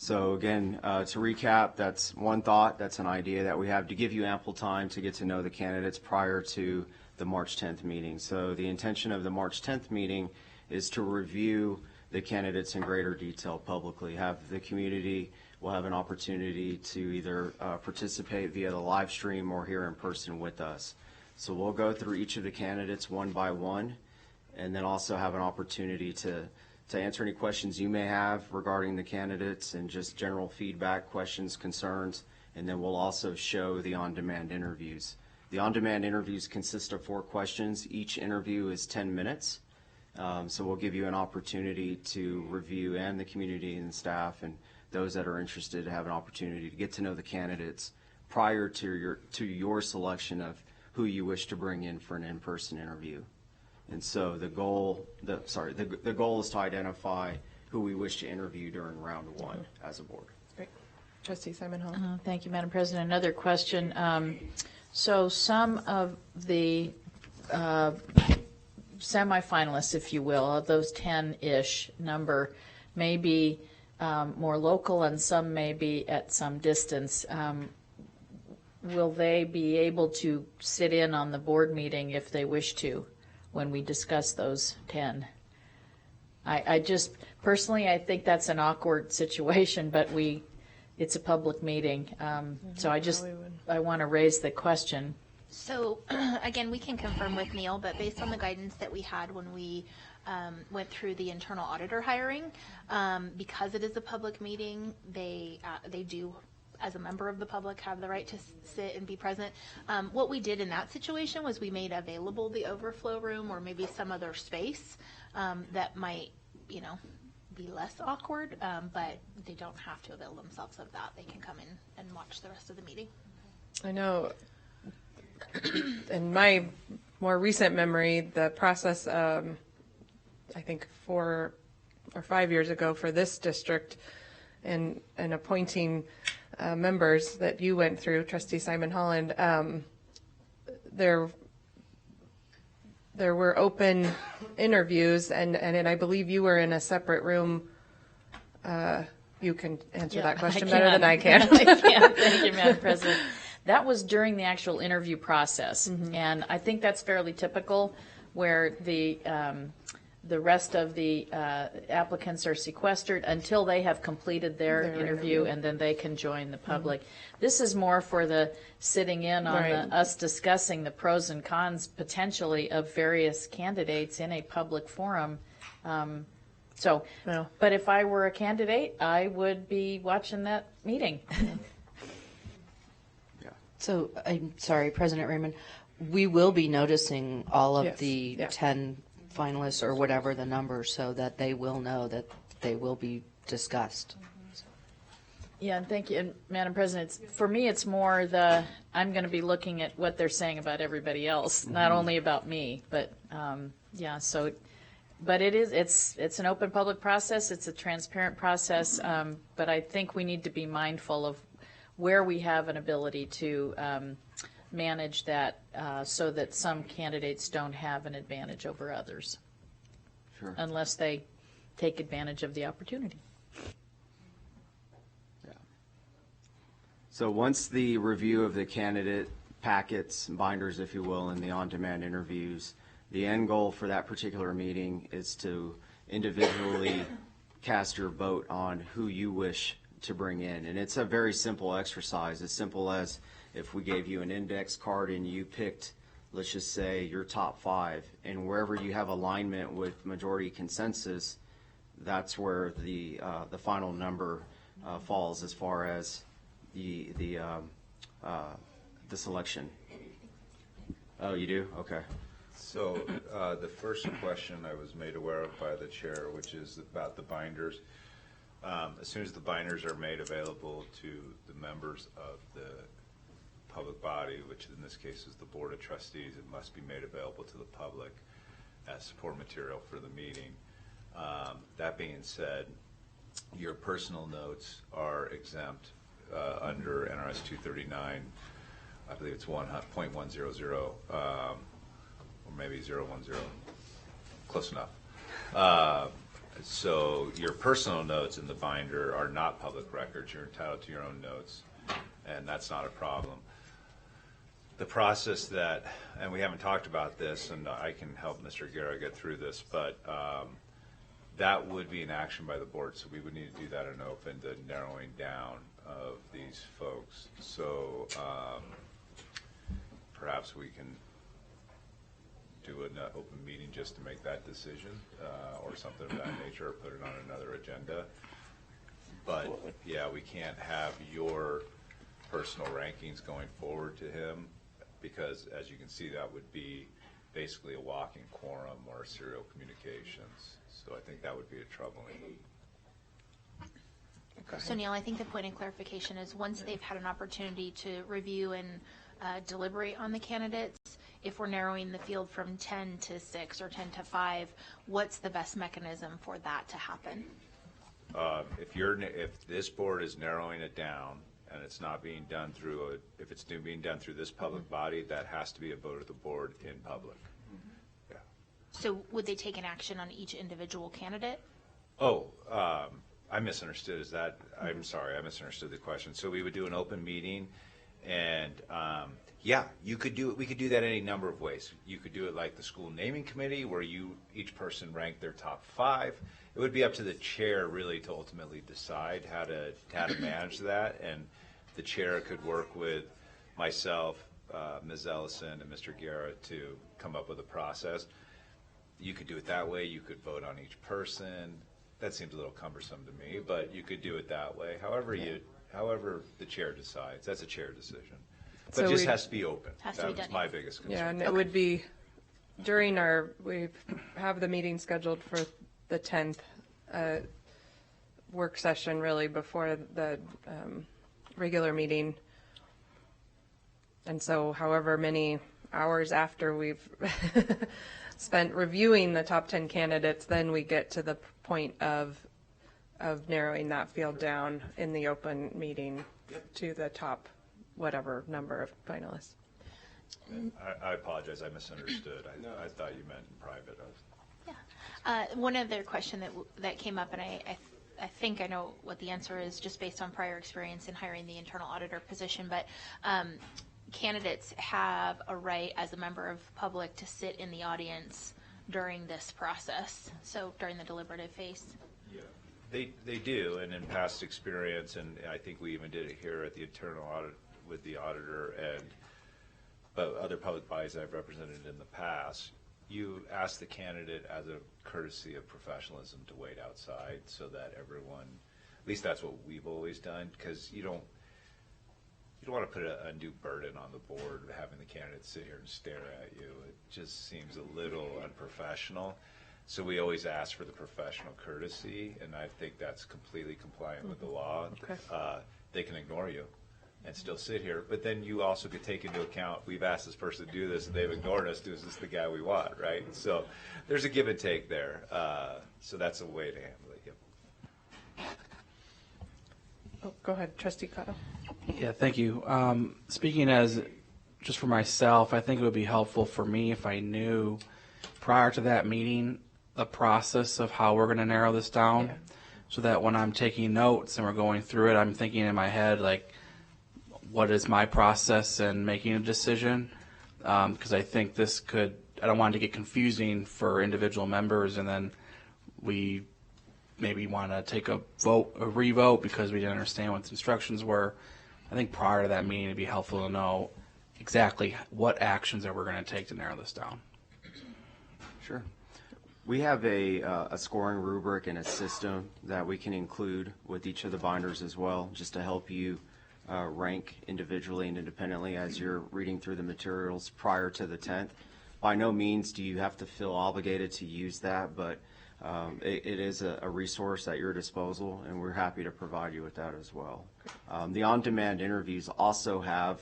So again, to recap, that's one thought, that's an idea that we have to give you ample time to get to know the candidates prior to the March 10th meeting. So the intention of the March 10th meeting is to review the candidates in greater detail publicly, have the community will have an opportunity to either participate via the live stream or here in person with us. So we'll go through each of the candidates one by one, and then also have an opportunity to answer any questions you may have regarding the candidates and just general feedback, questions, concerns, and then we'll also show the on-demand interviews. The on-demand interviews consist of 4 questions. Each interview is 10 minutes. So we'll give you an opportunity to review, and the community and staff and those that are interested to have an opportunity to get to know the candidates prior to your selection of who you wish to bring in for an in-person interview. And so the goal is to identify who we wish to interview during round 1 as a board. Great. Trustee Simon Hall. Thank you, Madam President. Another question. So some of the semifinalists, if you will, of those 10-ish number, may be more local and some may be at some distance. Will they be able to sit in on the board meeting if they wish to when we discuss those 10? I just, personally, I think that's an awkward situation, but it's a public meeting. So I want to raise the question. So again, we can confirm with Neil, but based on the guidance that we had when we went through the internal auditor hiring, because it is a public meeting, they do, as a member of the public, have the right to sit and be present. What we did in that situation was we made available the overflow room or maybe some other space that might, be less awkward, but they don't have to avail themselves of that. They can come in and watch the rest of the meeting. I know in my more recent memory, the process, I think 4 or 5 years ago for this district and appointing members that you went through, Trustee Simon Holland, there were open interviews, and I believe you were in a separate room. You can answer that question better than I can. I can. Thank you, Madam President. That was during the actual interview process, and I think that's fairly typical, where the rest of the applicants are sequestered until they have completed their interview, and then they can join the public. This is more for the sitting in on us discussing the pros and cons potentially of various candidates in a public forum. So, No. but if I were a candidate, I would be watching that meeting. So, I'm sorry, President Raymond, we will be noticing all of Yes, the yeah. 10 finalists or whatever the number, so that they will know that they will be discussed. Yeah, and thank you. And Madam President, for me, it's more I'm going to be looking at what they're saying about everybody else, not only about me, but, yeah, so, but it's an open public process, it's a transparent process, but I think we need to be mindful of where we have an ability to manage that so that some candidates don't have an advantage over others. Sure. Unless they take advantage of the opportunity. So once the review of the candidate packets, binders, if you will, and the on-demand interviews, the end goal for that particular meeting is to individually cast your vote on who you wish to bring in. And it's a very simple exercise, as simple as if we gave you an index card and you picked, let's just say, your top 5, and wherever you have alignment with majority consensus, that's where the final number falls as far as the selection. Oh, you do? Okay. So the first question I was made aware of by the chair, which is about the binders. As soon as the binders are made available to the members of the public body, which in this case is the Board of Trustees, it must be made available to the public as support material for the meeting. That being said, your personal notes are exempt under NRS 239, I believe it's 1.100, or maybe 010, close enough. So your personal notes in the binder are not public records. You're entitled to your own notes, and that's not a problem. The process that, and we haven't talked about this, and I can help Mr. Guerra get through this, but that would be an action by the board, so we would need to do that in open, the narrowing down of these folks. So perhaps we can do an open meeting just to make that decision, or something of that nature, or put it on another agenda. But yeah, we can't have your personal rankings going forward to him, because as you can see, that would be basically a walking quorum or serial communications. So I think that would be a troubling. So Neil, I think the point of clarification is once they've had an opportunity to review and deliberate on the candidates, if we're narrowing the field from 10 to 6 or 10 to 5, what's the best mechanism for that to happen? If this board is narrowing it down and it's not being done through if it's being done through this public body, that has to be a vote of the board in public. Yeah. So would they take an action on each individual candidate? Oh, I misunderstood. I'm sorry, I misunderstood the question. So we would do an open meeting, and yeah, we could do that any number of ways. You could do it like the school naming committee, where each person ranked their top 5. It would be up to the chair really to ultimately decide how to manage that, and the chair could work with myself, Ms. Ellison, and Mr. Guerra to come up with a process. You could do it that way. You could vote on each person. That seems a little cumbersome to me, but you could do it that way. However the chair decides. That's a chair decision. But So it just we'd- has to be open. That was my biggest concern. Yeah, and it would be we have the meeting scheduled for the 10th work session, really, before the regular meeting. And so however many hours after we've spent reviewing the top 10 candidates, then we get to the point of narrowing that field down in the open meeting to the top whatever number of finalists. I apologize. I misunderstood. I thought you meant in private. One other question that came up, and I think I know what the answer is just based on prior experience in hiring the internal auditor position, but candidates have a right as a member of public to sit in the audience during this process, so during the deliberative phase. Yeah, they do, and in past experience, and I think we even did it here at the internal audit with the auditor and but other public bodies I've represented in the past, you ask the candidate as a courtesy of professionalism to wait outside so that everyone, at least that's what we've always done, because you don't want to put a new burden on the board having the candidate sit here and stare at you. It just seems a little unprofessional. So we always ask for the professional courtesy, and I think that's completely compliant with the law. Okay. They can ignore you and still sit here, but then you also could take into account, we've asked this person to do this and they've ignored us. Is this the guy we want, right? So there's a give and take there. So that's a way to handle it. Yep. Oh, go ahead, Trustee Cotto. Yeah, thank you. Speaking as just for myself, I think it would be helpful for me if I knew prior to that meeting the process of how we're going to narrow this down, so that when I'm taking notes and we're going through it, I'm thinking in my head, like, what is my process in making a decision? Because I think this could, I don't want it to get confusing for individual members, and then we maybe want to take a vote, a revote, because we didn't understand what the instructions were. I think prior to that meeting, it'd be helpful to know exactly what actions that we're going to take to narrow this down. Sure. We have a scoring rubric and a system that we can include with each of the binders as well, just to help you rank individually and independently as you're reading through the materials prior to the 10th. By no means do you have to feel obligated to use that, but it is a resource at your disposal, and we're happy to provide you with that as well. The on-demand interviews also have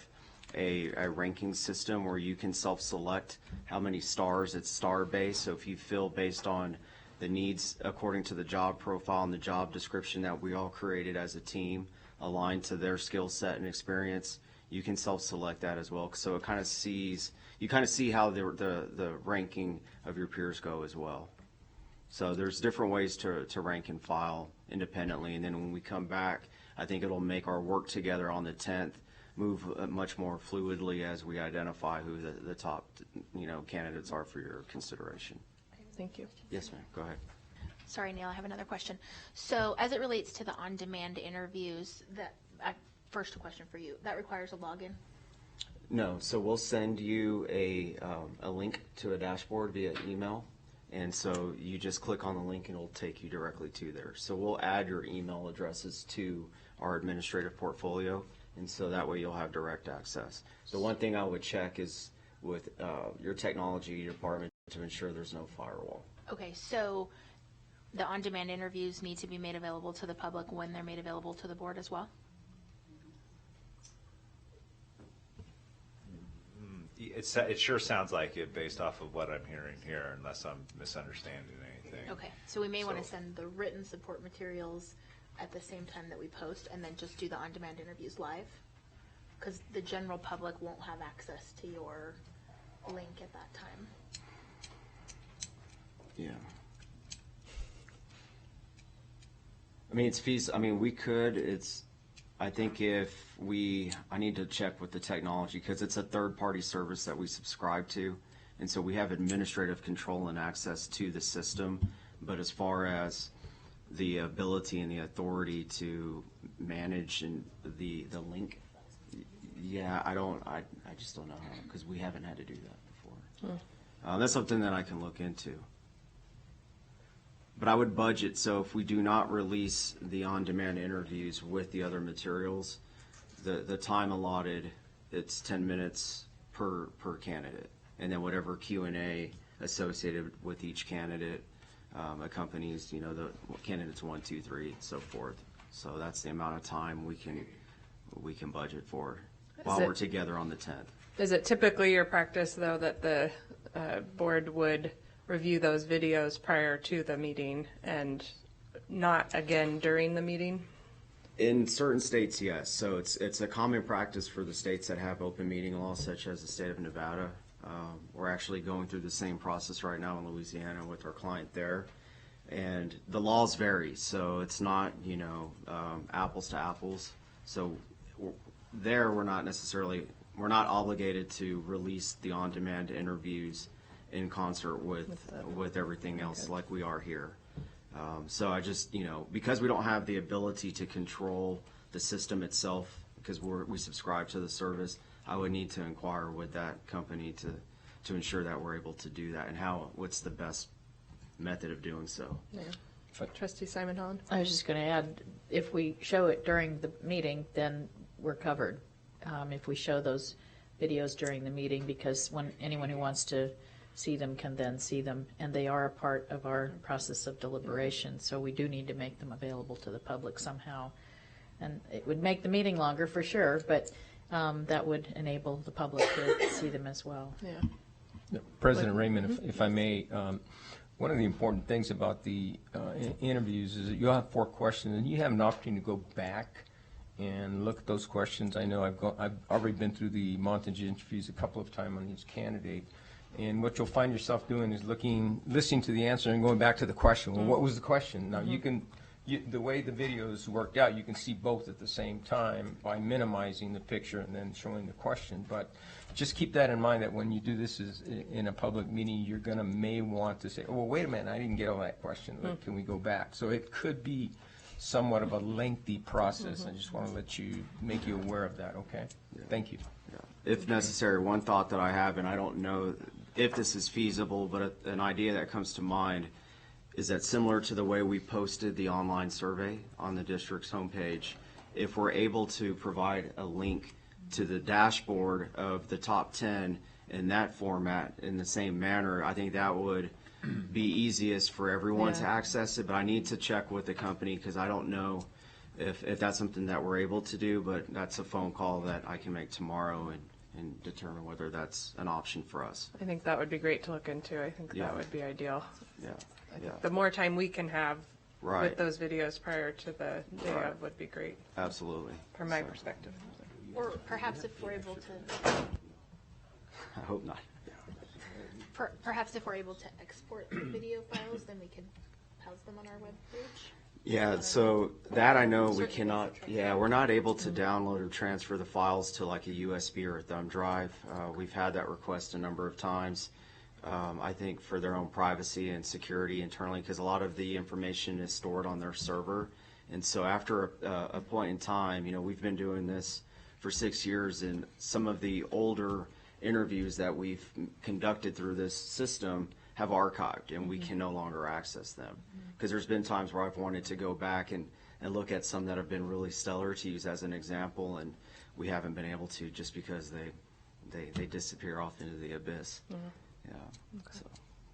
a ranking system where you can self-select how many stars. It's star-based, so if you feel based on the needs according to the job profile and the job description that we all created as a team, aligned to their skill set and experience, you can self-select that as well. So it kind of sees, you kind of see how the ranking of your peers go as well. So there's different ways to rank and file independently, and then when we come back, I think it'll make our work together on the 10th move much more fluidly as we identify who the top, candidates are for your consideration. Thank you. Yes, ma'am. Go ahead. Sorry, Neil, I have another question. So as it relates to the on-demand interviews, first question for you, that requires a login? No, so we'll send you a link to a dashboard via email, and so you just click on the link and it'll take you directly to there. So we'll add your email addresses to our administrative portfolio, and so that way you'll have direct access. The one thing I would check is with your technology department to ensure there's no firewall. Okay, so the on-demand interviews need to be made available to the public when they're made available to the board as well? It sure sounds like it based off of what I'm hearing here, unless I'm misunderstanding anything. Okay, so we may want to send the written support materials at the same time that we post, and then just do the on-demand interviews live? Because the general public won't have access to your link at that time. Yeah. I mean, it's feasible. I mean, we could. I think I need to check with the technology because it's a third-party service that we subscribe to, and so we have administrative control and access to the system. But as far as the ability and the authority to manage and the link, yeah, I just don't know how, because we haven't had to do that before. That's something that I can look into. But I would budget, so if we do not release the on-demand interviews with the other materials, the time allotted, it's 10 minutes per candidate. And then whatever Q&A associated with each candidate accompanies, the candidates 1, 2, 3, and so forth. So that's the amount of time we can budget for while we're together on the 10th. Is it typically your practice, though, that the board would review those videos prior to the meeting and not again during the meeting? In certain states, yes. So it's a common practice for the states that have open meeting laws, such as the state of Nevada. We're actually going through the same process right now in Louisiana with our client there. And the laws vary, so it's not, apples to apples. So there we're not obligated to release the on-demand interviews in concert with everything else like we are here. So I just, because we don't have the ability to control the system itself, because we subscribe to the service, I would need to inquire with that company to ensure that we're able to do that, and what's the best method of doing so. Yeah. Trustee Simon Holland? I was just going to add, if we show it during the meeting, then we're covered. If we show those videos during the meeting, because when anyone who wants to see them can then see them, and they are a part of our process of deliberation, so we do need to make them available to the public somehow. And it would make the meeting longer for sure, but that would enable the public to see them as well. Yeah. President Raymond, if I may, one of the important things about the interviews is that you'll have 4 questions, and you have an opportunity to go back and look at those questions. I know I've already been through the montage interviews a couple of times on each candidate, and what you'll find yourself doing is listening to the answer and going back to the question. Well, what was the question? Now the way the videos worked out, you can see both at the same time by minimizing the picture and then showing the question. But just keep that in mind, that when you do this in a public meeting, you're going to may want to say, oh, well, wait a minute, I didn't get all that question. Can we go back? So it could be somewhat of a lengthy process. I just want to make you aware of that, okay? Yeah. Thank you. Yeah. If necessary, one thought that I have, and I don't know if this is feasible, but an idea that comes to mind is that, similar to the way we posted the online survey on the district's homepage, if we're able to provide a link to the dashboard of the top 10 in that format in the same manner, I think that would be easiest for everyone to access it. But I need to check with the company, because I don't know if that's something that we're able to do, but that's a phone call that I can make tomorrow and determine whether that's an option for us. I think that would be great to look into. I think that would be ideal. Yeah. The more time we can have with those videos prior to the day of would be great. Absolutely. From my perspective. Or perhaps if we're able to. I hope not. Perhaps if we're able to export the video files, then we could house them on our webpage. Yeah, so that I know we cannot, we're not able to download or transfer the files to like a USB or a thumb drive. We've had that request a number of times, I think for their own privacy and security internally, because a lot of the information is stored on their server. And so after a point in time, we've been doing this for 6 years, and some of the older interviews that we've conducted through this system have archived, and we can no longer access them. Because there's been times where I've wanted to go back and look at some that have been really stellar, to use as an example, and we haven't been able to, just because they disappear off into the abyss. So,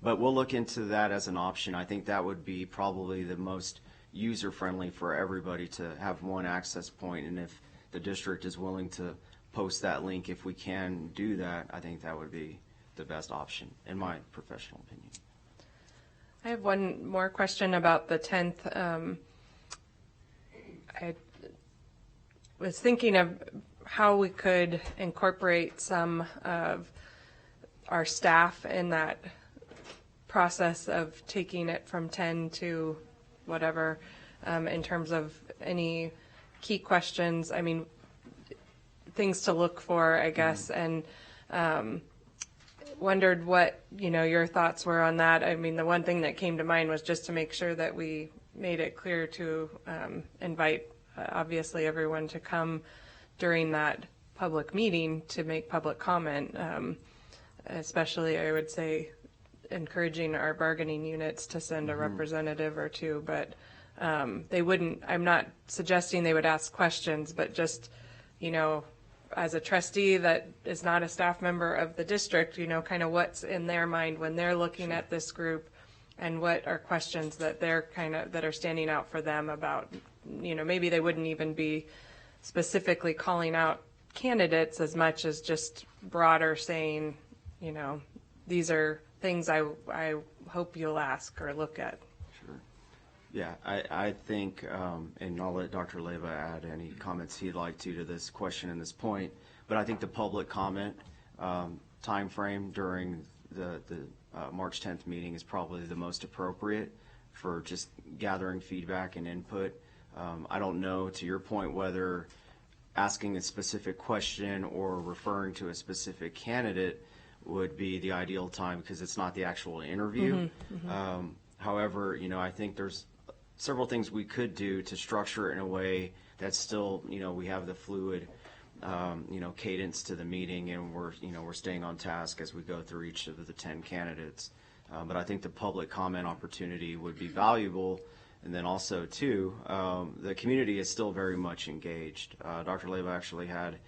but we'll look into that as an option. I think that would be probably the most user-friendly for everybody, to have one access point, and if the district is willing to post that link, if we can do that, I think that would be the best option, in my professional opinion. I have one more question about the 10th. I was thinking of how we could incorporate some of our staff in that process of taking it from 10 to whatever, in terms of any key questions. I mean, things to look for, I guess, and wondered what your thoughts were on that. I mean, the one thing that came to mind was just to make sure that we made it clear to invite obviously everyone to come during that public meeting to make public comment, especially I would say encouraging our bargaining units to send a representative or two, but they wouldn't, I'm not suggesting they would ask questions, but just as a trustee that is not a staff member of the district, kind of what's in their mind when they're looking at this group, and what are questions that they're that are standing out for them about, maybe they wouldn't even be specifically calling out candidates as much as just broader saying, these are things I hope you'll ask or look at. Yeah, I think, and I'll let Dr. Leyva add any comments he'd like to this question and this point, but I think the public comment time frame during the March 10th meeting is probably the most appropriate for just gathering feedback and input. I don't know, to your point, whether asking a specific question or referring to a specific candidate would be the ideal time, because it's not the actual interview. However, I think there's several things we could do to structure it in a way that's still, we have the fluid cadence to the meeting, and we're staying on task as we go through each of the 10 candidates. But I think the public comment opportunity would be valuable. And then also, too, the community is still very much engaged. Dr. Leyba actually had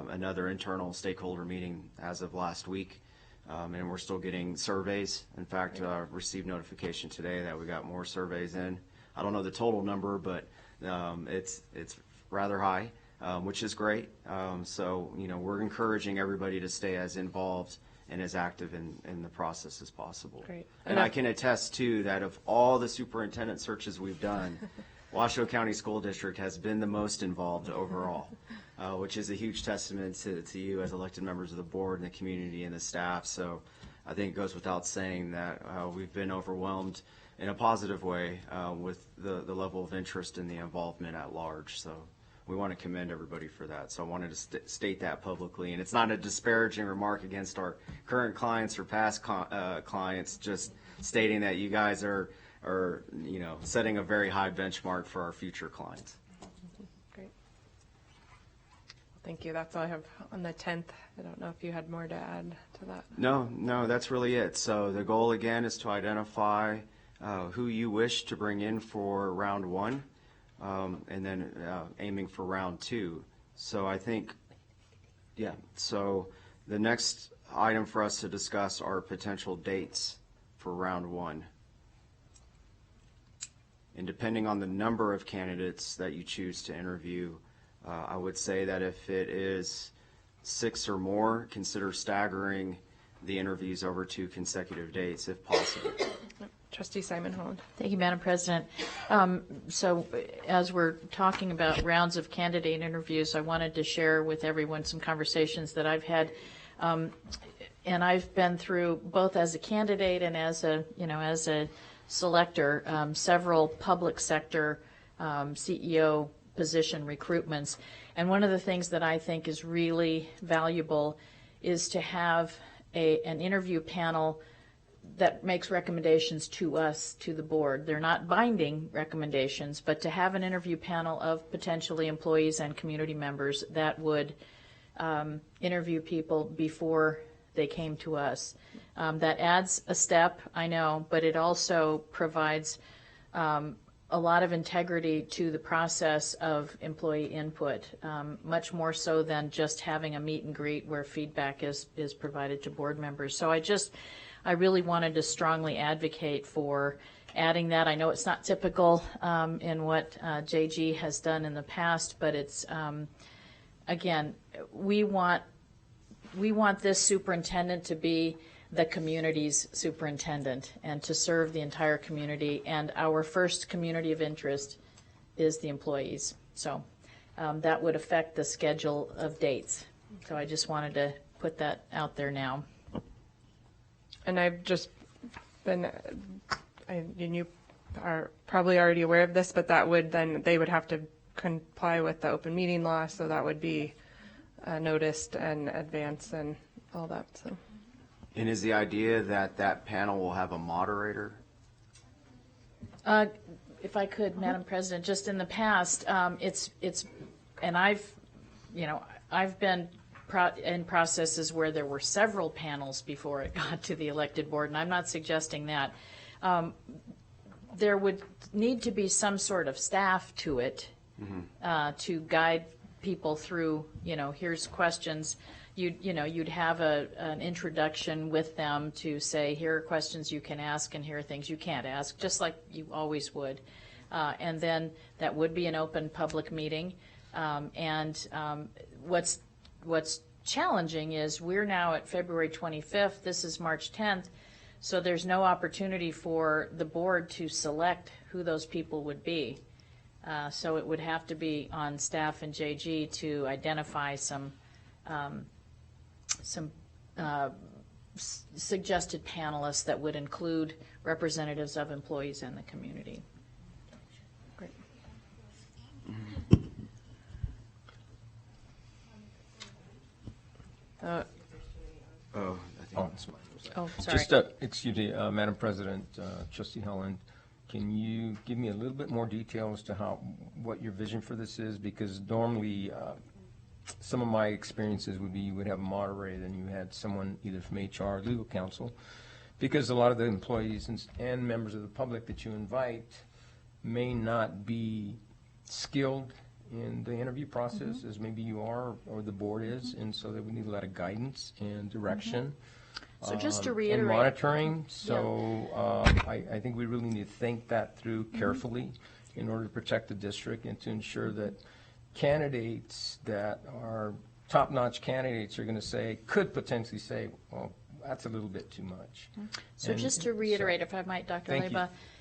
another internal stakeholder meeting as of last week, and we're still getting surveys. In fact, received notification today that we got more surveys in. I don't know the total number, but it's rather high, which is great. So, we're encouraging everybody to stay as involved and as active in the process as possible. Great. And I can attest, too, that of all the superintendent searches we've done, Washoe County School District has been the most involved overall, which is a huge testament to you as elected members of the board and the community and the staff. So I think it goes without saying that we've been overwhelmed in a positive way with the level of interest and the involvement at large. So we want to commend everybody for that. So I wanted to state that publicly. And it's not a disparaging remark against our current clients or past clients, just stating that you guys are setting a very high benchmark for our future clients. Great. Thank you. That's all I have on the 10th. I don't know if you had more to add to that. No, that's really it. So the goal, again, is to identify who you wish to bring in for round 1. And then aiming for round 2. So I think, so the next item for us to discuss are potential dates for round 1. And depending on the number of candidates that you choose to interview, I would say that if it is 6 or more, consider staggering the interviews over 2 consecutive dates if possible. Trustee Simon Holland. Thank you, Madam President. So as we're talking about rounds of candidate interviews, I wanted to share with everyone some conversations that I've had. And I've been through, both as a candidate and as a selector, several public sector CEO position recruitments. And one of the things that I think is really valuable is to have an interview panel that makes recommendations to us, to the board. They're not binding recommendations, but to have an interview panel of potentially employees and community members that would interview people before they came to us. That adds a step, I know, but it also provides a lot of integrity to the process of employee input, much more so than just having a meet and greet where feedback is provided to board members. So I really wanted to strongly advocate for adding that. I know it's not typical in what JG has done in the past, but it's, again, we want this superintendent to be the community's superintendent and to serve the entire community. And our first community of interest is the employees. So that would affect the schedule of dates. So I just wanted to put that out there now. And I've just been, and you are probably already aware of this, but that would then, they would have to comply with the open meeting law, so that would be noticed and advanced and all that. So. And is the idea that that panel will have a moderator? If I could, Madam President, just in the past, and I've been in processes where there were several panels before it got to the elected board, and I'm not suggesting that. There would need to be some sort of staff to it to guide people through, here's questions. You'd have an introduction with them to say, here are questions you can ask and here are things you can't ask, just like you always would. And then that would be an open public meeting. What's challenging is we're now at February 25th. This is March 10th. So there's no opportunity for the board to select who those people would be. So it would have to be on staff and JG to identify some suggested panelists that would include representatives of employees and the community. Great. Sorry. Just, excuse me, Madam President, Trustee Holland, can you give me a little bit more detail as to what your vision for this is? Because normally some of my experiences would be you would have a moderator, then you had someone either from HR or legal counsel, because a lot of the employees and members of the public that you invite may not be skilled in the interview process as maybe you are or the board is, and so that we need a lot of guidance and direction. So just to And reiterate. monitoring, so I think we really need to think that through carefully in order to protect the district and to ensure that candidates that are top-notch candidates are going to say, could potentially say, well, that's a little bit too much. So And just to reiterate, if I might, Dr. Thank you.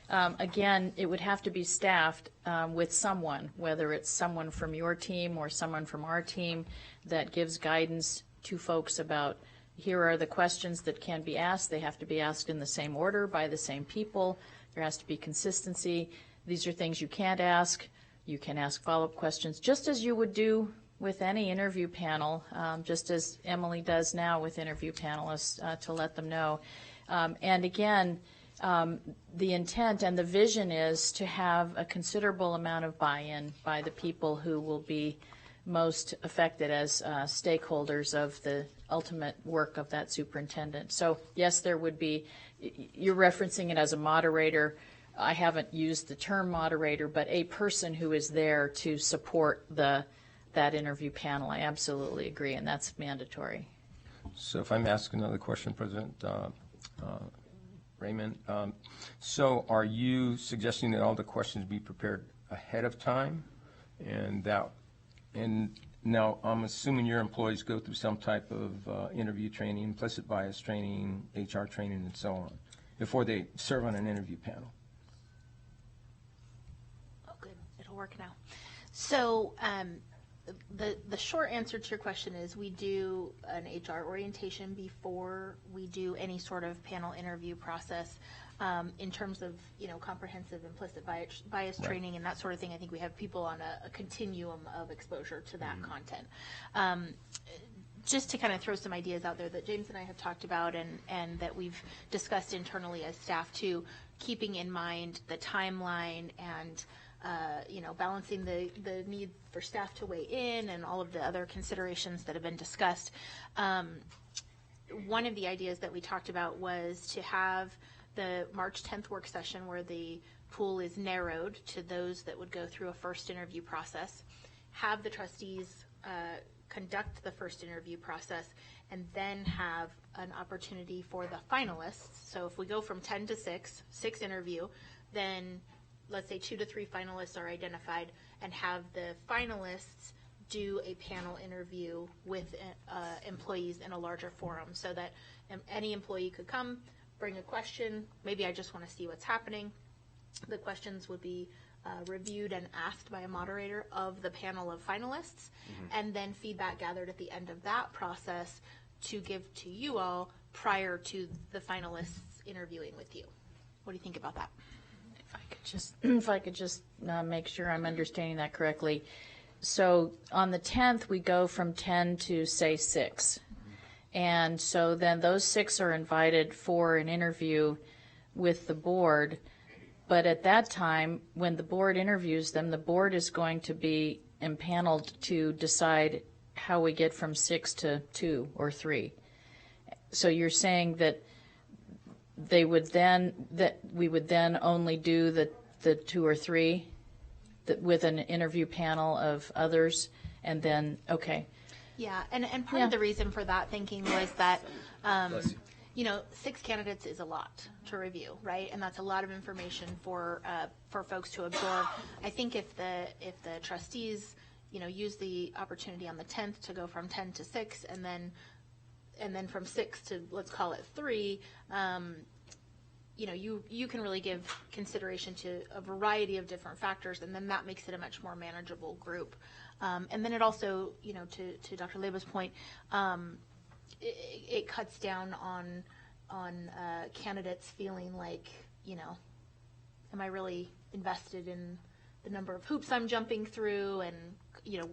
Leba, again, it would have to be staffed with someone, whether it's someone from your team or someone from our team that gives guidance to folks about, here are the questions that can be asked. They have to be asked in the same order by the same people. There has to be consistency. These are things you can't ask. You can ask follow-up questions, just as you would do with any interview panel, just as Emily does now with interview panelists, to let them know. And again, the intent and the vision is to have a considerable amount of buy-in by the people who will be most affected as stakeholders of the ultimate work of that superintendent. So yes, there would be, you're referencing it as a moderator. I haven't used the term moderator, but a person who is there to support that interview panel. I absolutely agree, and that's mandatory. So if I'm asking another question, President Raymond, so are you suggesting that all the questions be prepared ahead of time, and now I'm assuming your employees go through some type of interview training, implicit bias training, HR training, and so on, before they serve on an interview panel? Oh, good. It'll work now. So the short answer to your question is we do an HR orientation before we do any sort of panel interview process. In terms of, comprehensive implicit bias training and that sort of thing, I think we have people on a continuum of exposure to that content. Just to kind of throw some ideas out there that James and I have talked about and that we've discussed internally as staff too, keeping in mind the timeline and balancing the need for staff to weigh in and all of the other considerations that have been discussed. One of the ideas that we talked about was to have the March 10th work session where the pool is narrowed to those that would go through a first interview process, have the trustees conduct the first interview process, and then have an opportunity for the finalists. So if we go from 10 to 6 interview, then let's say 2 to 3 finalists are identified, and have the finalists do a panel interview with employees in a larger forum so that any employee could come, bring a question. Maybe I just want to see what's happening. The questions would be reviewed and asked by a moderator of the panel of finalists, and then feedback gathered at the end of that process to give to you all prior to the finalists interviewing with you. What do you think about that? If I could just make sure I'm understanding that correctly. So on the 10th, we go from 10 to, say, 6. And so then those 6 are invited for an interview with the board. But at that time, when the board interviews them, the board is going to be empaneled to decide how we get from 6 to 2 or 3. So you're saying that we would then only do the 2 or 3 with an interview panel of others, and then, okay. Yeah, and part of the reason for that thinking was that, 6 candidates is a lot to review, right? And that's a lot of information for folks to absorb. I think if the trustees, use the opportunity on the 10th to go from 10 to 6, and then from 6 to, let's call it 3, you can really give consideration to a variety of different factors, and then that makes it a much more manageable group. And then it also, to Dr. Leba's point, it cuts down on candidates feeling like, am I really invested in the number of hoops I'm jumping through, and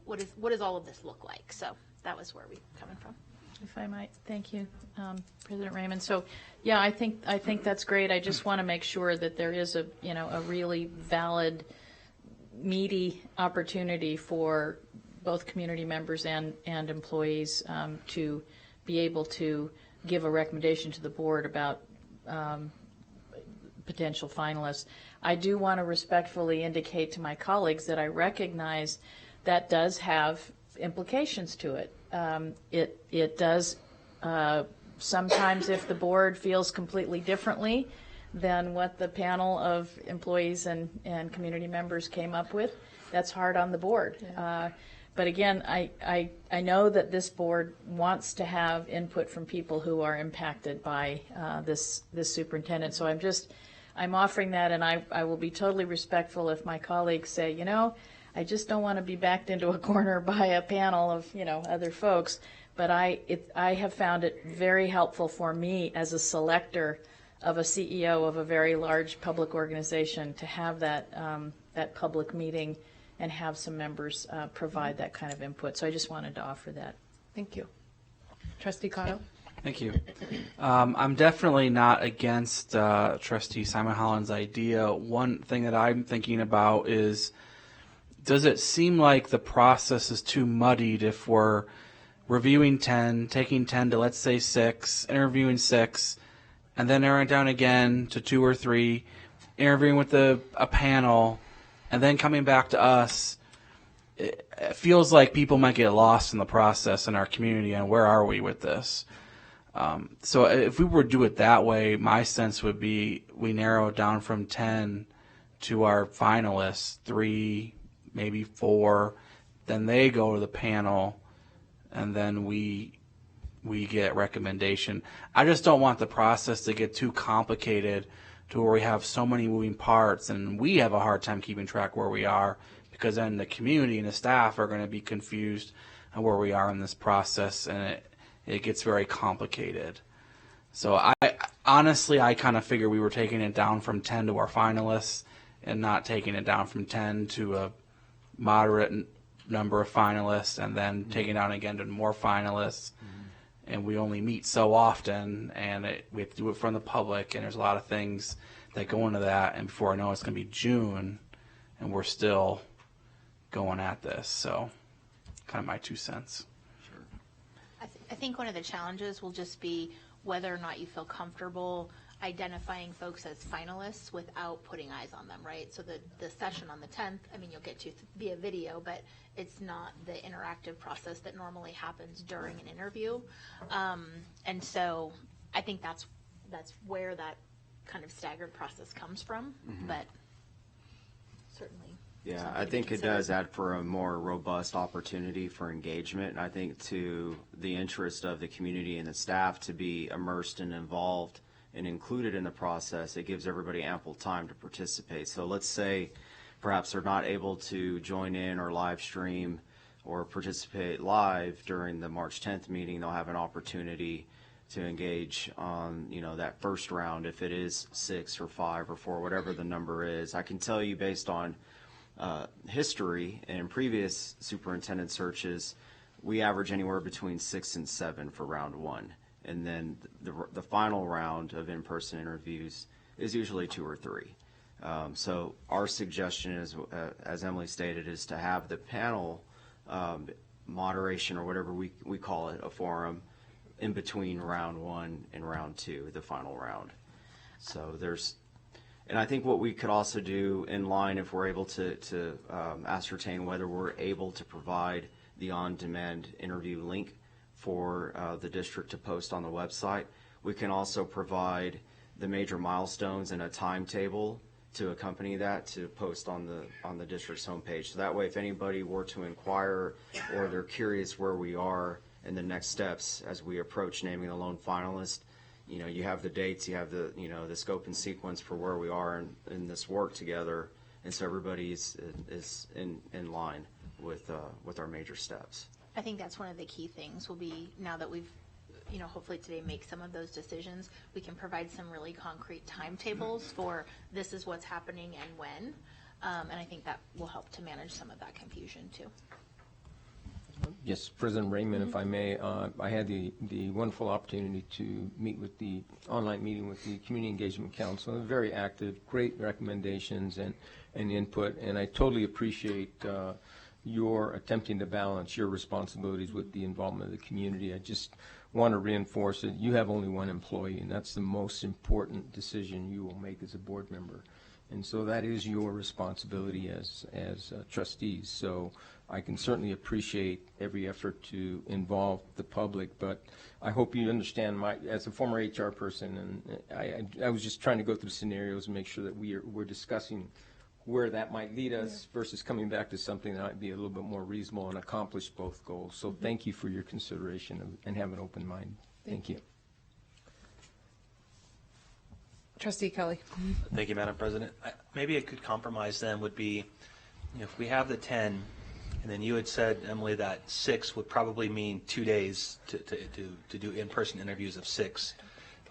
what does all of this look like? So that was where we were coming from. If I might, thank you, President Raymond. So, yeah, I think that's great. I just want to make sure that there is a really valid, meaty opportunity for both community members and employees to be able to give a recommendation to the board about potential finalists. I do want to respectfully indicate to my colleagues that I recognize that does have implications to it. It does sometimes, if the board feels completely differently than what the panel of employees and community members came up with, that's hard on the board. Yeah. But again, I know that this board wants to have input from people who are impacted by this superintendent. So I'm offering that, and I will be totally respectful if my colleagues say, you know, I just don't want to be backed into a corner by a panel of, you know, other folks. But I have found it very helpful for me as a selector of a CEO of a very large public organization to have that public meeting and have some members provide that kind of input. So I just wanted to offer that. Thank you. Trustee Cotto? Thank you. I'm definitely not against Trustee Simon Holland's idea. One thing that I'm thinking about is, does it seem like the process is too muddied if we're reviewing 10, taking 10 to, let's say, 6, interviewing 6, and then narrowing down again to 2 or 3, interviewing with a panel, and then coming back to us? It feels like people might get lost in the process in our community, and where are we with this? So if we were to do it that way, my sense would be we narrow it down from 10 to our finalists, 3, maybe 4, then they go to the panel, and then we get recommendation. I just don't want the process to get too complicated to where we have so many moving parts, and we have a hard time keeping track where we are, because then the community and the staff are going to be confused on where we are in this process, and it gets very complicated. So I honestly kind of figure we were taking it down from 10 to our finalists and not taking it down from 10 to a moderate number of finalists and then taking it down again to more finalists. And we only meet so often, and we have to do it from the public, and there's a lot of things that go into that, and before I know it's going to be June, and we're still going at this. So kind of my 2 cents. I think one of the challenges will just be whether or not you feel comfortable identifying folks as finalists without putting eyes on them, right? So the session on the 10th, I mean, you'll get to via video, but it's not the interactive process that normally happens during an interview. And so I think that's where that kind of staggered process comes from, but certainly. Yeah, I think it does add for a more robust opportunity for engagement. And I think to the interest of the community and the staff to be immersed and involved and included in the process, it gives everybody ample time to participate. So let's say perhaps they're not able to join in or live stream or participate live during the March 10th meeting. They'll have an opportunity to engage on, you know, that first round, if it is 6 or 5 or 4, whatever the number is. I can tell you based on history and previous superintendent searches, we average anywhere between 6 and 7 for round 1. And then the final round of in-person interviews is usually 2 or 3. So our suggestion is, as Emily stated, is to have the panel moderation, or whatever we call it, a forum, in between round 1 and round 2, the final round. So and I think what we could also do in line, if we're able to ascertain whether we're able to provide the on-demand interview link for the district to post on the website, we can also provide the major milestones and a timetable to accompany that to post on the district's homepage. So that way, if anybody were to inquire or they're curious where we are in the next steps as we approach naming the lone finalist, you know, you have the dates, you have the, you know, the scope and sequence for where we are in this work together, and so everybody is in line with our major steps. I think that's one of the key things will be, now that we've, you know, hopefully today make some of those decisions, we can provide some really concrete timetables for this is what's happening and when, and I think that will help to manage some of that confusion too. Yes, President Raymond, if I may, I had the wonderful opportunity to meet with the online meeting with the Community Engagement Council. Very active, great recommendations and input, and I totally appreciate you're attempting to balance your responsibilities with the involvement of the community. I just want to reinforce that you have only one employee, and that's the most important decision you will make as a board member. And so that is your responsibility as trustees. So I can certainly appreciate every effort to involve the public, but I hope you understand as a former HR person, and I was just trying to go through scenarios and make sure that we're discussing where that might lead us versus coming back to something that might be a little bit more reasonable and accomplish both goals. So thank you for your consideration and have an open mind. Thank you. Trustee Kelly. Thank you, Madam President. Maybe a good compromise then would be, if we have the 10, and then you had said, Emily, that 6 would probably mean 2 days to do in-person interviews of 6.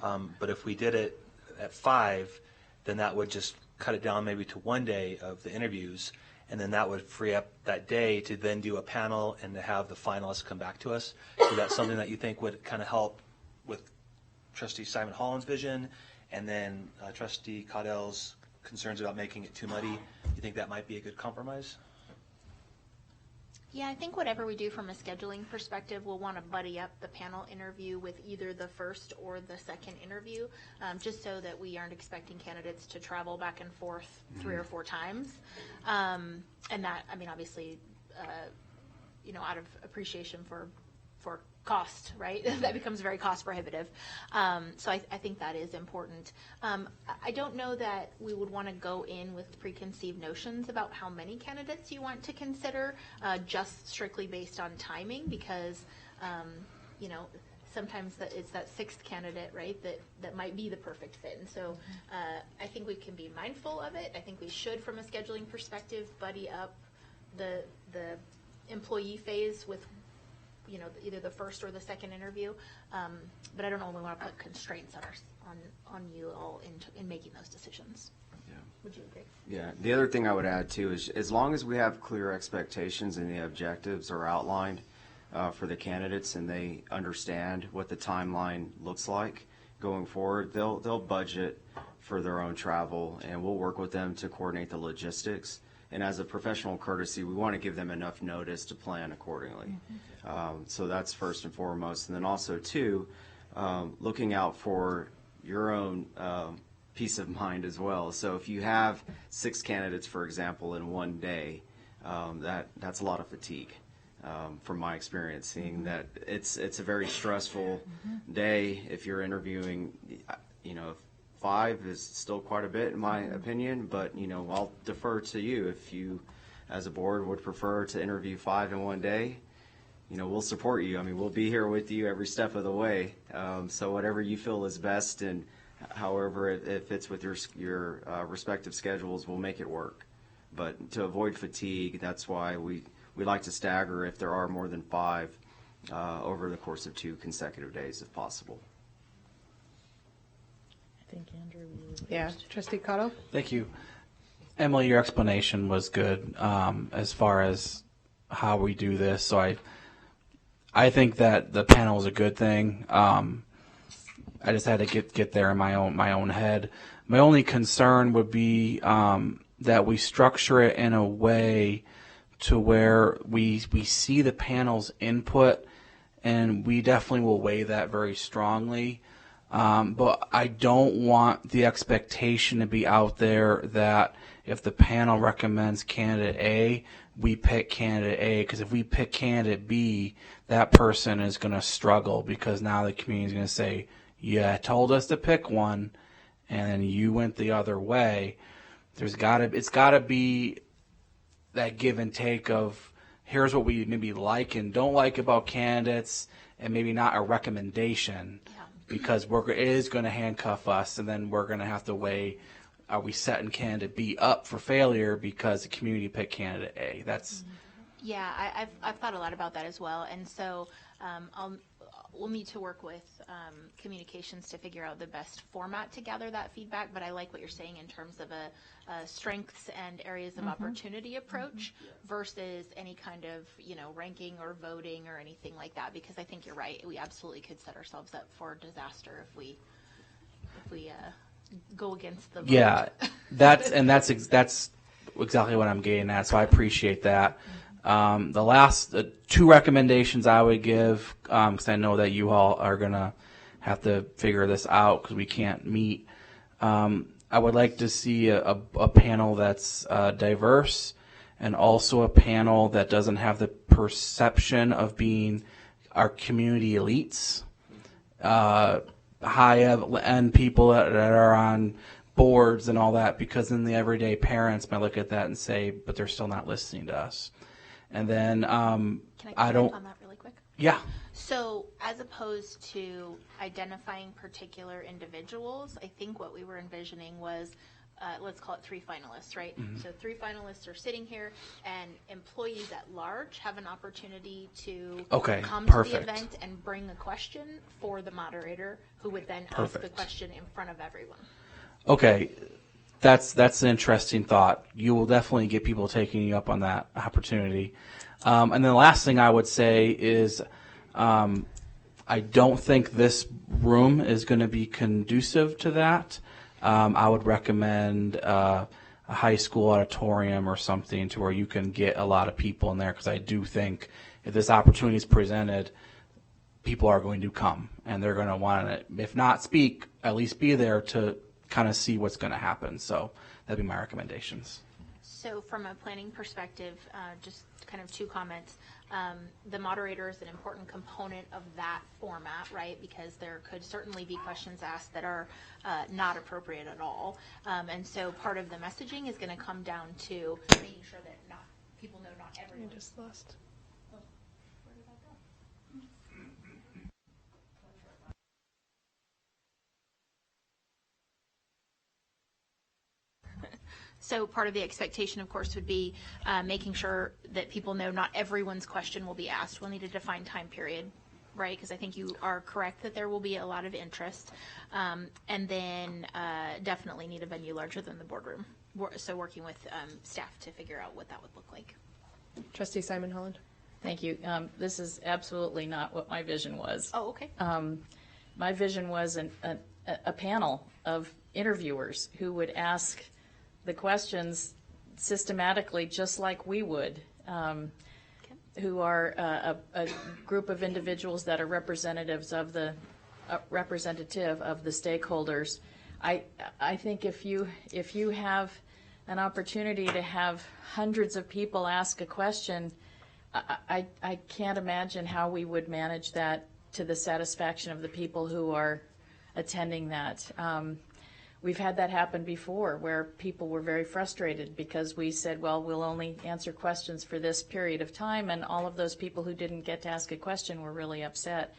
But if we did it at 5, then that would just cut it down maybe to 1 day of the interviews, and then that would free up that day to then do a panel and to have the finalists come back to us. So that's something that you think would kind of help with Trustee Simon Holland's vision, and then Trustee Caudell's concerns about making it too muddy. You think that might be a good compromise? Yeah, I think whatever we do from a scheduling perspective, we'll want to buddy up the panel interview with either the first or the second interview, just so that we aren't expecting candidates to travel back and forth 3 or 4 times. And that, I mean, obviously, out of appreciation for cost, right? That becomes very cost prohibitive. So I think that is important. I don't know that we would want to go in with preconceived notions about how many candidates you want to consider, just strictly based on timing, because, sometimes it's that 6th candidate, right, that might be the perfect fit. And so I think we can be mindful of it. I think we should, from a scheduling perspective, buddy up the employee phase with either the first or the second interview, but I don't know when we want to put constraints on you all in making those decisions. Yeah. Would you agree? Yeah. The other thing I would add too is, as long as we have clear expectations and the objectives are outlined for the candidates and they understand what the timeline looks like going forward, they'll budget for their own travel, and we'll work with them to coordinate the logistics. And as a professional courtesy, we want to give them enough notice to plan accordingly. So that's first and foremost. And then also, too, looking out for your own peace of mind as well. So if you have 6 candidates, for example, in 1 day, that's a lot of fatigue. From my experience, seeing that it's a very stressful day if you're interviewing, 5 is still quite a bit in my opinion, but I'll defer to you if you as a board would prefer to interview 5 in 1 day. We'll support you. I mean, we'll be here with you every step of the way. So whatever you feel is best, and however it fits with your respective schedules, we'll make it work. But to avoid fatigue, that's why we like to stagger if there are more than 5 over the course of 2 consecutive days if possible. Yeah, Trustee Cotto? Thank you. Emily, your explanation was good as far as how we do this. So I think that the panel is a good thing. I just had to get there in my own head. My only concern would be that we structure it in a way to where we see the panel's input, and we definitely will weigh that very strongly. But I don't want the expectation to be out there that if the panel recommends candidate A, we pick candidate A, because if we pick candidate B, that person is going to struggle, because now the community is going to say, yeah, told us to pick one, and then you went the other way. It's got to be that give and take of, here's what we maybe like and don't like about candidates, and maybe not a recommendation. Because it is going to handcuff us, and then we're going to have to weigh, are we setting candidate B up for failure because the community picked candidate A? Yeah, I've thought a lot about that as well, and so we'll need to work with communications to figure out the best format to gather that feedback. But I like what you're saying in terms of a strengths and areas of opportunity approach versus any kind of ranking or voting or anything like that. Because I think you're right, we absolutely could set ourselves up for disaster if we go against the vote. Yeah, that's exactly what I'm getting at. So I appreciate that. The last two recommendations I would give, because I know that you all are going to have to figure this out because we can't meet. I would like to see a panel that's diverse, and also a panel that doesn't have the perception of being our community elites, high-end people that are on boards and all that, because then the everyday parents might look at that and say, but they're still not listening to us. And then Can I comment on that really quick? Yeah. So as opposed to identifying particular individuals, I think what we were envisioning was, let's call it 3 finalists, right? Mm-hmm. So 3 finalists are sitting here, and employees at large have an opportunity to come to the event and bring a question for the moderator, who would then ask the question in front of everyone. Okay. That's an interesting thought. You will definitely get people taking you up on that opportunity. And then the last thing I would say is I don't think this room is going to be conducive to that. I would recommend a high school auditorium or something to where you can get a lot of people in there, because I do think if this opportunity is presented, people are going to come, and they're going to want to, if not speak, at least be there to kind of see what's going to happen. So that'd be my recommendations. So from a planning perspective, just kind of 2 comments. The moderator is an important component of that format, right? Because there could certainly be questions asked that are not appropriate at all. And so part of the messaging is going to come down to making sure that people know not everyone. You just lost. Oh, where did that go? So part of the expectation, of course, would be making sure that people know not everyone's question will be asked. We'll need a defined time period, right? Because I think you are correct that there will be a lot of interest. And then definitely need a venue larger than the boardroom. So working with staff to figure out what that would look like. Trustee Simon Holland. Thank you. This is absolutely not what my vision was. Oh, okay. My vision was a panel of interviewers who would ask the questions systematically, just like we would, who are a group of individuals that are representative of the stakeholders. I think if you have an opportunity to have hundreds of people ask a question, I can't imagine how we would manage that to the satisfaction of the people who are attending that. We've had that happen before, where people were very frustrated because we said, well, we'll only answer questions for this period of time, and all of those people who didn't get to ask a question were really upset.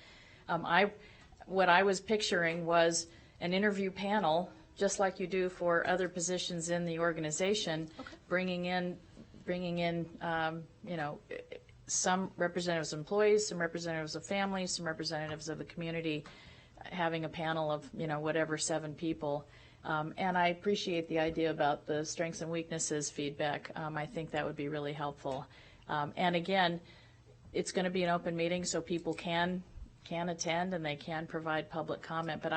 What I was picturing was an interview panel, just like you do for other positions in the organization, bringing in some representatives of employees, some representatives of families, some representatives of the community, having a panel of, whatever, 7 people. And I appreciate the idea about the strengths and weaknesses feedback. I think that would be really helpful. And again, it's going to be an open meeting, so people can attend and they can provide public comment. But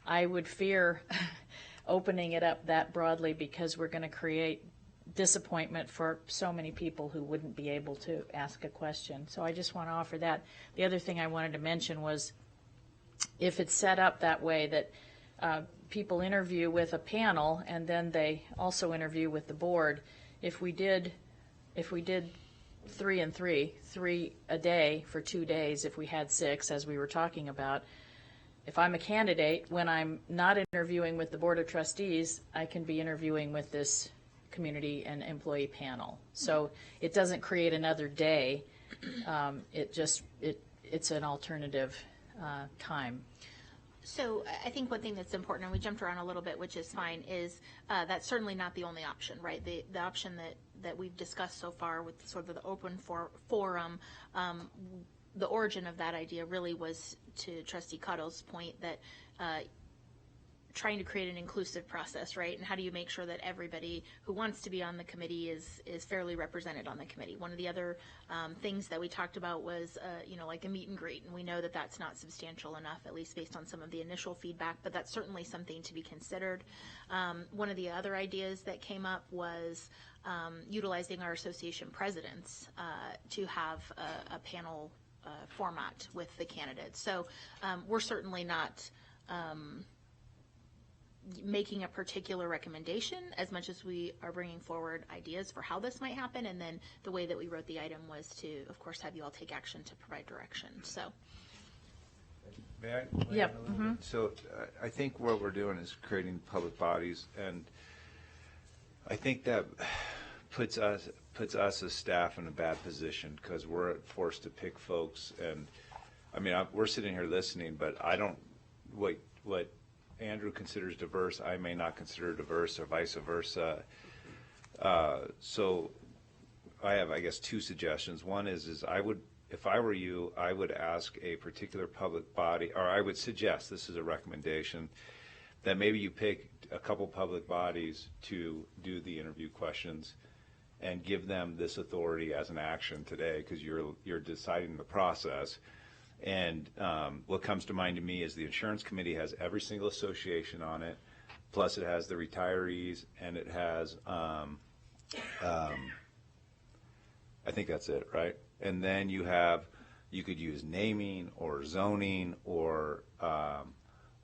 I would fear opening it up that broadly, because we're going to create disappointment for so many people who wouldn't be able to ask a question. So I just want to offer that. The other thing I wanted to mention was, if it's set up that way that people interview with a panel and then they also interview with the board, if we did 3 and 3 a day for 2 days, if we had 6, as we were talking about, if I'm a candidate, when I'm not interviewing with the Board of Trustees, I can be interviewing with this community and employee panel. So it doesn't create another day. It's an alternative time. So I think one thing that's important, and we jumped around a little bit, which is fine, is that's certainly not the only option, right? The option that we've discussed so far with sort of the open forum, the origin of that idea really was to Trustee Cuddle's point that trying to create an inclusive process, right? And how do you make sure that everybody who wants to be on the committee is fairly represented on the committee? One of the other things that we talked about was, like a meet and greet, and we know that that's not substantial enough, at least based on some of the initial feedback, but that's certainly something to be considered. One of the other ideas that came up was utilizing our association presidents to have a panel format with the candidates. So we're certainly not making a particular recommendation as much as we are bringing forward ideas for how this might happen, and then the way that we wrote the item was to, of course, have you all take action to provide direction. So. May I? Yep. Mm-hmm. So I think what we're doing is creating public bodies, and I think that puts us as staff in a bad position because we're forced to pick folks. And I mean, we're sitting here listening, but I don't what Andrew considers diverse, I may not consider diverse, or vice versa. So I have, I guess, two suggestions. One is I would, if I were you, I would ask a particular public body, or I would suggest, this is a recommendation, that maybe you pick a couple public bodies to do the interview questions and give them this authority as an action today, because you're deciding the process. And what comes to mind to me is the insurance committee has every single association on it, plus it has the retirees, and it has, I think that's it, right? And then you could use naming or zoning or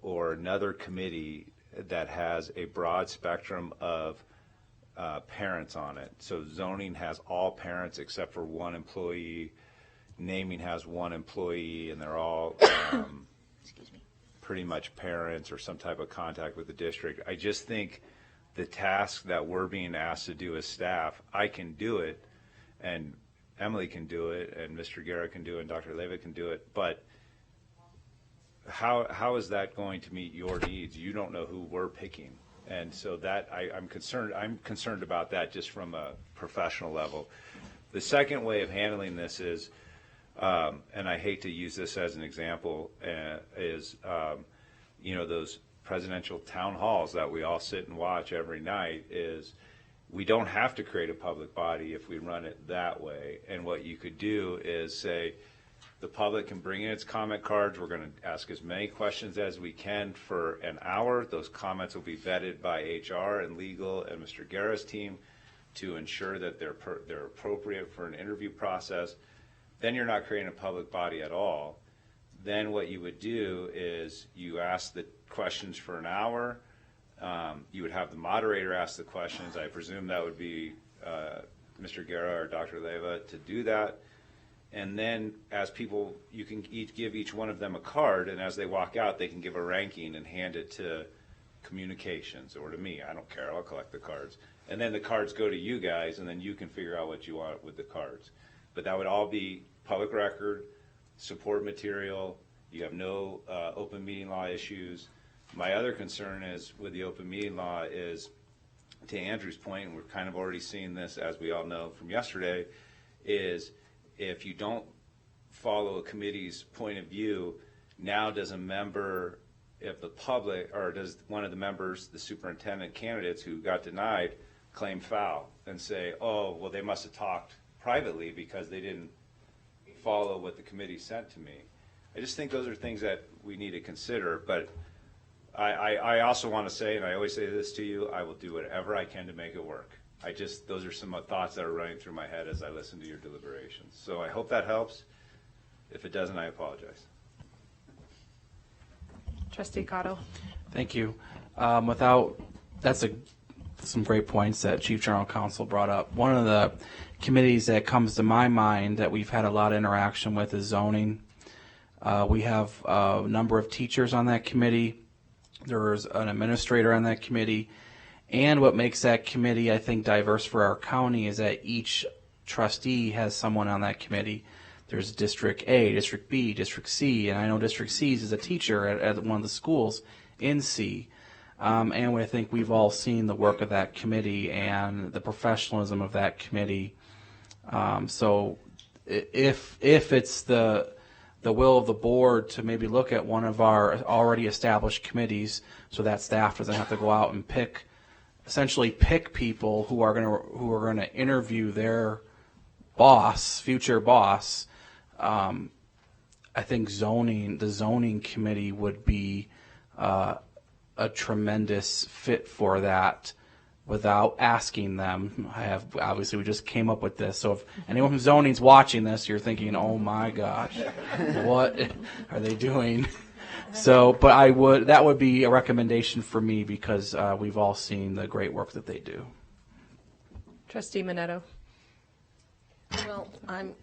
another committee that has a broad spectrum of parents on it. So zoning has all parents except for one employee. Naming has one employee, and they're all pretty much parents or some type of contact with the district. I just think the task that we're being asked to do as staff, I can do it, and Emily can do it, and Mr. Guerra can do it, and Dr. Leva can do it, but how is that going to meet your needs? You don't know who we're picking. And so that I'm concerned about that just from a professional level. The second way of handling this is, and I hate to use this as an example, is those presidential town halls that we all sit and watch every night. Is we don't have to create a public body if we run it that way. And what you could do is say the public can bring in its comment cards. We're going to ask as many questions as we can for an hour. Those comments will be vetted by HR and legal and Mr. Guerra's team to ensure that they're appropriate for an interview process. Then you're not creating a public body at all. Then what you would do is you ask the questions for an hour. You would have the moderator ask the questions. I presume that would be Mr. Guerra or Dr. Leva to do that. And then as people, you can give each one of them a card, and as they walk out, they can give a ranking and hand it to communications or to me. I don't care. I'll collect the cards. And then the cards go to you guys, and then you can figure out what you want with the cards. But that would all be public record, support material. You have no open meeting law issues. My other concern is with the open meeting law is, to Andrew's point, and we're kind of already seeing this as we all know from yesterday, is if you don't follow a committee's point of view, now does a member of the public, or does one of the members, the superintendent candidates who got denied, claim foul and say, oh, well, they must have talked privately because they didn't follow what the committee sent to me. I just think those are things that we need to consider, but I also want to say, and I always say this to you, I will do whatever I can to make it work. Those are some thoughts that are running through my head as I listen to your deliberations. So I hope that helps. If it doesn't, I apologize. Trustee Cotto. Thank you. That's some great points that Chief General Counsel brought up. One of the committees that comes to my mind that we've had a lot of interaction with is zoning. We have a number of teachers on that committee. There's an administrator on that committee. And what makes that committee, I think, diverse for our county is that each trustee has someone on that committee. There's District A, District B, District C, and I know District C is a teacher at one of the schools in C. And I think we've all seen the work of that committee and the professionalism of that committee. So if it's the the will of the board to maybe look at one of our already established committees, so that staff doesn't have to go out and essentially pick people who are going to interview their future boss. I think the zoning committee would be a tremendous fit for that without asking them. Obviously we just came up with this, so if anyone from zoning's watching this, you're thinking, oh my gosh, what are they doing? So, but that would be a recommendation for me, because we've all seen the great work that they do. Trustee Minetto. Well, I'm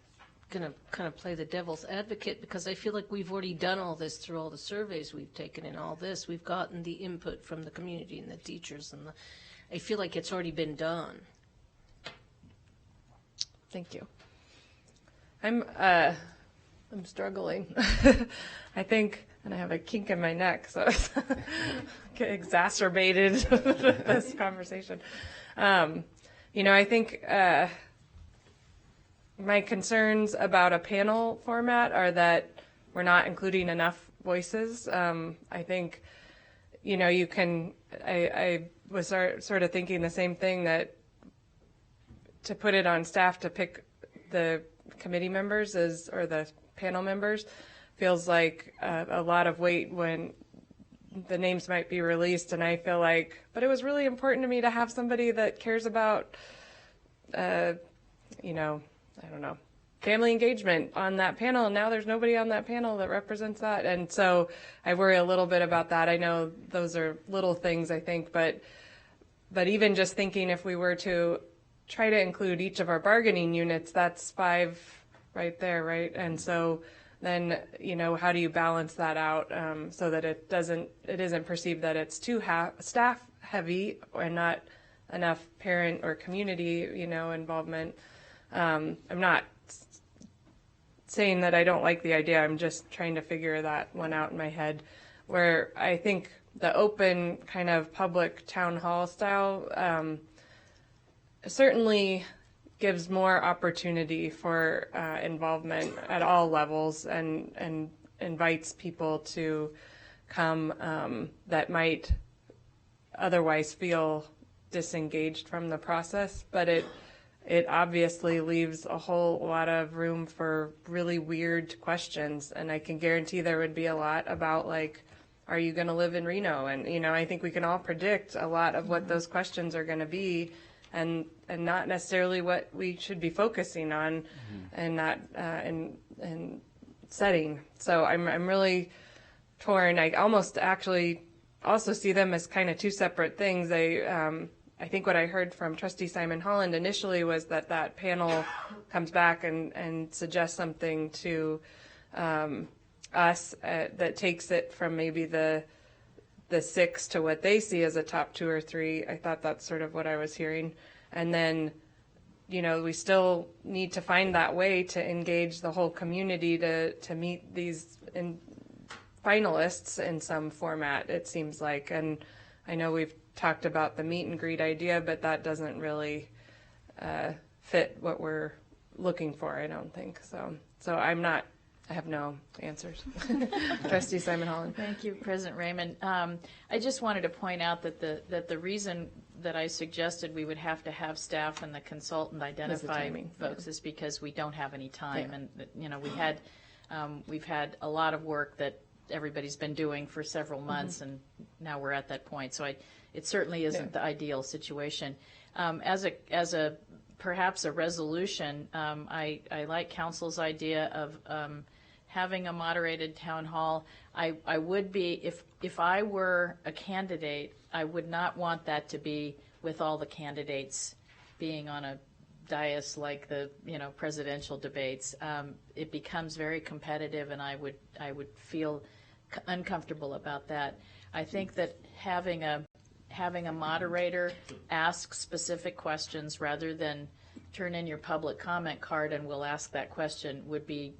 going to kind of play the devil's advocate, because I feel like we've already done all this through all the surveys we've taken and all this. We've gotten the input from the community and the teachers, and I feel like it's already been done. Thank you. I'm struggling. I think, and I have a kink in my neck, so it's exacerbated this conversation. I think my concerns about a panel format are that we're not including enough voices. I think, I was sort of thinking the same thing, that to put it on staff to pick the committee members or the panel members feels like a lot of weight when the names might be released, and I feel like, but it was really important to me to have somebody that cares about, I don't know, family engagement on that panel, and now there's nobody on that panel that represents that, and so I worry a little bit about that. I know those are little things, I think, but even just thinking, if we were to try to include each of our bargaining units, that's 5 right there, right? And so then, how do you balance that out so that it isn't perceived that it's too staff heavy and not enough parent or community, involvement. I'm not saying that I don't like the idea. I'm just trying to figure that one out in my head, where I think the open kind of public town hall style certainly gives more opportunity for involvement at all levels, and invites people to come that might otherwise feel disengaged from the process, but it obviously leaves a whole lot of room for really weird questions, and I can guarantee there would be a lot about, like, are you going to live in Reno? And I think we can all predict a lot of what those questions are going to be, and not necessarily what we should be focusing on, and not in setting. So I'm really torn. I almost actually also see them as kind of two separate things. I think what I heard from Trustee Simon Holland initially was that panel comes back and suggests something to us that takes it from maybe the 6 to what they see as a top 2 or 3. I thought that's sort of what I was hearing. And then, we still need to find that way to engage the whole community to meet these finalists in some format, it seems like. And I know we've talked about the meet and greet idea, but that doesn't really fit what we're looking for, I don't think. So I have no answers. Trustee Simon Holland. Thank you, President Raymond. I just wanted to point out that the reason that I suggested we would have to have staff and the consultant identify folks is because we don't have any time, and we've had a lot of work that everybody's been doing for several months, and now we're at that point. So it certainly isn't the ideal situation. As a perhaps a resolution, I like council's idea of having a moderated town hall. I would be, if I were a candidate, I would not want that to be with all the candidates being on a dais like the presidential debates. It becomes very competitive, and I would feel uncomfortable about that. I think that having a moderator ask specific questions rather than turn in your public comment card and we'll ask that question would be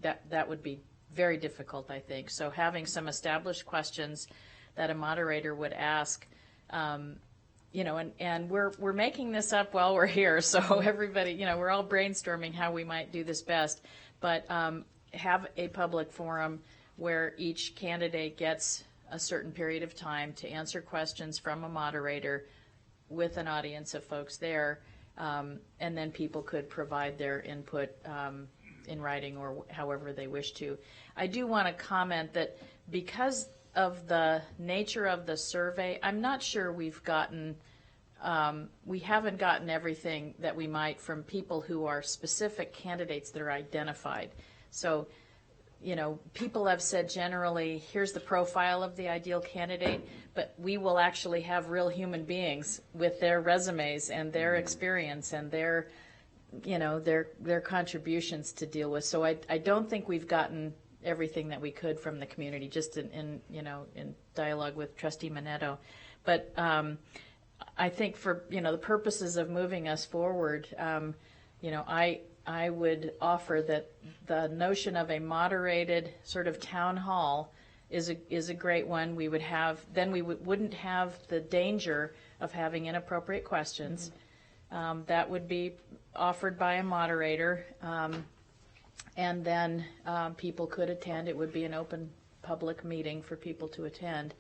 very difficult, I think. So having some established questions that a moderator would ask, and we're making this up while we're here, so everybody, we're all brainstorming how we might do this best. But have a public forum where each candidate gets a certain period of time to answer questions from a moderator with an audience of folks there, and then people could provide their input in writing or however they wish to. I do want to comment that because of the nature of the survey, I'm not sure we haven't gotten everything that we might from people who are specific candidates that are identified. So, you know, people have said generally, here's the profile of the ideal candidate, but we will actually have real human beings with their resumes and their experience and their, you know, their contributions to deal with. So I don't think we've gotten everything that we could from the community, just in you know, in dialogue with Trustee Minetto. But I think for, you know, the purposes of moving us forward, you know, I would offer that the notion of a moderated sort of town hall is a great one. We would have, then we wouldn't have the danger of having inappropriate questions. That would be offered by a moderator, and then people could attend. It would be an open public meeting for people to attend.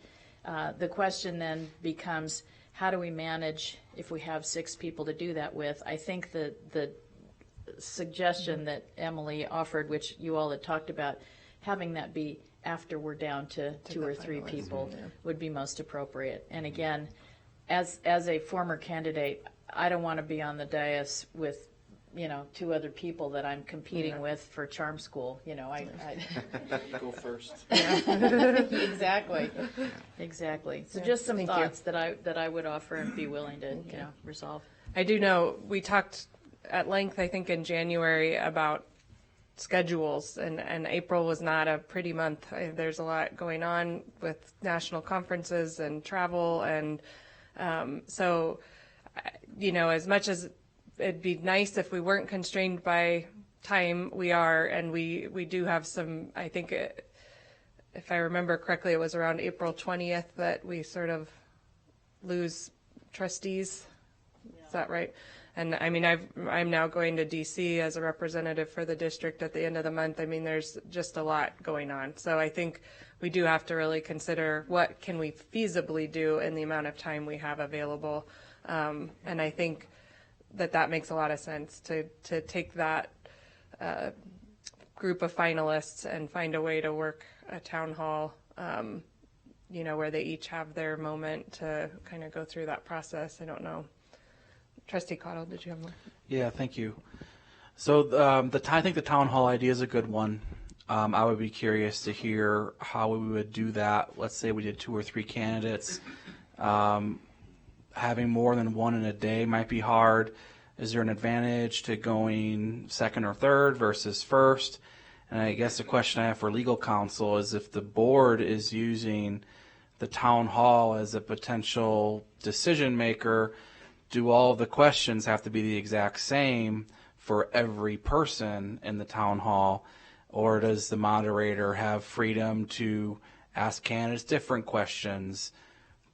The question then becomes, how do we manage if we have 6 people to do that with? I think the suggestion that Emily offered, which you all had talked about, having that be after we're down to 2 or 3 people would be most appropriate. And again, as a former candidate, I don't want to be on the dais with, you know, 2 other people that I'm competing with for charm school. You know, I Go first. Exactly. So just some Thank thoughts that I would offer and be willing to, you know, resolve. I do know we talked at length, I think, in January about schedules, and April was not a pretty month. There's a lot going on with national conferences and travel, and so, you know, as much as it'd be nice if we weren't constrained by time, we are, and we do have some, I think, if I remember correctly, it was around April 20th that we sort of lose trustees. Is that right? And I mean, I'm now going to DC as a representative for the district at the end of the month. I mean, there's just a lot going on. So I think we do have to really consider what can we feasibly do in the amount of time we have available. And I think that makes a lot of sense to take that group of finalists and find a way to work a town hall, you know, where they each have their moment to kind of go through that process. I don't know. Trustee Cottle, did you have more? Yeah, thank you. So I think the town hall idea is a good one. I would be curious to hear how we would do that. Let's say we did 2 or 3 candidates. Having more than one in a day might be hard. Is there an advantage to going second or third versus first? And I guess the question I have for legal counsel is, if the board is using the town hall as a potential decision maker, do all of the questions have to be the exact same for every person in the town hall, or does the moderator have freedom to ask candidates different questions?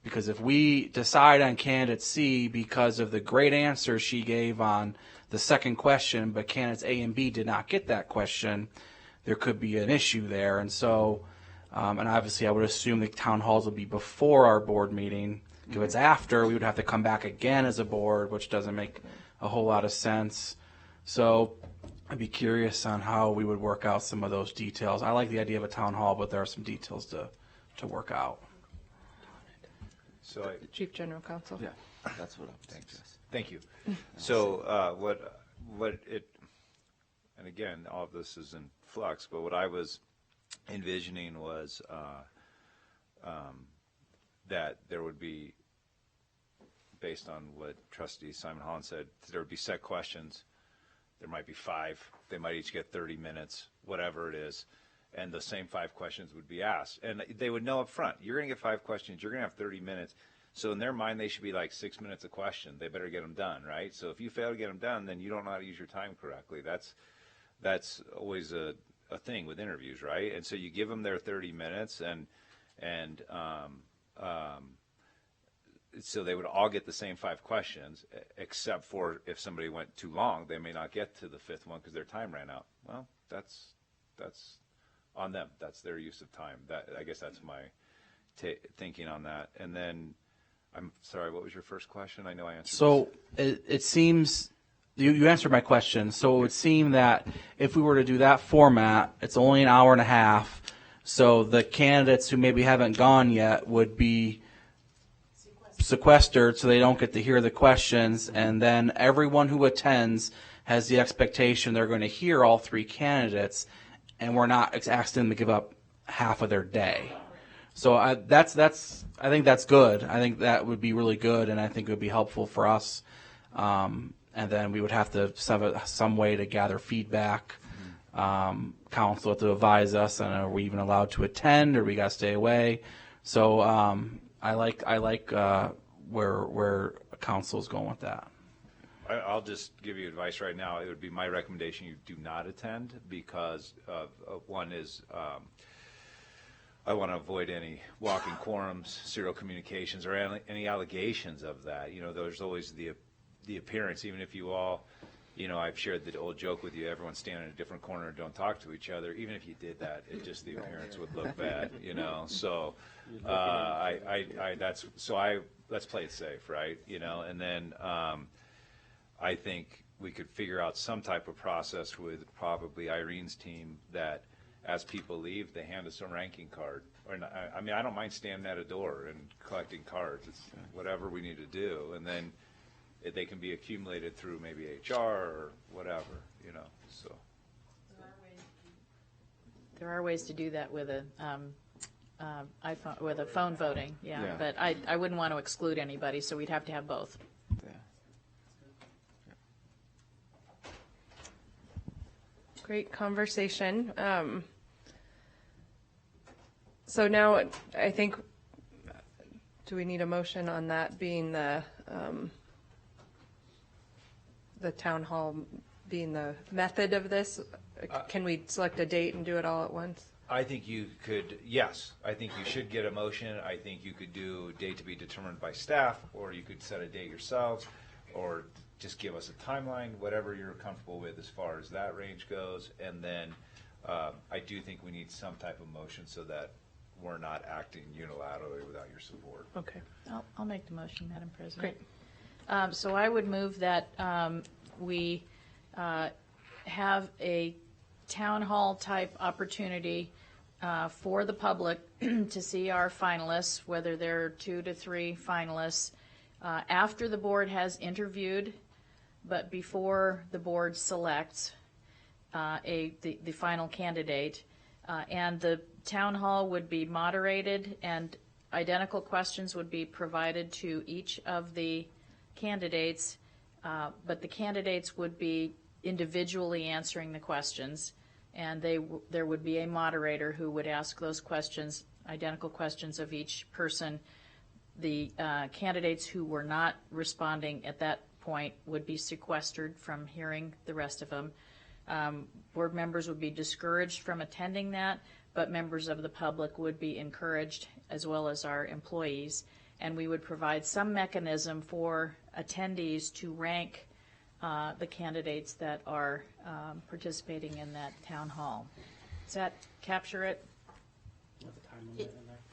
Because if we decide on candidate C because of the great answer she gave on the second question, but candidates A and B did not get that question, there could be an issue there. And so, and obviously I would assume the town halls will be before our board meeting. If it's after, we would have to come back again as a board, which doesn't make a whole lot of sense. So I'd be curious on how we would work out some of those details. I like the idea of a town hall, but there are some details to work out. So Chief General Counsel. Yeah, that's what I'm thinking. Thank you. So what it, and again, all of this is in flux, but what I was envisioning was that there would be, based on what Trustee Simon Holland said, there would be set questions. There might be 5. They might each get 30 minutes, whatever it is, and the same 5 questions would be asked. And they would know up front, you're going to get 5 questions, you're going to have 30 minutes. So in their mind, they should be like 6 minutes a question. They better get them done, right? So if you fail to get them done, then you don't know how to use your time correctly. That's always a thing with interviews, right? And so you give them their 30 minutes, and so they would all get the same 5 questions, except for if somebody went too long, they may not get to the 5th one because their time ran out. Well, that's that's on them. That's their use of time. I guess that's my thinking on that. And then, I'm sorry, what was your first question? I know I answered. So it seems you answered my question. So it would seem that if we were to do that format, it's only an hour and a half. So the candidates who maybe haven't gone yet would be sequestered, so they don't get to hear the questions, and then everyone who attends has the expectation they're going to hear all three candidates, and we're not asking them to give up half of their day. So I think that's good. I think that would be really good, and I think it would be helpful for us. And then we would have to have some way to gather feedback. Council have to advise us, and are we even allowed to attend, or we got to stay away? So I like where council is going with that. I'll just give you advice right now. It would be my recommendation you do not attend because one is I want to avoid any walking quorums, serial communications, or any allegations of that. You know, there's always the appearance, even if you all, you know, I've shared the old joke with you, everyone's standing in a different corner and don't talk to each other. Even if you did that, the appearance would look bad, you know. So let's play it safe, right? You know, and then I think we could figure out some type of process with probably Irene's team that as people leave, they hand us a ranking card. I mean, I don't mind standing at a door and collecting cards. It's whatever we need to do. And then they can be accumulated through maybe HR or whatever, you know, so. There are ways to do that with a iPhone, with a phone voting, yeah. But I wouldn't want to exclude anybody, so we'd have to have both. Great conversation. So now I think, do we need a motion on that being the town hall being the method of this? Can we select a date and do it all at once? I think you could, yes. I think you should get a motion. I think you could do a date to be determined by staff, or you could set a date yourselves, or just give us a timeline, whatever you're comfortable with as far as that range goes. And then I do think we need some type of motion so that we're not acting unilaterally without your support. Okay. I'll make the motion, Madam President. Great. So I would move that we have a town hall type opportunity for the public to see our finalists, whether there are 2 to 3 finalists, after the board has interviewed, but before the board selects the final candidate. And the town hall would be moderated, and identical questions would be provided to each of the candidates, but the candidates would be individually answering the questions, and there would be a moderator who would ask those questions, identical questions of each person. The candidates who were not responding at that point would be sequestered from hearing the rest of them. Board members would be discouraged from attending that, but members of the public would be encouraged, as well as our employees, and we would provide some mechanism for attendees to rank the candidates that are participating in that town hall. Does that capture it?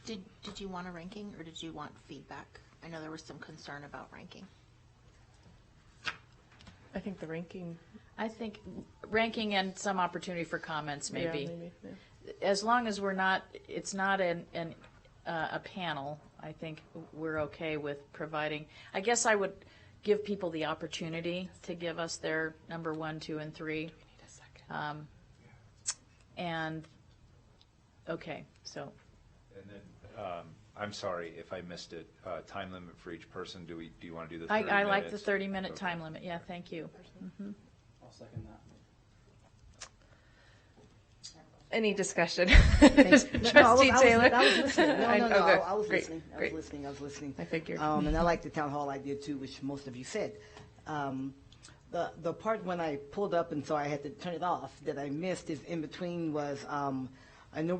Did you want a ranking, or did you want feedback? I know there was some concern about ranking. I think the ranking. I think ranking and some opportunity for comments, maybe. Yeah, maybe. Yeah. As long as it's not a panel, I think we're okay with providing. I guess I would give people the opportunity to give us their number 1, 2, and 3. We need a second. And okay, so. And then I'm sorry if I missed it. Time limit for each person. Do you want to do the 30 minutes? I like the 30-minute time limit. Yeah, thank you. Mm-hmm. I'll second that. Any discussion? Trustee Taylor? I was listening. I was Great. listening. I was listening. I figured. And I like the town hall idea too, which most of you said. The part when I pulled up and so I had to turn it off that I missed is in between was, I know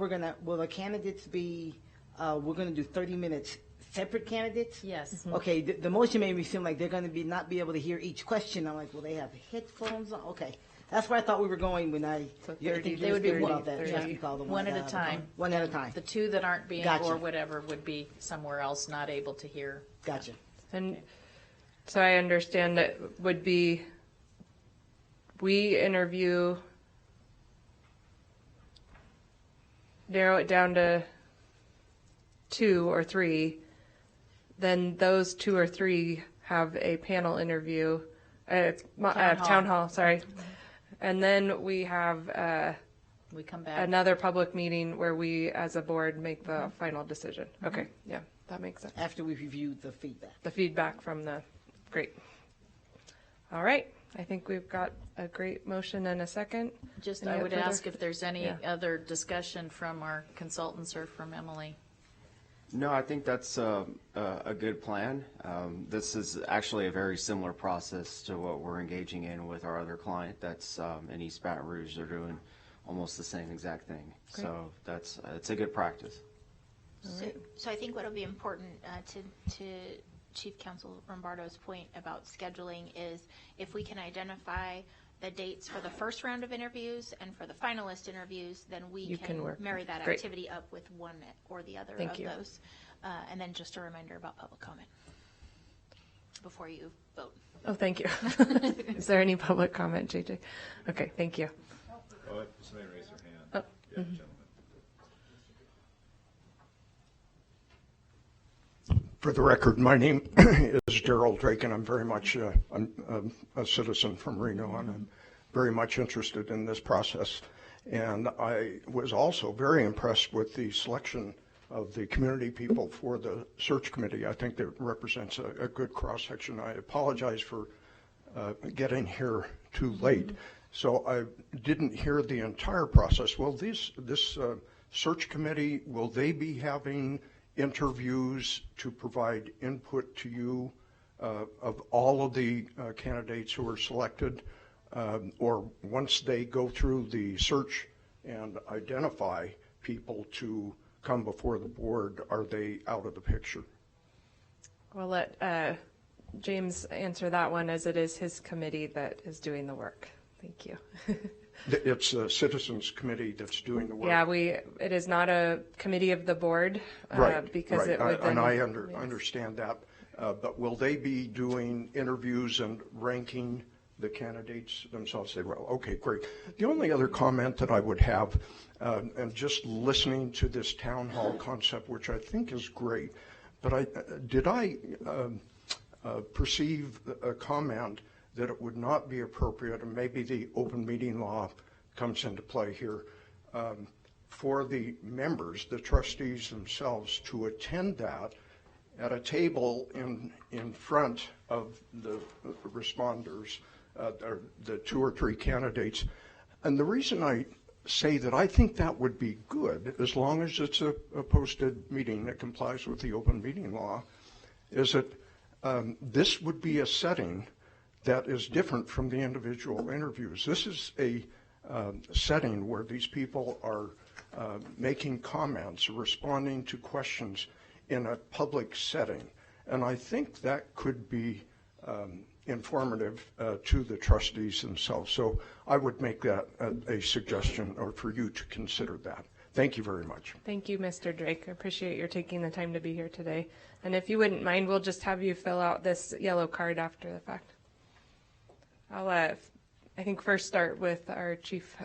will the candidates be, we're gonna do 30 minutes separate candidates? Yes. Mm-hmm. Okay, the motion made me seem like they're gonna not be able to hear each question. I'm like, well, they have headphones on? Okay. That's where I thought we were going when I. So 30 They would be about that. 30, Just be called the one at a that- time. One at a time. The two that aren't being, Gotcha. or whatever, would be somewhere else, not able to hear. Gotcha. And so I understand that would be, we interview, narrow it down to 2 or 3, then those 2 or 3 have a panel interview, town hall, sorry. And then we have We come back. another public meeting where we, as a board, make the final decision. Okay, yeah, that makes sense. After we've reviewed the feedback. The feedback from the, great. All right, I think we've got a great motion and a second. Just, Any I would further- ask if there's any Yeah. other discussion from our consultants or from Emily. No, I think that's a good plan. This is actually a very similar process to what we're engaging in with our other client that's in East Baton Rouge. They're doing almost the same exact thing. Great. So it's a good practice. So I think what will be important to Chief Counsel Rombardo's point about scheduling is if we can identify the dates for the first round of interviews and for the finalist interviews, then we You can work. marry that Great. activity up with one or the other Thank of you. those. And then just a reminder about public comment before you vote. Oh, thank you. Is there any public comment, JJ? Okay, thank you. Oh, somebody raised their hand. Oh, Yeah, gentlemen. For the record, my name is Darrell Drake, and I'm very much I'm a citizen from Reno, and I'm very much interested in this process. And I was also very impressed with the selection of the community people for the search committee. I think that represents a good cross-section. I apologize for getting here too late, so I didn't hear the entire process. Well, this search committee, will they be having interviews to provide input to you of all of the candidates who are selected, or once they go through the search and identify people to come before the board, are they out of the picture? We'll let James answer that one, as it is his committee that is doing the work. Thank you. It's a citizens committee that's doing the work. Yeah, it is not a committee of the board. Right, Because right. it would then. And I understand that, but will they be doing interviews and ranking the candidates themselves? Say, well, okay, great. The only other comment that I would have, and just listening to this town hall concept, which I think is great, but did I perceive a comment that it would not be appropriate, and maybe the open meeting law comes into play here, for the members, the trustees themselves, to attend that at a table in front of the responders, or the 2 or 3 candidates. And the reason I say that I think that would be good, as long as it's a posted meeting that complies with the open meeting law, is that this would be a setting that is different from the individual interviews. This is a setting where these people are making comments, responding to questions in a public setting. And I think that could be informative to the trustees themselves. So I would make that a suggestion, or for you to consider that. Thank you very much. Thank you, Mr. Drake. I appreciate your taking the time to be here today. And if you wouldn't mind, we'll just have you fill out this yellow card after the fact. I'll, I think, first start with our Chief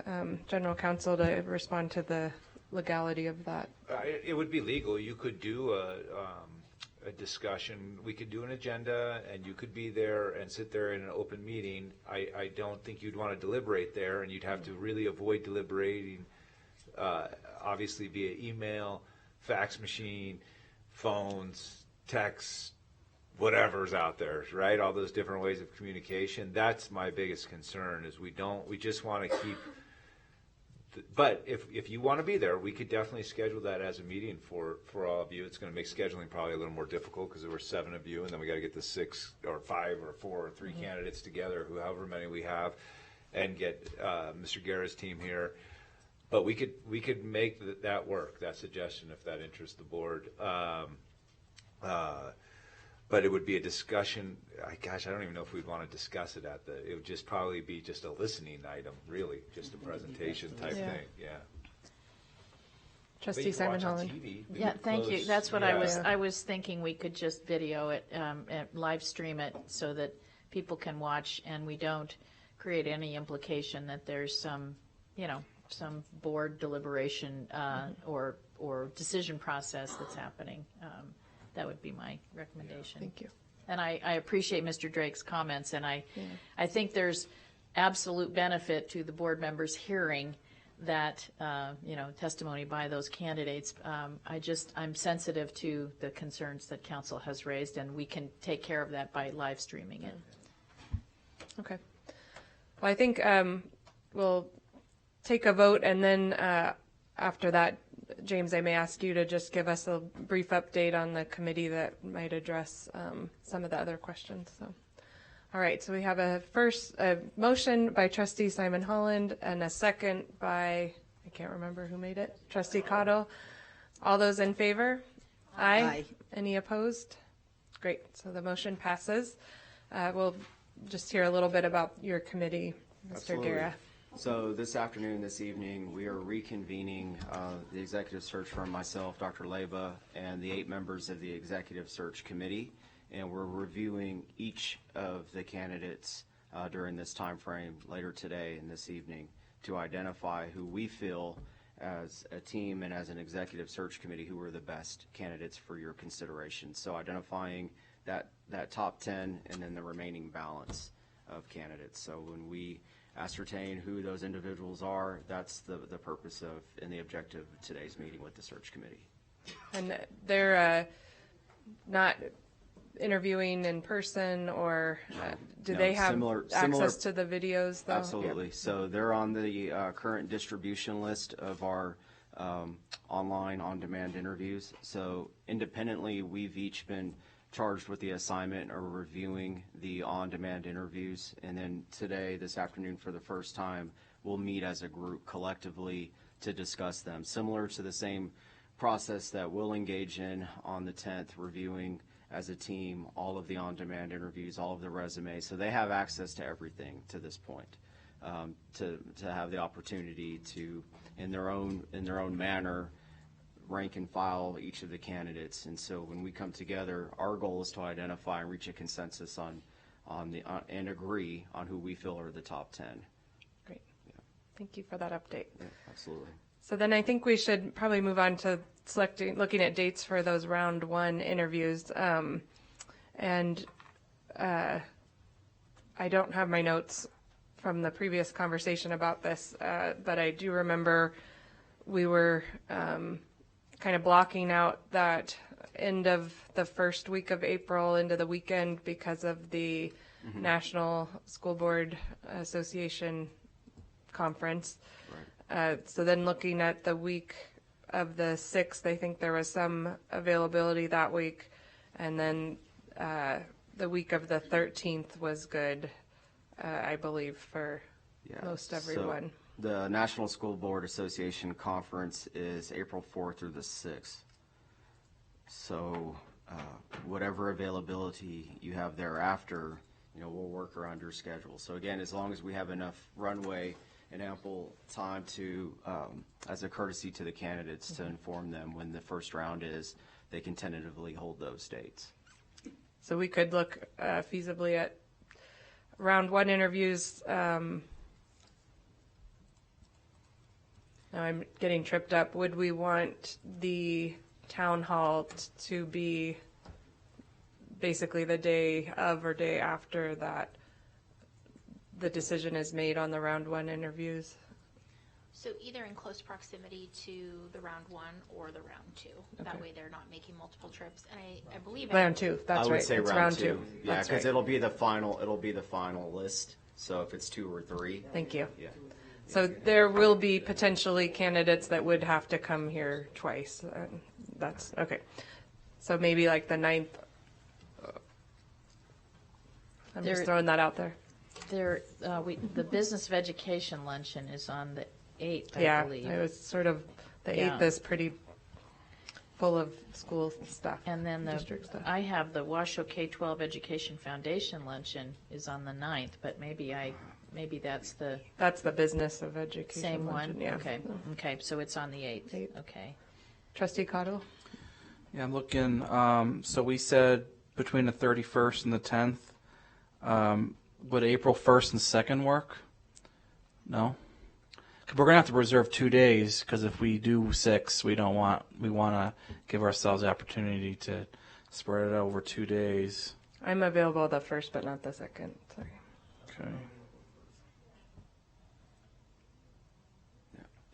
General Counsel to respond to the legality of that. It would be legal. You could do a discussion. We could do an agenda, and you could be there and sit there in an open meeting. I don't think you'd want to deliberate there, and you'd have to really avoid deliberating, obviously via email, fax machine, phones, texts, whatever's out there, right? All those different ways of communication. That's my biggest concern, is we just want to keep, but if you want to be there, we could definitely schedule that as a meeting for all of you. It's going to make scheduling probably a little more difficult because there were 7 of you, and then we got to get the 6 or 5 or 4 or 3 candidates together, however many we have, and get Mr. Guerra's team here. But we could make that work, that suggestion, if that interests the board. but it would be a discussion. Gosh, I don't even know if we'd want to discuss it it would just probably be just a listening item, really, just a presentation type thing, yeah. But Trustee you can Simon watch on Holland. TV. We Yeah, could thank you. close- That's what yeah. I was thinking. We could just video it, and live stream it so that people can watch, and we don't create any implication that there's some, some board deliberation or decision process that's happening. That would be my recommendation. Thank you. And I appreciate Mr. Drake's comments, and I think there's absolute benefit to the board members hearing that, testimony by those candidates. I'm sensitive to the concerns that council has raised, and we can take care of that by live streaming it. Okay. Well, I think we'll take a vote, and then after that, James, I may ask you to just give us a brief update on the committee that might address some of the other questions. So, all right. So we have a motion by Trustee Simon Holland and a second by, I can't remember who made it, Trustee Cotto. All those in favor? Aye. Aye. Any opposed? Great. So the motion passes. We'll just hear a little bit about your committee, Mr. Absolutely. Guerra. So this afternoon, this evening, we are reconvening the executive search firm, myself, Dr. Leba, and the 8 members of the executive search committee, and we're reviewing each of the candidates during this time frame later today and this evening to identify who we feel as a team and as an executive search committee who are the best candidates for your consideration. So identifying that top 10 and then the remaining balance of candidates. So when we ascertain who those individuals are, that's the purpose of and the objective of today's meeting with the search committee. And they're not interviewing in person, or do they have access to the videos, though? Absolutely. Yeah. So they're on the current distribution list of our online on-demand interviews. So independently, we've each been charged with the assignment or reviewing the on-demand interviews, and then today, this afternoon, for the first time, we'll meet as a group collectively to discuss them, similar to the same process that we'll engage in on the 10th, reviewing as a team all of the on-demand interviews, all of the resumes, so they have access to everything to this point, to have the opportunity to, in their own manner, rank and file each of the candidates. And so when we come together, our goal is to identify and reach a consensus and agree on who we feel are the top 10. Great. Yeah. Thank you for that update. Yeah, absolutely. So then I think we should probably move on to looking at dates for those round 1 interviews. And I don't have my notes from the previous conversation about this, but I do remember we were kind of blocking out that end of the first week of April into the weekend because of the National School Board Association conference. Right. So then looking at the week of the 6th, I think there was some availability that week. And then the week of the 13th was good, I believe, for most everyone. So the National School Board Association Conference is April 4th through the 6th. So whatever availability you have thereafter, we'll work around your schedule. So again, as long as we have enough runway and ample time to, as a courtesy to the candidates, to inform them when the first round is, they can tentatively hold those dates. So we could look feasibly at round 1 interviews. Now I'm getting tripped up. Would we want the town hall to be basically the day of or day after that the decision is made on the round 1 interviews? So either in close proximity to the round 1 or the round 2. That way they're not making multiple trips. And I believe round 2. That's right. I would say it's round 2. Yeah, because right. it'll be the final list. So if it's 2 or 3. Thank you. Yeah. So there will be potentially candidates that would have to come here twice. That's okay. So maybe like the 9th. I'm just throwing that out there. The Business of Education luncheon is on the 8th, I yeah, believe. it was sort of the 8th is pretty full of school stuff. And then district stuff. I have the Washoe K-12 Education Foundation luncheon is on the 9th, but maybe that's the That's the business of education. same luncheon, one? Yeah. Okay, so it's on the 8th. Okay. Trustee Cottle? Yeah, I'm looking, so we said between the 31st and the 10th. Would April 1st and 2nd work? No? 'Cause we're going to have to reserve 2 days, because if we do 6, we want to give ourselves the opportunity to spread it over 2 days. I'm available the 1st, but not the 2nd. Sorry. Okay.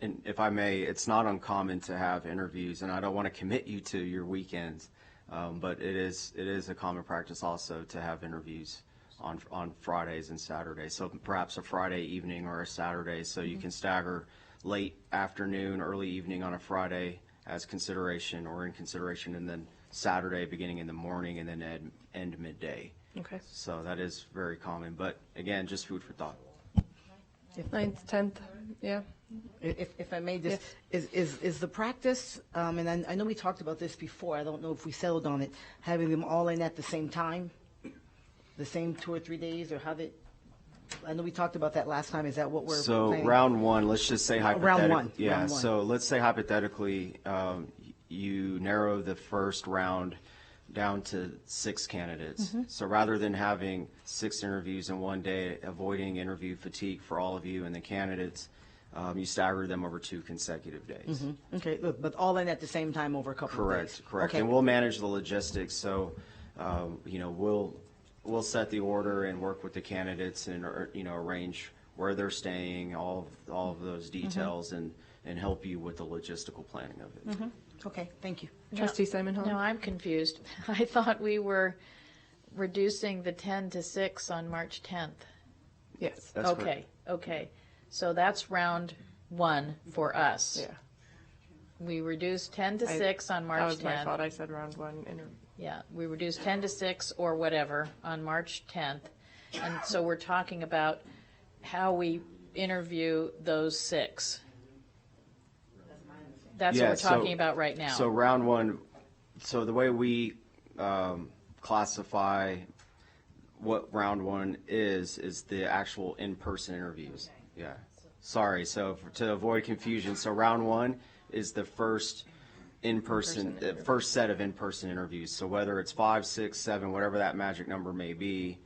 And if I may, it's not uncommon to have interviews, and I don't want to commit you to your weekends, but it is a common practice also to have interviews on Fridays and Saturdays. So perhaps a Friday evening or a Saturday, so you can stagger late afternoon, early evening on a Friday as consideration or in consideration, and then Saturday beginning in the morning and then end midday. Okay. So that is very common, but again, just food for thought. 9th, 10th, yeah. If I may, just is the practice, and I know we talked about this before. I don't know if we settled on it. Having them all in at the same time, the same 2 or 3 days, or how they. I know we talked about that last time. Is that what we're planning? Round one, let's just say hypothetically. Round one. Yeah. Round one. So let's say hypothetically, you narrow the first round down to 6 candidates. Mm-hmm. So rather than having 6 interviews in one day, avoiding interview fatigue for all of you and the candidates, you stagger them over 2 consecutive days. Mm-hmm. Okay, but all in at the same time over a couple of days. Correct. Okay. And we'll manage the logistics. So, we'll set the order and work with the candidates and arrange where they're staying, all of those details, and help you with the logistical planning of it. Mm-hmm. Okay, thank you. Trustee Simon Hall? No, I'm confused. I thought we were reducing the 10 to 6 on March 10th. Yes. That's correct. Okay. So that's round 1 for us. Yeah. We reduced 10 to 6 on March 10th. That was my fault. I said round 1 interview. Yeah, we reduced 10 to 6 or whatever on March 10th. And so we're talking about how we interview those 6. That's what we're talking about right now. So round 1, so the way we classify what round 1 is the actual in-person interviews. Yeah. Sorry. So to avoid confusion, so round 1 is the first in-person, the first set of in-person interviews. So whether it's 5, 6, 7, whatever that magic number may be,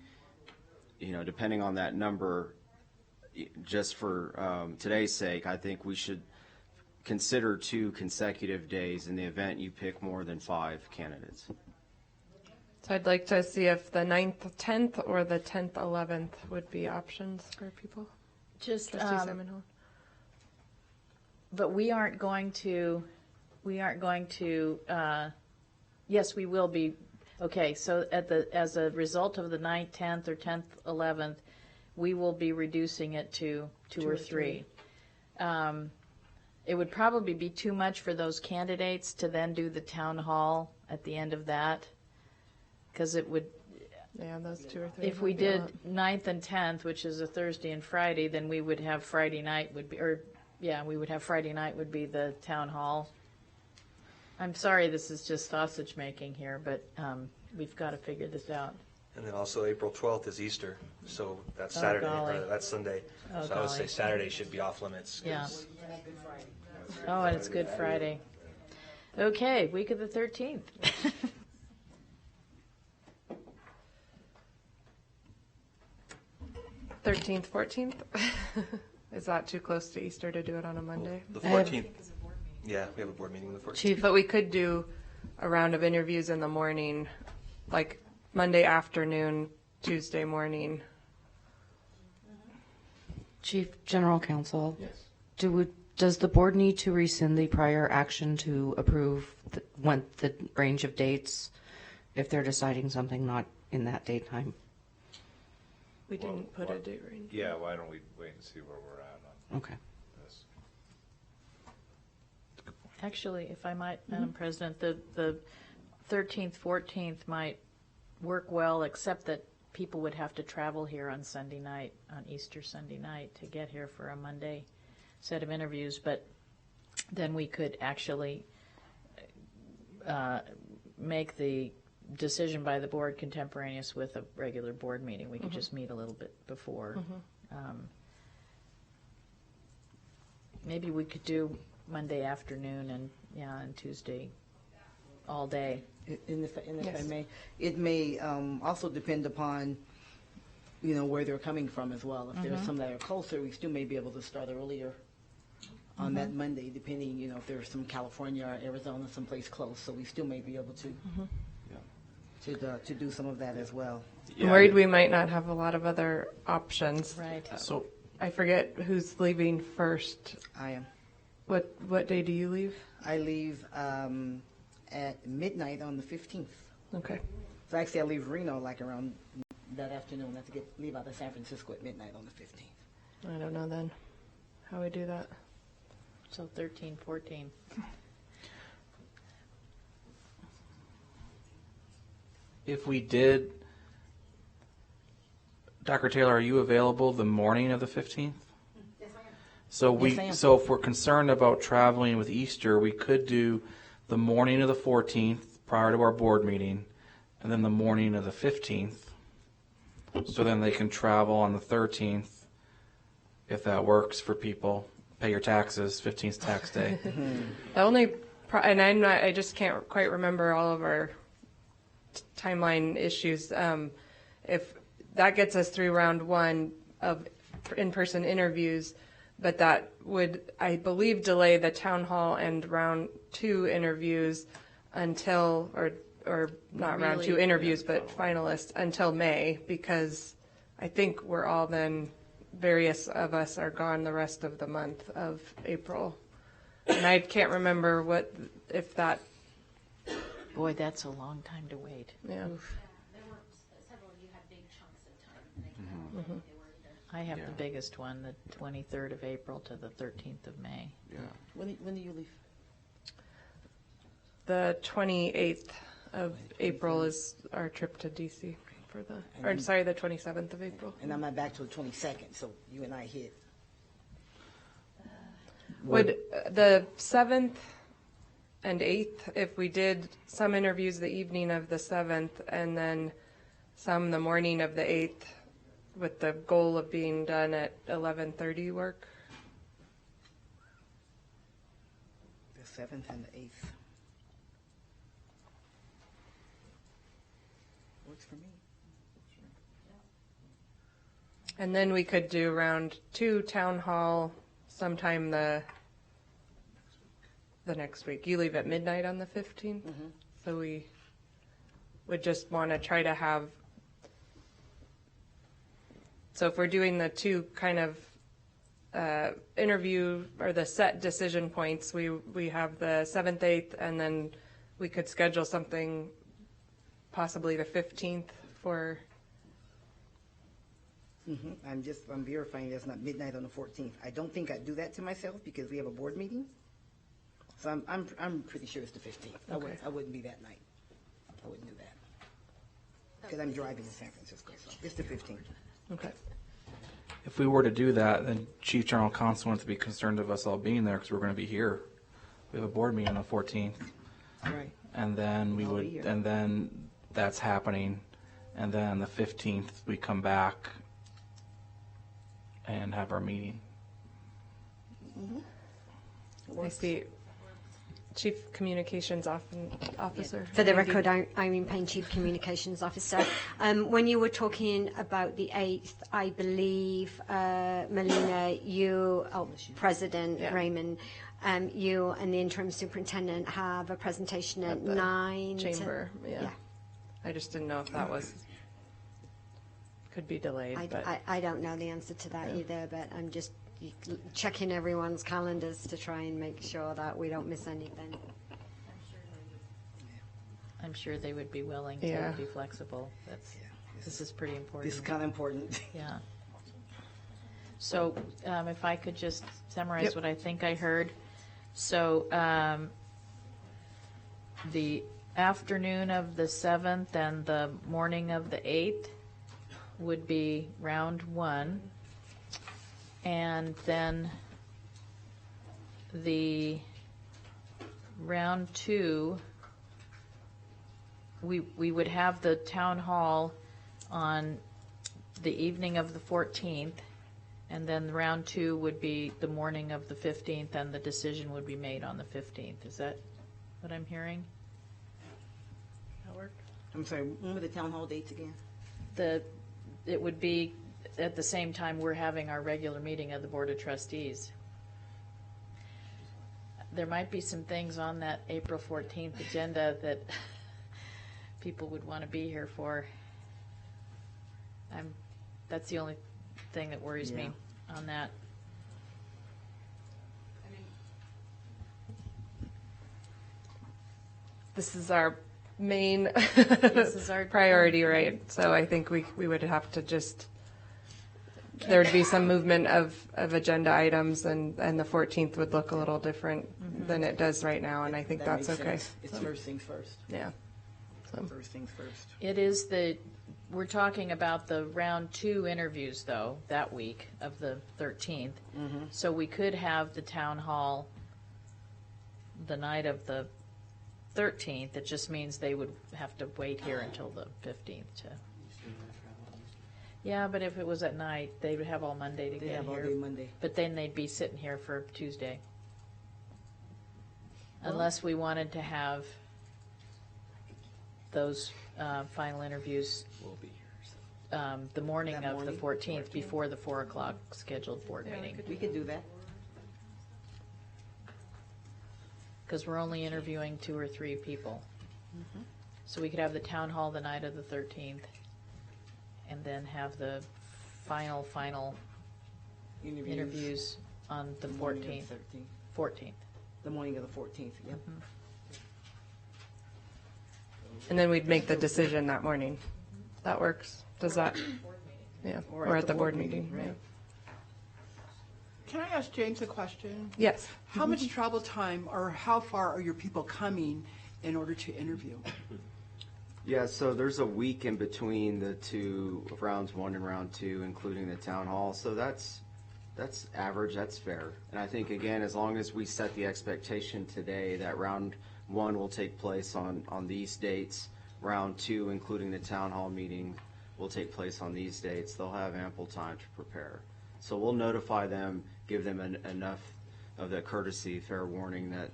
depending on that number, just for today's sake, I think we should consider 2 consecutive days in the event you pick more than 5 candidates. So I'd like to see if the 9th, 10th, or the 10th, 11th would be options for people. Just, Trustee Simon Hall? but we aren't going to, yes, we will be, okay, so as a result of the 9th, 10th, or 10th, 11th, we will be reducing it to 2 or 3. It would probably be too much for those candidates to then do the town hall at the end of that, because it would, Yeah, those 2 or 3. if we did 9th and 10th, which is a Thursday and Friday, then we would have Friday night we would have Friday night would be the town hall. I'm sorry, this is just sausage making here, but we've got to figure this out. And then also April 12th is Easter, so that's Oh, Saturday, golly. or that's Sunday. Oh, So I would say golly. Saturday should be off limits. 'Cause Yeah. Oh, and it's Good Friday. Okay, week of the 13th. 13th, 14th? Is that too close to Easter to do it on a Monday? The 14th. Yeah, we have a board meeting on the 14th. Chief, but we could do a round of interviews in the morning, like Monday afternoon, Tuesday morning. Chief General Counsel. Yes. Does the board need to rescind the prior action to approve the range of dates if they're deciding something not in that date time? We didn't put a date range. Yeah, why don't we wait and see where we're at on Okay. this? Actually, if I might, Madam President, the 13th, 14th might work well, except that people would have to travel here on Sunday night, on Easter Sunday night, to get here for a Monday set of interviews. But then we could actually make the decision by the board contemporaneous with a regular board meeting. We could just meet a little bit before. Maybe we could do Monday afternoon and Tuesday all day. And if I may, it may also depend upon, where they're coming from as well. If there's some that are closer, we still may be able to start earlier on that Monday, depending, if there's some California or Arizona, someplace close. So we still may be able to do some of that as well. I'm worried we might not have a lot of other options. Right. So I forget who's leaving first. I am. What day do you leave? I leave at midnight on the 15th. Okay. So actually, I leave Reno like around that afternoon. I have to leave out of San Francisco at midnight on the 15th. I don't know then how we do that. So 13, 14. if we did, Dr. Taylor, are you available the morning of the 15th? So so if we're concerned about traveling with Easter, we could do the morning of the 14th prior to our board meeting, and then the morning of the 15th. So then they can travel on the 13th, if that works for people. Pay your taxes, 15th tax day. The only, and I just can't quite remember all of our timeline issues. If that gets us through round one of in-person interviews, but that would, I believe, delay the town hall and round two interviews until, or not round two interviews, but finalists until May, because I think we're all then, various of us are gone the rest of the month of April. And I can't remember if that. Boy, that's a long time to wait. Yeah. Oof. There were several of you had big chunks of time, and I can't remember what they were either. I have the biggest one, the 23rd of April to the 13th of May. Yeah. When do you leave? The 28th of April is our trip to DC for the 27th of April. And I'm not back till the 22nd, so you and I hit. Would the 7th and 8th, if we did some interviews the evening of the 7th and then some the morning of the 8th, with the goal of being done at 11:30 work? The 7th and the 8th. Works for me. And then we could do round two town hall sometime the next week. You leave at midnight on the 15th? So we would just want to try to have, so if we're doing the two kind of interview or the set decision points, we have the 7th, 8th, and then we could schedule something possibly the 15th for. I'm verifying that's not midnight on the 14th. I don't think I'd do that to myself because we have a board meeting. So I'm pretty sure it's the 15th. Okay. I wouldn't be that night. I wouldn't do that because I'm driving to San Francisco. So it's the 15th. Okay. If we were to do that, then Chief General Counsel wants to be concerned of us all being there because we're going to be here. We have a board meeting on the 14th. Right. And then I'll be here. and then that's happening. And then the 15th, we come back and have our meeting. I see. Chief Communications Officer. For the record, I'm Irene Payne, Chief Communications Officer. When you were talking about the 8th, I believe, Melina, you, President Raymond, you and the interim superintendent have a presentation at 9. Chamber, yeah. I just didn't know if that could be delayed. I don't know the answer to that either, but I'm just checking everyone's calendars to try and make sure that we don't miss anything. I'm sure they would be willing to be flexible. This is pretty important. This is kind of important. Yeah. So if I could just summarize what I think I heard. So the afternoon of the 7th and the morning of the 8th would be round one. And then the round two we would have the town hall on the evening of the 14th, and then round 2 would be the morning of the 15th, and the decision would be made on the 15th. Is that what I'm hearing? That work? I'm sorry, when were the town hall dates again? It would be at the same time we're having our regular meeting of the Board of Trustees. There might be some things on that April 14th agenda that people would want to be here for. That's the only thing that worries me on that. This is our main This is our priority, right? So I think we would have to just, there would be some movement of agenda items, and the 14th would look a little different than it does right now, and I think That that's makes okay. sense. It's first things first. Yeah. So. First things first. It is we're talking about the round 2 interviews, though, that week of the 13th. So we could have the town hall the night of the 13th. It just means they would have to wait here until the 15th to. Yeah, but if it was at night, they would have all Monday to They get have all here. day Monday. But then they'd be sitting here for Tuesday. Unless we wanted to have those final interviews the morning That of the morning? 14th, before the 4 o'clock scheduled board meeting. We could do that. Because we're only interviewing 2 or 3 people. So we could have the town hall the night of the 13th, and then have the final interviews on the morning of 14th. the 13th. 14th. The morning of the 14th, yep. And then we'd make the decision that morning. That works. Does that? Yeah. Or at the board meeting. right. Yeah. Can I ask James a question? Yes. How much travel time or how far are your people coming in order to interview? Yeah, so there's a week in between the 2 rounds 1 and round 2, including the town hall. So that's average, that's fair. And I think, again, as long as we set the expectation today that round 1 will take place on these dates, round 2, including the town hall meeting, will take place on these dates, they'll have ample time to prepare. So we'll notify them, give them enough of the courtesy, fair warning that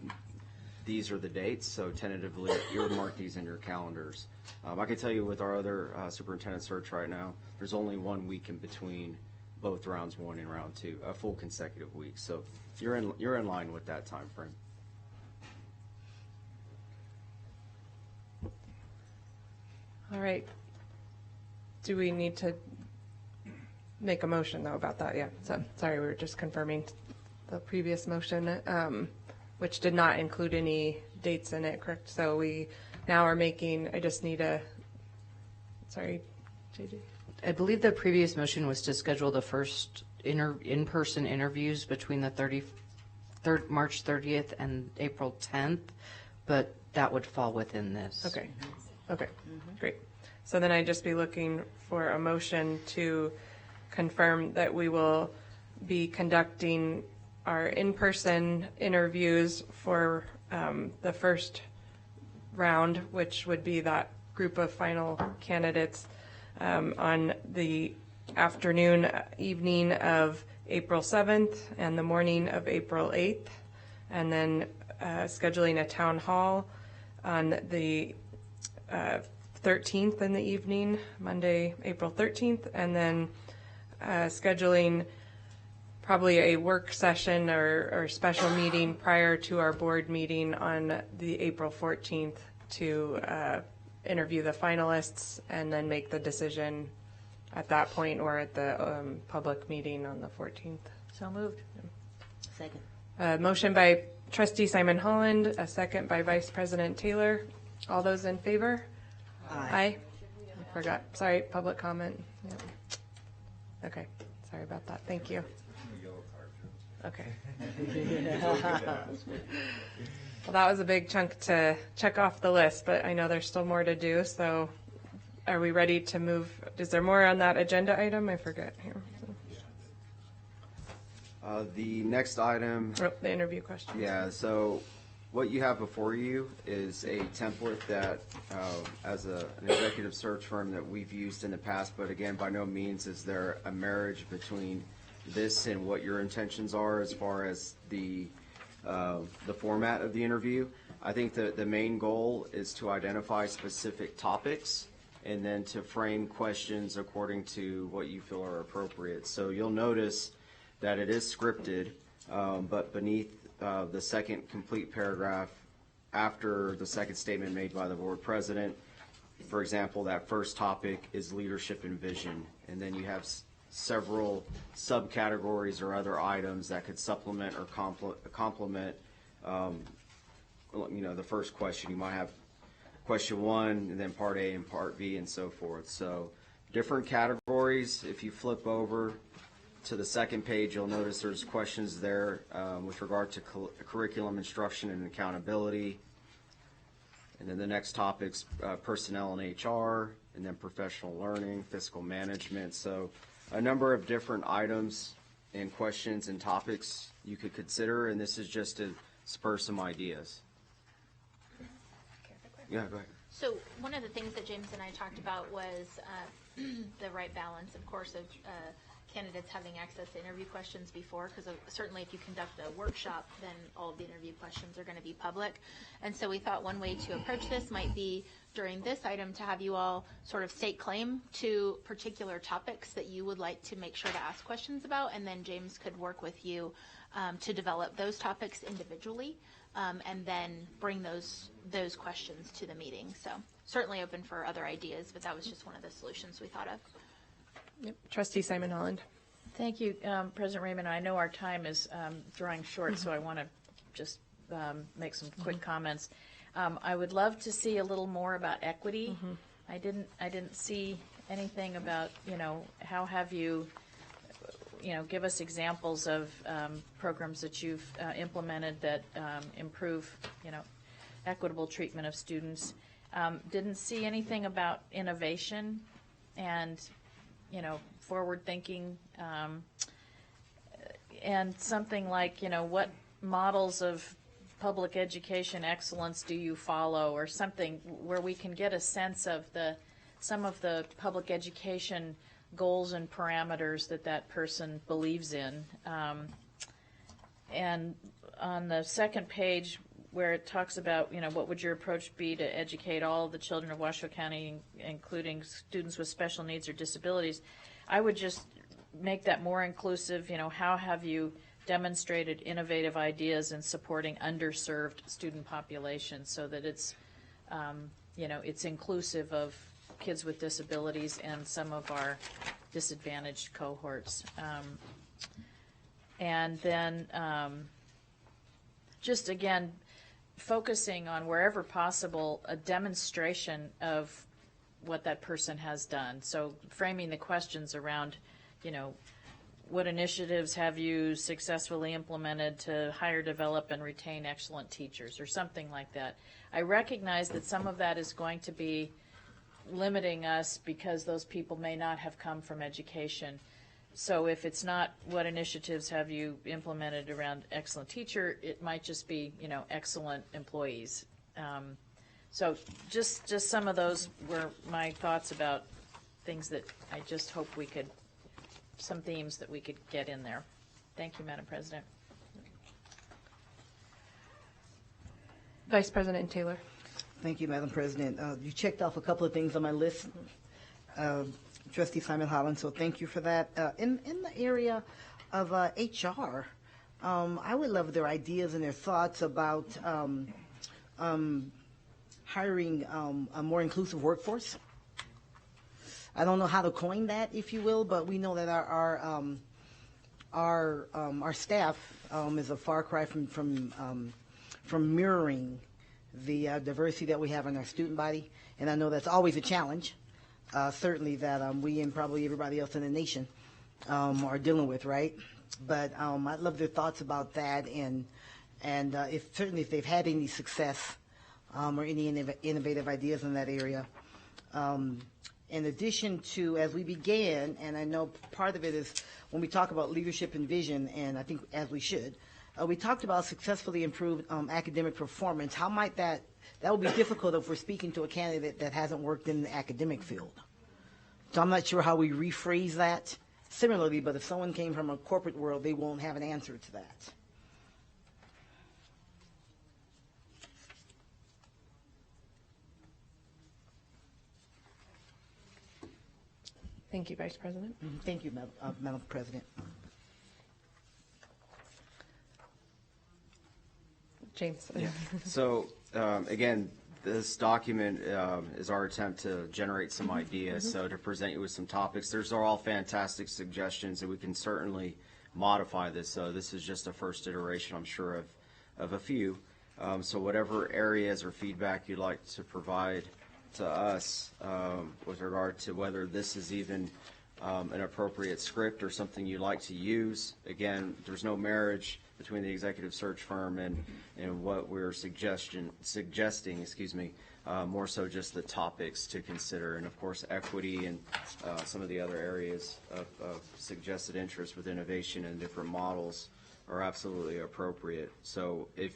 these are the dates, so tentatively earmark these in your calendars. I can tell you with our other superintendent search right now, there's only 1 week in between both rounds 1 and round 2, a full consecutive week. So you're in line with that time frame. All right. Do we need to make a motion, though, about that? Yeah. So, sorry, we were just confirming the previous motion, which did not include any dates in it, correct? So we now are making, I just need a, sorry, JJ? I believe the previous motion was to schedule the first in-person interviews between the March 30th and April 10th, but that would fall within this. Okay. Okay. Great. So then I'd just be looking for a motion to confirm that we will be conducting our in-person interviews for the first round, which would be that group of final candidates on the afternoon, evening of April 7th and the morning of April 8th, and then scheduling a town hall on the 13th in the evening, Monday, April 13th, and then scheduling probably a work session or special meeting prior to our board meeting on the April 14th to interview the finalists and then make the decision at that point or at the public meeting on the 14th. So moved. Second. Motion by Trustee Simon Holland, a second by Vice President Taylor. All those in favor? Aye. I forgot. Sorry, public comment. Yep. Okay. Sorry about that. Thank you. Okay. Well, that was a big chunk to check off the list, but I know there's still more to do. So are we ready to move? Is there more on that agenda item? I forget here. The next item. Oh, the interview question. Yeah, so What you have before you is a template that, as an executive search firm that we've used in the past, but again, by no means is there a marriage between this and what your intentions are as far as the format of the interview. I think that the main goal is to identify specific topics and then to frame questions according to what you feel are appropriate. So you'll notice that it is scripted, but beneath the second complete paragraph after the second statement made by the board president, for example, that first topic is leadership and vision, and then you have several subcategories or other items that could supplement or complement the first question. You might have question 1 and then part A and part B and so forth. So different categories. If you flip over to the second page, you'll notice there's questions there with regard to curriculum instruction and accountability. And then the next topic's personnel and HR, and then professional learning, fiscal management. So a number of different items and questions and topics you could consider, and this is just to spur some ideas. Yeah, go ahead. So one of the things that James and I talked about was the right balance, of course, of candidates having access to interview questions before, because certainly if you conduct a workshop, then all of the interview questions are going to be public. And so we thought one way to approach this might be during this item to have you all sort of stake claim to particular topics that you would like to make sure to ask questions about, and then James could work with you to develop those topics individually, and then bring those questions to the meeting. So certainly open for other ideas, but that was just one of the solutions we thought of. Yep. Trustee Simon Holland. Thank you, President Raymond. I know our time is drawing short, so I want to just make some quick comments. I would love to see a little more about equity. I didn't see anything about, how have you, give us examples of programs that you've implemented that improve, equitable treatment of students. Didn't see anything about innovation and, forward thinking, and something like, what models of public education excellence do you follow, or something where we can get a sense of some of the public education goals and parameters that person believes in. And on the second page where it talks about, what would your approach be to educate all of the children of Washoe County, including students with special needs or disabilities, I would just make that more inclusive. How have you demonstrated innovative ideas in supporting underserved student populations so that it's, it's inclusive of kids with disabilities and some of our disadvantaged cohorts. And then just again, focusing on wherever possible a demonstration of what that person has done. So framing the questions around, what initiatives have you successfully implemented to hire, develop, and retain excellent teachers, or something like that. I recognize that some of that is going to be limiting us because those people may not have come from education. So if it's not what initiatives have you implemented around excellent teacher, it might just be, excellent employees. So just some of those were my thoughts about things that I just hope some themes that we could get in there. Thank you, Madam President. Vice President Taylor. Thank you, Madam President. You checked off a couple of things on my list, Trustee Simon Holland, so thank you for that. In the area of HR, I would love their ideas and their thoughts about hiring a more inclusive workforce. I don't know how to coin that, if you will, but we know that our staff is a far cry from mirroring the diversity that we have in our student body, and I know that's always a challenge. Certainly that we and probably everybody else in the nation are dealing with, right? But I'd love their thoughts about that, and if they've had any success or any innovative ideas in that area. In addition to, as we began, and I know part of it is when we talk about leadership and vision, and I think as we should, We talked about successfully improved academic performance. How might that would be difficult if we're speaking to a candidate that hasn't worked in the academic field. So I'm not sure how we rephrase that similarly, but if someone came from a corporate world, they won't have an answer to that. Thank you, Vice President. Thank you, Madam President. James. Yeah. So again, this document is our attempt to generate some ideas, so to present you with some topics. Those are all fantastic suggestions, and we can certainly modify this. So this is just a first iteration, I'm sure, of a few. So whatever areas or feedback you'd like to provide to us with regard to whether this is even an appropriate script or something you'd like to use. Again, there's no marriage between the executive search firm and what we're suggesting, more so just the topics to consider, and of course equity and some of the other areas of suggested interest with innovation and different models are absolutely appropriate. So if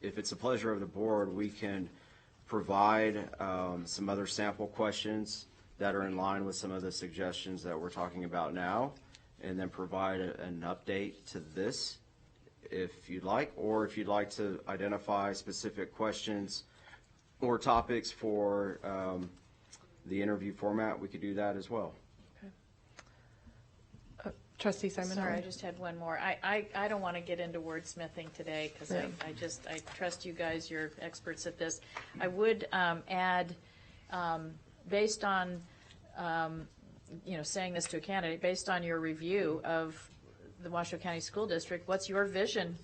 it's a pleasure of the board, we can provide some other sample questions that are in line with some of the suggestions that we're talking about now, and then provide an update to this if you'd like, or if you'd like to identify specific questions or topics for the interview format, we could do that as well. Trustee Simon. Sorry, I just had one more. I don't want to get into wordsmithing today because I trust you guys, you're experts at this. I would add, based on, saying this to a candidate, based on your review of the Washoe County School District, what's your vision?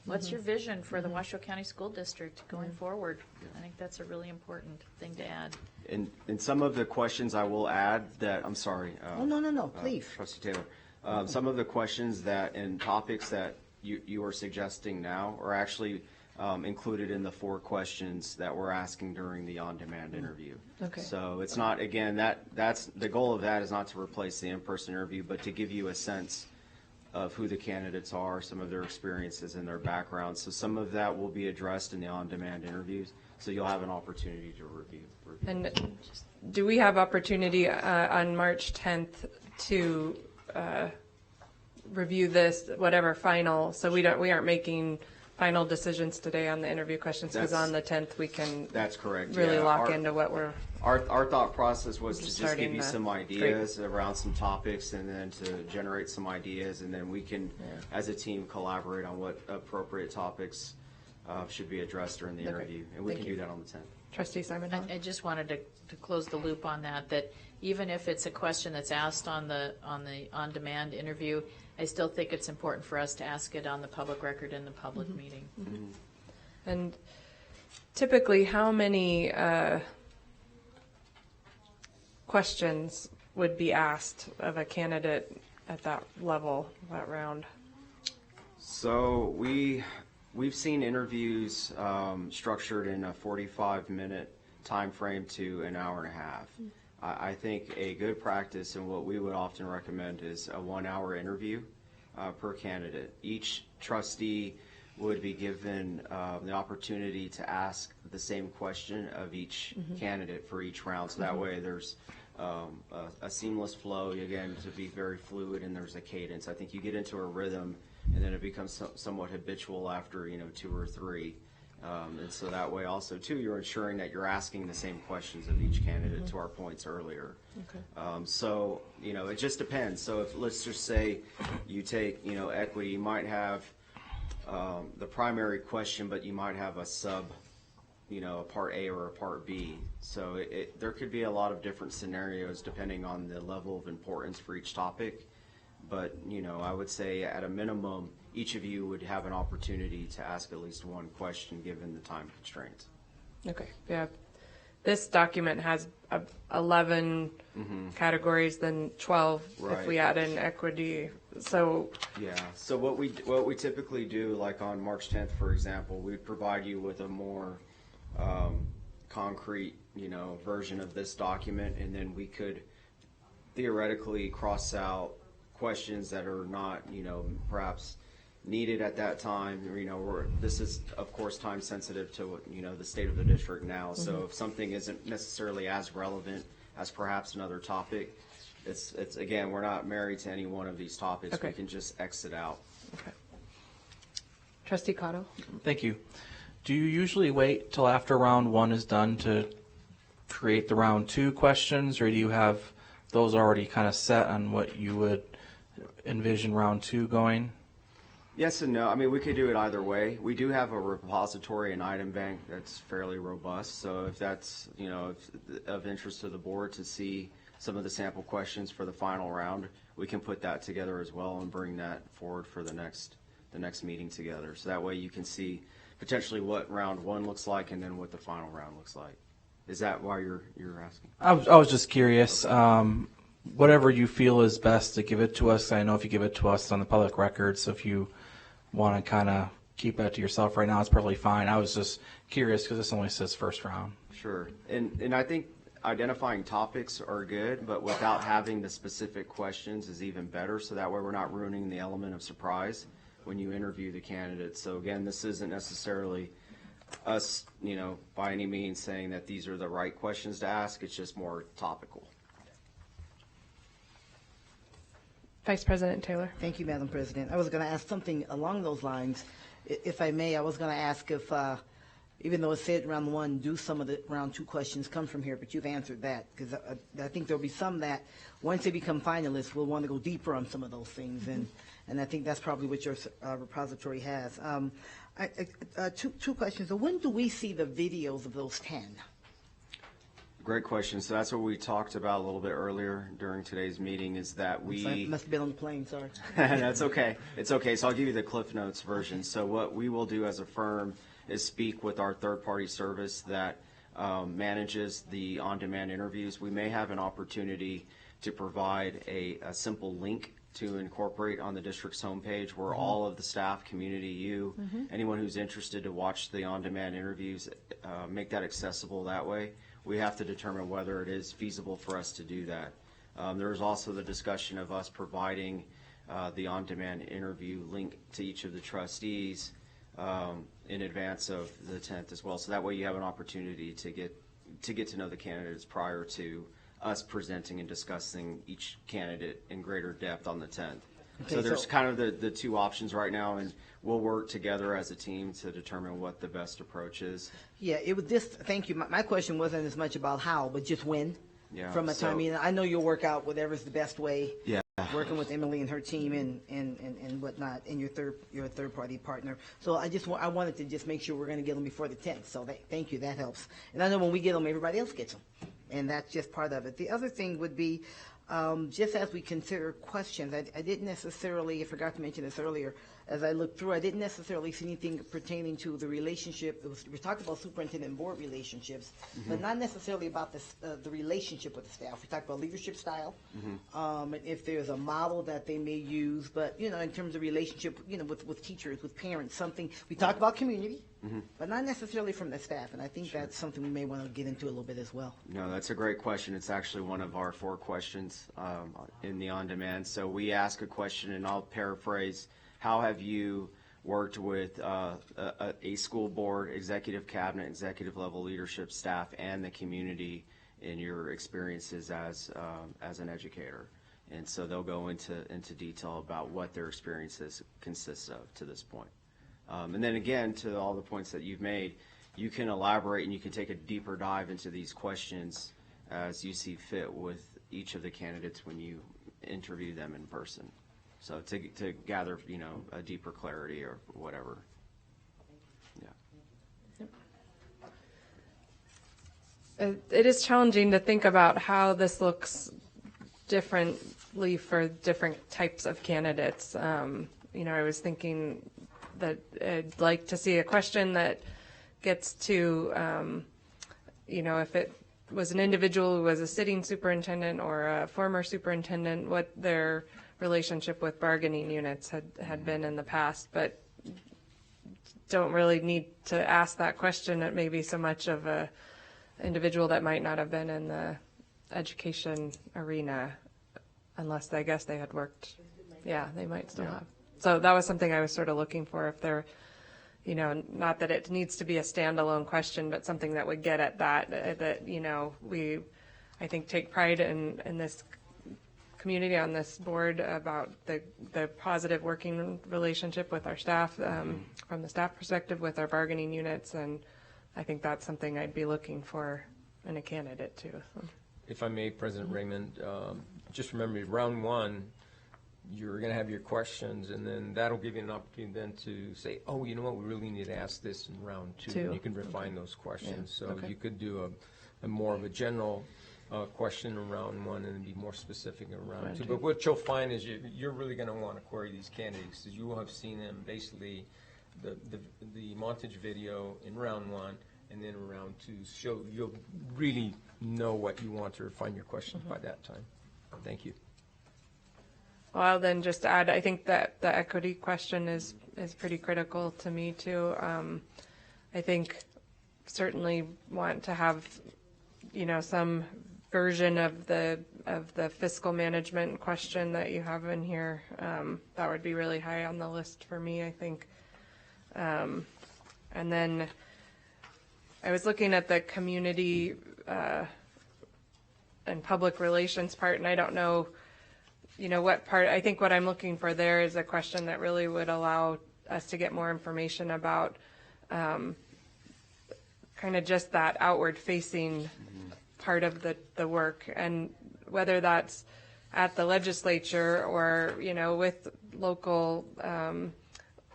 What's your vision for the Washoe County School District going forward? I think that's a really important thing to add. In some of the questions I will add that, I'm sorry. No, please. Trustee Taylor. Some of the questions that and topics that you are suggesting now are actually included in the 4 questions that we're asking during the on-demand interview. Okay. So it's not, again, that's the goal of that is not to replace the in-person interview, but to give you a sense of who the candidates are, some of their experiences and their backgrounds. So some of that will be addressed in the on-demand interviews, so you'll have an opportunity to review. And do we have opportunity on March 10th to review this, whatever final, so we aren't making final decisions today on the interview questions, because on the 10th we can That's correct. really lock into what we're Our thought process was to just give you some ideas around some topics, and then to generate some ideas, and then we can, as a team, collaborate on what appropriate topics should be addressed during the interview, and we can do that on the 10th. Trustee Simon. I just wanted to close the loop on that even if it's a question that's asked on the on-demand interview, I still think it's important for us to ask it on the public record in the public meeting. And typically, how many questions would be asked of a candidate at that level, that round? So we've seen interviews structured in a 45-minute time frame to an hour and a half. I think a good practice and what we would often recommend is a 1-hour interview per candidate. Each trustee would be given the opportunity to ask the same question of each candidate for each round. So that way there's a seamless flow, again, to be very fluid, and there's a cadence. I think you get into a rhythm, and then it becomes somewhat habitual after 2 or 3. And so that way also, too, you're ensuring that you're asking the same questions of each candidate to our points earlier. Okay. So, it just depends. So if, let's just say you take, equity, you might have the primary question, but you might have a sub, a part A or a part B. So there could be a lot of different scenarios depending on the level of importance for each topic. But, I would say at a minimum, each of you would have an opportunity to ask at least one question given the time constraints. Okay, yeah. This document has 11 categories, then 12 if we add in equity. So yeah. So what we typically do, like on March 10th, for example, we provide you with a more concrete, version of this document, and then we could theoretically cross out questions that are not, perhaps needed at that time. This is, of course, time sensitive to, the state of the district now. So if something isn't necessarily as relevant as perhaps another topic, it's again, we're not married to any one of these topics. Okay. We can just exit out. Okay. Trustee Cotto? Thank you. Do you usually wait till after round one is done to create the round two questions, or do you have those already kind of set on what you would envision round two going? Yes and no. I mean, we could do it either way. We do have a repository and item bank that's fairly robust. So if that's, of interest to the board to see some of the sample questions for the final round, we can put that together as well and bring that forward for the next meeting together. So that way you can see potentially what round one looks like and then what the final round looks like. Is that why you're asking? I was just curious. Okay. Whatever you feel is best to give it to us. I know if you give it to us on the public record, so if you want to kind of keep that to yourself right now, it's perfectly fine. I was just curious because this only says first round. Sure. And I think identifying topics are good, but without having the specific questions is even better. So that way we're not ruining the element of surprise when you interview the candidates. So again, this isn't necessarily us, by any means saying that these are the right questions to ask. It's just more topical. Vice President Taylor. Thank you, Madam President. I was going to ask something along those lines. If I may, I was going to ask if, even though it said round one, do some of the round two questions come from here, but you've answered that, because I think there'll be some that, once they become finalists, will want to go deeper on some of those things, and I think that's probably what your repository has. Two questions. So when do we see the videos of those 10? Great question. So that's what we talked about a little bit earlier during today's meeting, is that we must have been on the plane, sorry. That's okay. It's okay. So I'll give you the Cliff Notes version. So what we will do as a firm is speak with our third-party service that manages the on-demand interviews. We may have an opportunity to provide a simple link to incorporate on the district's homepage where all of the staff, community, anyone who's interested to watch the on-demand interviews, make that accessible that way. We have to determine whether it is feasible for us to do that. There's also the discussion of us providing the on-demand interview link to each of the trustees in advance of the 10th as well. So that way you have an opportunity to get to know the candidates prior to us presenting and discussing each candidate in greater depth on the 10th. Okay, so there's kind of the two options right now, and we'll work together as a team to determine what the best approach is. Yeah, it would just, thank you. My question wasn't as much about how, but just when. Yeah. From a time, I mean, I know you'll work out whatever's the best way. Yeah. Working with Emily and her team and whatnot, and your third party partner. So I wanted to just make sure we're going to get them before the 10th. So thank you, that helps. And I know when we get them, everybody else gets them, and that's just part of it. The other thing would be, just as we consider questions, I didn't necessarily, I forgot to mention this earlier, as I looked through, I didn't necessarily see anything pertaining to the relationship. We talked about superintendent and board relationships, but not necessarily about the relationship with the staff. We talked about leadership style, and if there's a model that they may use, but, in terms of relationship, with teachers, with parents, something. We talked about community, but not necessarily from the staff, and I think that's something we may want to get into a little bit as well. No, that's a great question. It's actually one of our 4 questions in the on-demand. So we ask a question, and I'll paraphrase. How have you worked with a school board, executive cabinet, executive level leadership staff, and the community in your experiences as an educator? And so they'll go into detail about what their experiences consists of to this point. And then again, to all the points that you've made, you can elaborate and you can take a deeper dive into these questions as you see fit with each of the candidates when you interview them in person. So to gather, a deeper clarity or whatever. Yeah. It is challenging to think about how this looks differently for different types of candidates. I was thinking that I'd like to see a question that gets to, if it was an individual who was a sitting superintendent or a former superintendent, what their relationship with bargaining units had been in the past, but don't really need to ask that question at maybe so much of a individual that might not have been in the education arena, unless I guess they had worked. Yeah, they might still have. So that was something I was sort of looking for, if there, you know, not that it needs to be a standalone question, but something that would get at that, you know, we, I think, take pride in this community, on this board, about the positive working relationship with our staff, from the staff perspective, with our bargaining units, and I think that's something I'd be looking for in a candidate too. So. If I may, President Raymond, just remember, round one, you're going to have your questions, and then that'll give you an opportunity then to say, oh, you know what, we really need to ask this in round two. And you can refine those questions. Yeah. So you could do a more of a general question in round one and then be more specific in round two. But what you'll find is you're really going to want to query these candidates, because you will have seen them basically the montage video in round one, and then in round two. So you'll really know what you want to refine your questions by that time. Thank you. Well, I'll then just add, I think that the equity question is pretty critical to me too. I think certainly want to have, you know, some version of the fiscal management question that you have in here. That would be really high on the list for me, I think. And then I was looking at the community and public relations part, and I don't know, you know, what part. I think what I'm looking for there is a question that really would allow us to get more information about kind of just that outward facing part of the work, and whether that's at the legislature or, you know, with local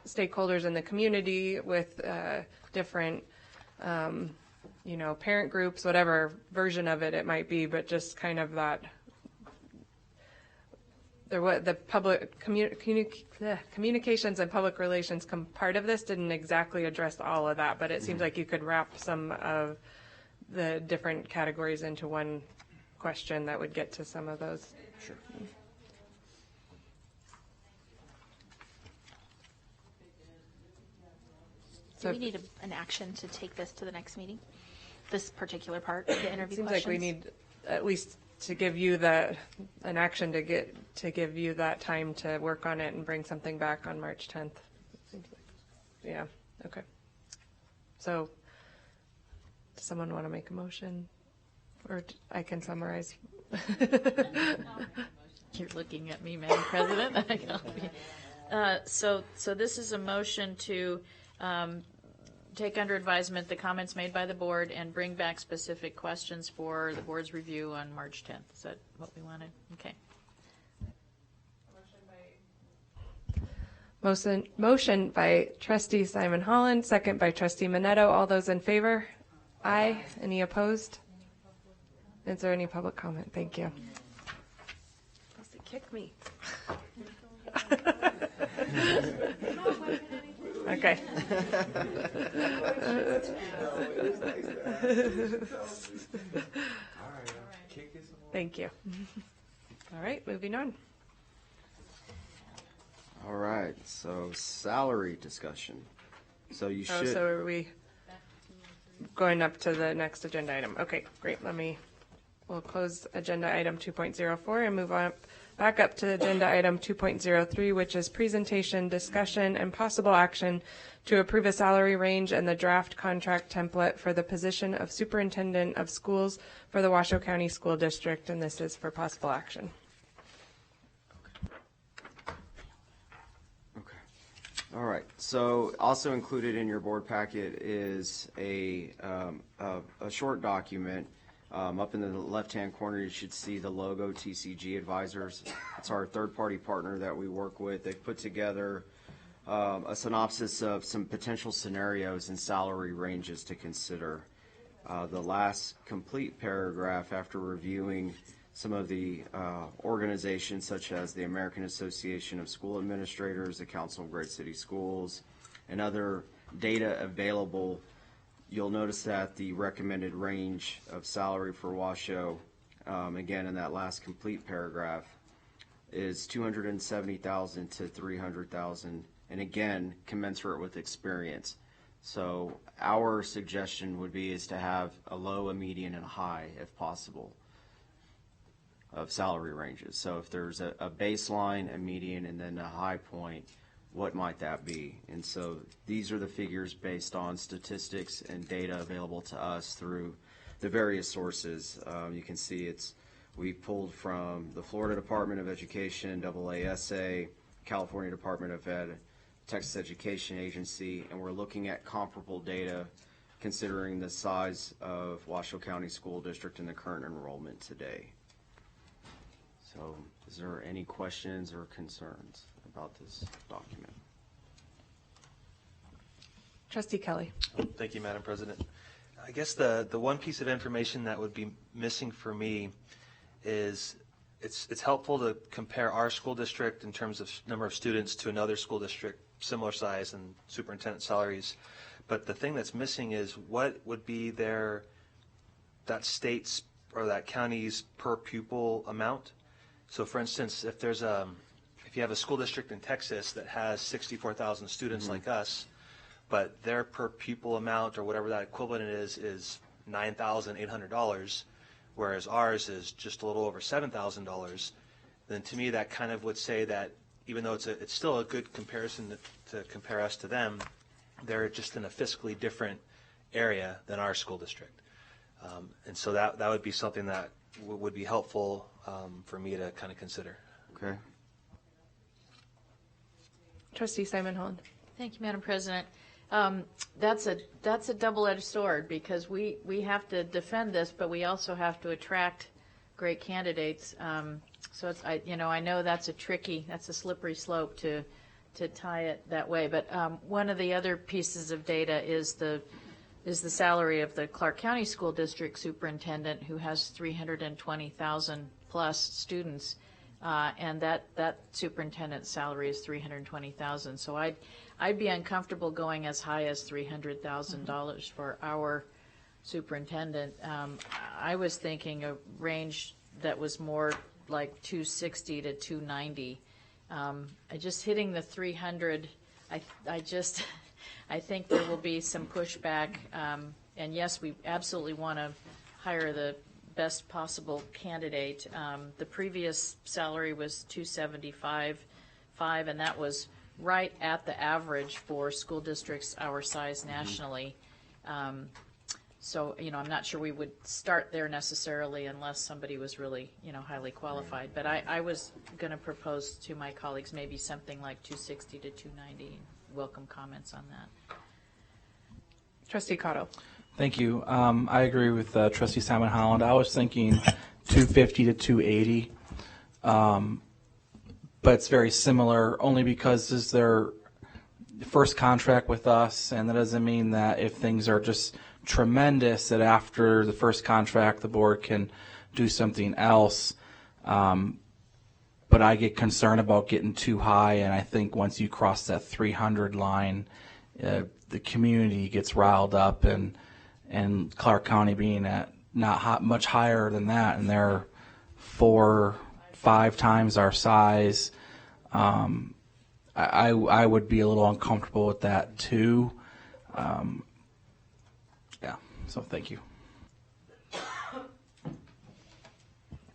stakeholders in the community, with different you know, parent groups, whatever version of it might be, but just kind of that the public communications and public relations part of this didn't exactly address all of that, but it seems like you could wrap some of the different categories into one question that would get to some of those. Sure. Do we need an action to take this to the next meeting? This particular part of the interview Seems questions? like we need at least to give you an action to give you that time to work on it and bring something back on March 10th. Seems like, yeah. Okay. So, does someone want to make a motion, or I can summarize? You're looking at me, Madam President. So this is a motion to take under advisement the comments made by the board and bring back specific questions for the board's review on March 10th. Is that what we wanted? Okay. Motion by Trustee Simon Holland, second by Trustee Minetto. All those in favor? Aye. Any opposed? Is there any public comment? Thank you. Supposed to kick me. Okay. Thank you. All right, moving on. All right, so salary discussion. So you should. So are we going up to the next agenda item? Okay, great. We'll close agenda item 2.04 and move on back up to agenda item 2.03, which is presentation, discussion, and possible action to approve a salary range and the draft contract template for the position of superintendent of schools for the Washoe County School District, and this is for possible action. All right. So also included in your board packet is a short document. Up in the left-hand corner, you should see the logo TCG Advisors. It's our third-party partner that we work with. They've put together a synopsis of some potential scenarios and salary ranges to consider. The last complete paragraph, after reviewing some of the organizations such as the American Association of School Administrators, the Council of Great City Schools, and other data available, you'll notice that the recommended range of salary for Washoe, again in that last complete paragraph, is $270,000 to $300,000, and again commensurate with experience. So our suggestion would be is to have a low, a median, and a high, if possible, of salary ranges. So if there's a baseline, a median, and then a high point, what might that be? And so these are the figures based on statistics and data available to us through the various sources. You can see we pulled from the Florida Department of Education, AASA, California Department of Ed, Texas Education Agency, and we're looking at comparable data considering the size of Washoe County School District and the current enrollment today. So is there any questions or concerns about this document? Trustee Kelly. Thank you, Madam President. I guess the one piece of information that would be missing for me is it's helpful to compare our school district in terms of number of students to another school district similar size and superintendent salaries. But the thing that's missing is what would be that state's or that county's per pupil amount. So for instance, if you have a school district in Texas that has 64,000 students like us, but their per pupil amount or whatever that equivalent is $9,800, whereas ours is just a little over $7,000, then to me that kind of would say that even though it's still a good comparison to compare us to them, they're just in a fiscally different area than our school district. And so that would be something that would be helpful for me to kind of consider. Okay. Trustee Simon Holland. Thank you, Madam President. That's a double-edged sword because we have to defend this, but we also have to attract great candidates. So I know that's a slippery slope to tie it that way. But one of the other pieces of data is the salary of the Clark County School District Superintendent, who has 320,000 plus students, and that superintendent's salary is 320,000. So I'd be uncomfortable going as high as $300,000 for our superintendent. I was thinking a range that was more like 260 to 290. Just hitting the 300, I think there will be some pushback. And yes, we absolutely want to hire the best possible candidate. The previous salary was $275,500, and that was right at the average for school districts our size nationally. So, I'm not sure we would start there necessarily unless somebody was really, highly qualified. But I was going to propose to my colleagues maybe something like 260 to 290. Welcome comments on that. Trustee Cotto. Thank you. I agree with Trustee Simon Holland. I was thinking 250 to 280. But it's very similar only because this is their first contract with us, and that doesn't mean that if things are just tremendous that after the first contract the board can do something else. But I get concerned about getting too high, and I think once you cross that 300 line, the community gets riled up, and Clark County being at much higher than that, and they're 4-5 times our size. I would be a little uncomfortable with that too. So thank you.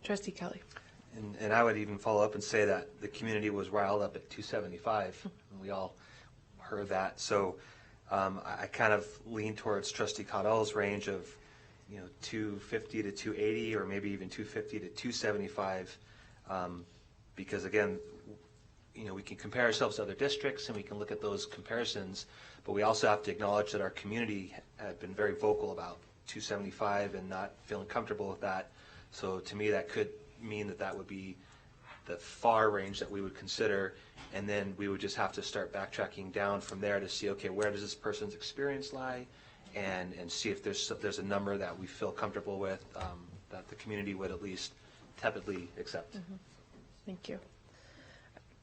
Trustee Kelly. And I would even follow up and say that the community was riled up at 275. And we all heard that. So I kind of lean towards Trustee Caudell's range of 250 to 280, or maybe even 250 to 275, because again, we can compare ourselves to other districts and we can look at those comparisons, but we also have to acknowledge that our community had been very vocal about 275 and not feeling comfortable with that. So to me, that could mean that would be the far range that we would consider, and then we would just have to start backtracking down from there to see, okay, where does this person's experience lie, and see if there's a number that we feel comfortable with, that the community would at least tepidly accept. Mm-hmm. Thank you.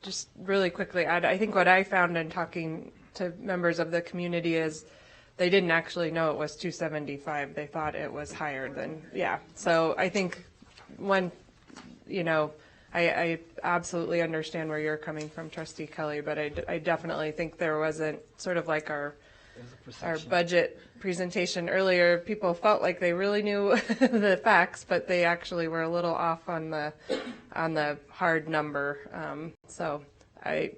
Just really quickly, I think what I found in talking to members of the community is they didn't actually know it was 275. They thought it was higher than, So I think I absolutely understand where you're coming from, Trustee Kelly, but I definitely think there wasn't sort of like our budget presentation earlier. People felt like they really knew the facts, but they actually were a little off on the hard number. So I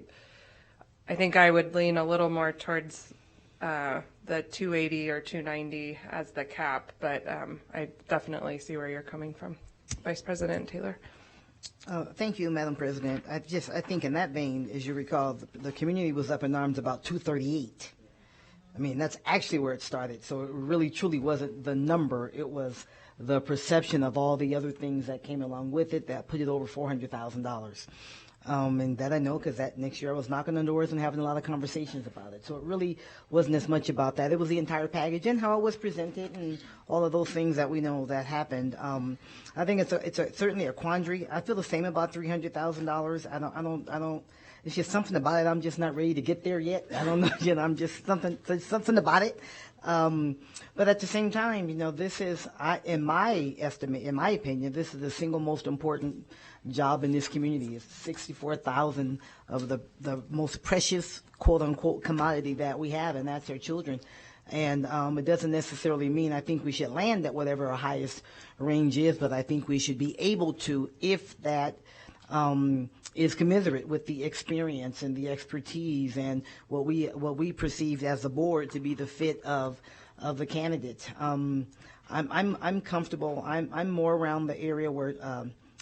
I think I would lean a little more towards the 280 or 290 as the cap, but I definitely see where you're coming from. Vice President Taylor. Thank you, Madam President. I think in that vein, as you recall, the community was up in arms about 238. I mean, that's actually where it started. So it really, truly wasn't the number. It was the perception of all the other things that came along with it that put it over $400,000. And that I know because that next year I was knocking on doors and having a lot of conversations about it. So it really wasn't as much about that. It was the entire package and how it was presented and all of those things that we know that happened. I think it's certainly a quandary. I feel the same about $300,000. I don't. It's just something about it. I'm just not ready to get there yet. I don't know. I'm just something about it. But at the same time, this is, in my estimate, in my opinion, this is the single most important job in this community. It's 64,000 of the most precious, quote unquote, commodity that we have, and that's our children. And it doesn't necessarily mean I think we should land at whatever our highest range is, but I think we should be able to, if that is commensurate with the experience and the expertise and what we perceive as the board to be the fit of the candidate. I'm comfortable. I'm more around the area where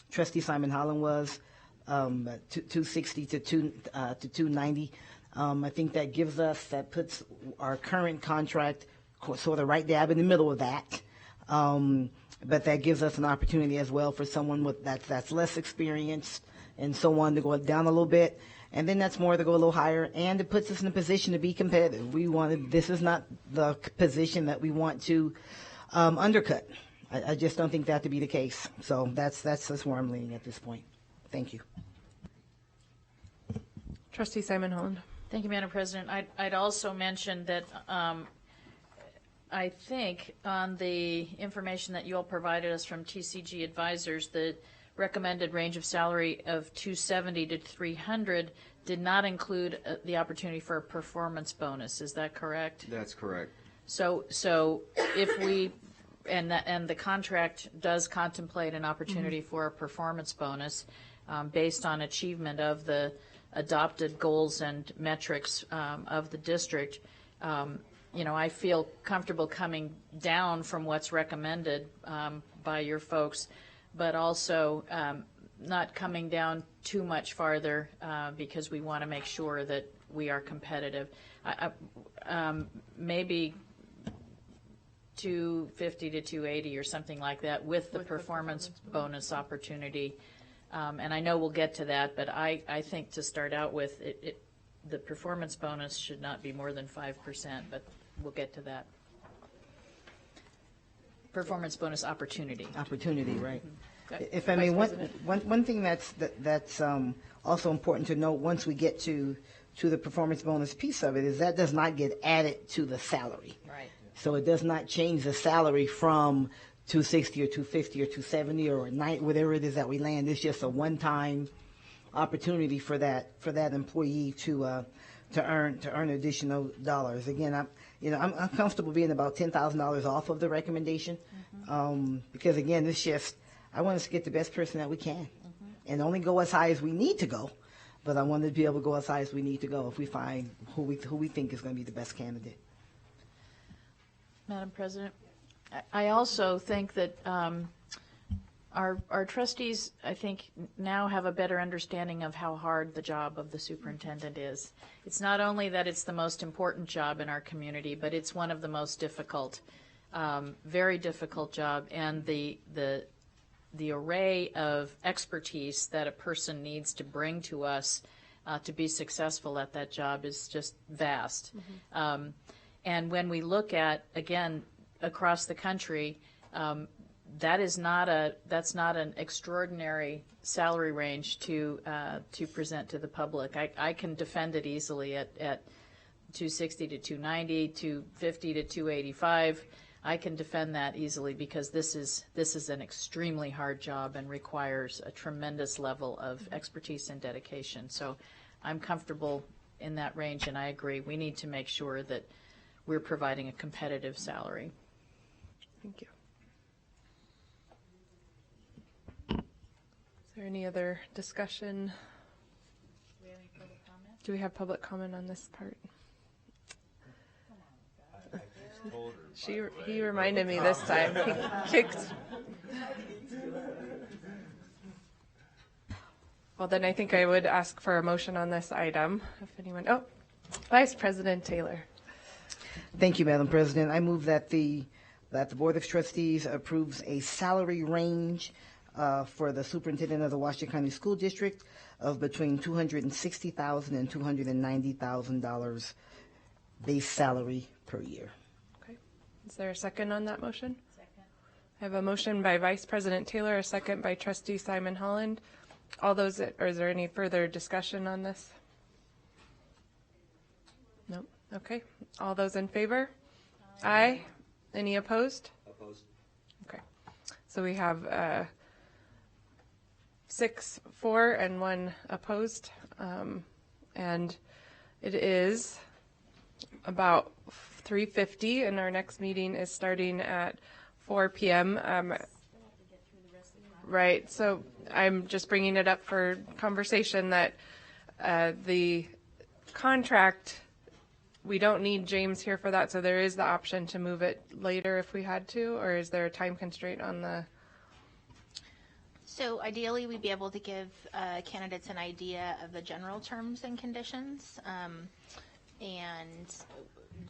Trustee Simon Holland was, 260 to 290. I think that puts our current contract sort of right dab in the middle of that. But that gives us an opportunity as well for someone that's less experienced and so on to go down a little bit. And then that's more to go a little higher. And it puts us in a position to be competitive. This is not the position that we want to undercut. I just don't think that to be the case. So that's where I'm leaning at this point. Thank you. Trustee Simon Holland. Thank you, Madam President. I'd also mention that I think on the information that you all provided us from TCG Advisors, the recommended range of salary of 270 to 300 did not include the opportunity for a performance bonus. Is that correct? That's correct. So if we and the contract does contemplate an opportunity for a performance bonus based on achievement of the adopted goals and metrics of the district. I feel comfortable coming down from what's recommended by your folks, but also not coming down too much farther because we want to make sure that we are competitive. Maybe 250 to 280 or something like that with the performance bonus opportunity. And I know we'll get to that, but I think to start out with, the performance bonus should not be more than 5%, but we'll get to that. Performance bonus opportunity. Opportunity, right. Mm-hmm. If I may, one thing that's also important to note once we get to the performance bonus piece of it is that does not get added to the salary. Right. So it does not change the salary from 260 or 250 or 270 or 90, whatever it is that we land. It's just a one-time opportunity for that employee to earn additional dollars. Again, I'm comfortable being about $10,000 off of the recommendation because again, it's just I want us to get the best person that we can and only go as high as we need to go. But I want to be able to go as high as we need to go if we find who we think is going to be the best candidate. Madam President, I also think that our trustees, I think, now have a better understanding of how hard the job of the superintendent is. It's not only that it's the most important job in our community, but it's one of the most difficult, very difficult job, and the array of expertise that a person needs to bring to us to be successful at that job is just vast. And when we look at, again, across the country, that's not an extraordinary salary range to present to the public. I can defend it easily at 260 to 290, 250 to 285. I can defend that easily because this is an extremely hard job and requires a tremendous level of expertise and dedication. So I'm comfortable in that range, and I agree. We need to make sure that we're providing a competitive salary. Thank you. Is there any other discussion? Do we have any further comments? Do we have public comment on this part? He reminded me this time. He kicked. Well, then I think I would ask for a motion on this item. If anyone, Vice President Taylor. Thank you, Madam President. I move that the Board of Trustees approves a salary range for the Superintendent of the Washington County School District of between $260,000 and $290,000 base salary per year. Okay. Is there a second on that motion? Second. I have a motion by Vice President Taylor, a second by Trustee Simon Holland. All those, or is there any further discussion on this? No. Okay. All those in favor? Aye. Any opposed? Opposed. Okay. So we have 6 for and 1 opposed. And it is about 3:50, and our next meeting is starting at 4 p.m. Right. So I'm just bringing it up for conversation that the contract, we don't need James here for that, so there is the option to move it later if we had to, or is there a time constraint on the? So ideally, we'd be able to give candidates an idea of the general terms and conditions. And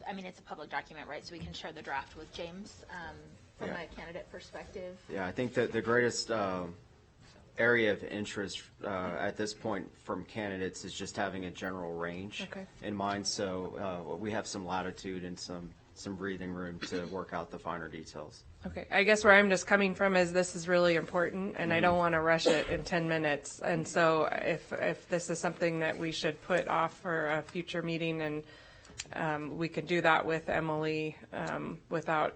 I mean, it's a public document, right? So we can share the draft with James from a candidate perspective. Yeah, I think that the greatest area of interest at this point from candidates is just having a general range in mind. So we have some latitude and some breathing room to work out the finer details. Okay, I guess where I'm just coming from is this is really important, and I don't want to rush it in 10 minutes. And so if this is something that we should put off for a future meeting, and we could do that with Emily without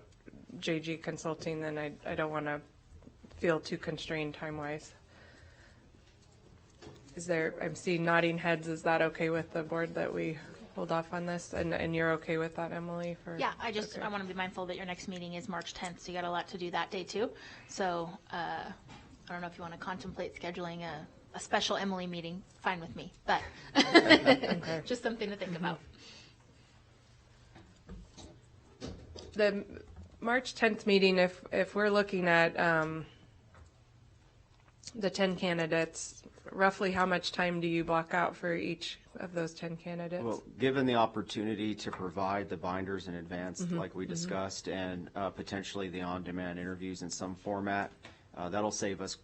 JG consulting, then I don't want to feel too constrained time-wise. Is there, I'm seeing nodding heads, is that okay with the board that we hold off on this? And you're okay with that, Emily? Yeah, I want to be mindful that your next meeting is March 10th, so you got a lot to do that day too. So I don't know if you want to contemplate scheduling a special Emily meeting, fine with me, but just something to think about. The March 10th meeting, if we're looking at the 10 candidates, roughly how much time do you block out for each of those 10 candidates? Well, given the opportunity to provide the binders in advance, like we discussed, and potentially the on-demand interviews in some format, that'll save us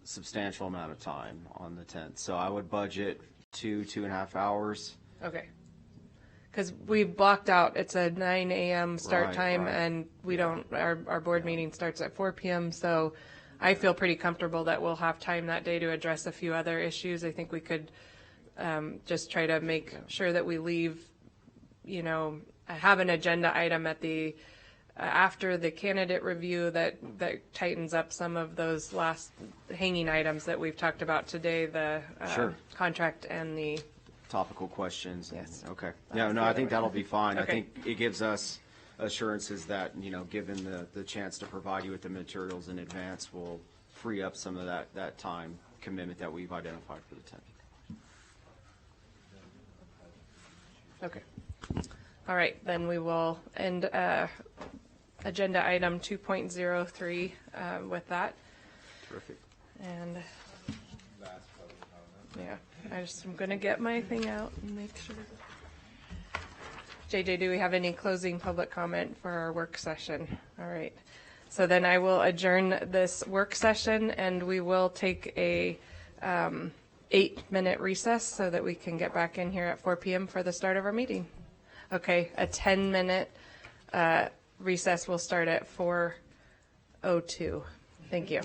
a substantial amount of time on the 10th. So I would budget 2.5 hours. Okay. Because we blocked out, it's a 9 a.m. start time, and we don't, our board meeting starts at 4 p.m., so I feel pretty comfortable that we'll have time that day to address a few other issues. I think we could just try to make sure that we leave, have an agenda item at the, after the candidate review that tightens up some of those last hanging items that we've talked about today, the contract and the topical questions. Yes. Okay. Yeah, no, I think that'll be fine. Okay. I think it gives us assurances that, given the chance to provide you with the materials in advance, will free up some of that time commitment that we've identified for the 10th. Okay. All right, then we will end agenda item 2.03 with that. Terrific. And yeah, I'm going to get my thing out and make sure. JJ, do we have any closing public comment for our work session? All right. So then I will adjourn this work session, and we will take a 8-minute recess so that we can get back in here at 4 p.m. for the start of our meeting. Okay, a 10-minute recess will start at 4:02. Thank you.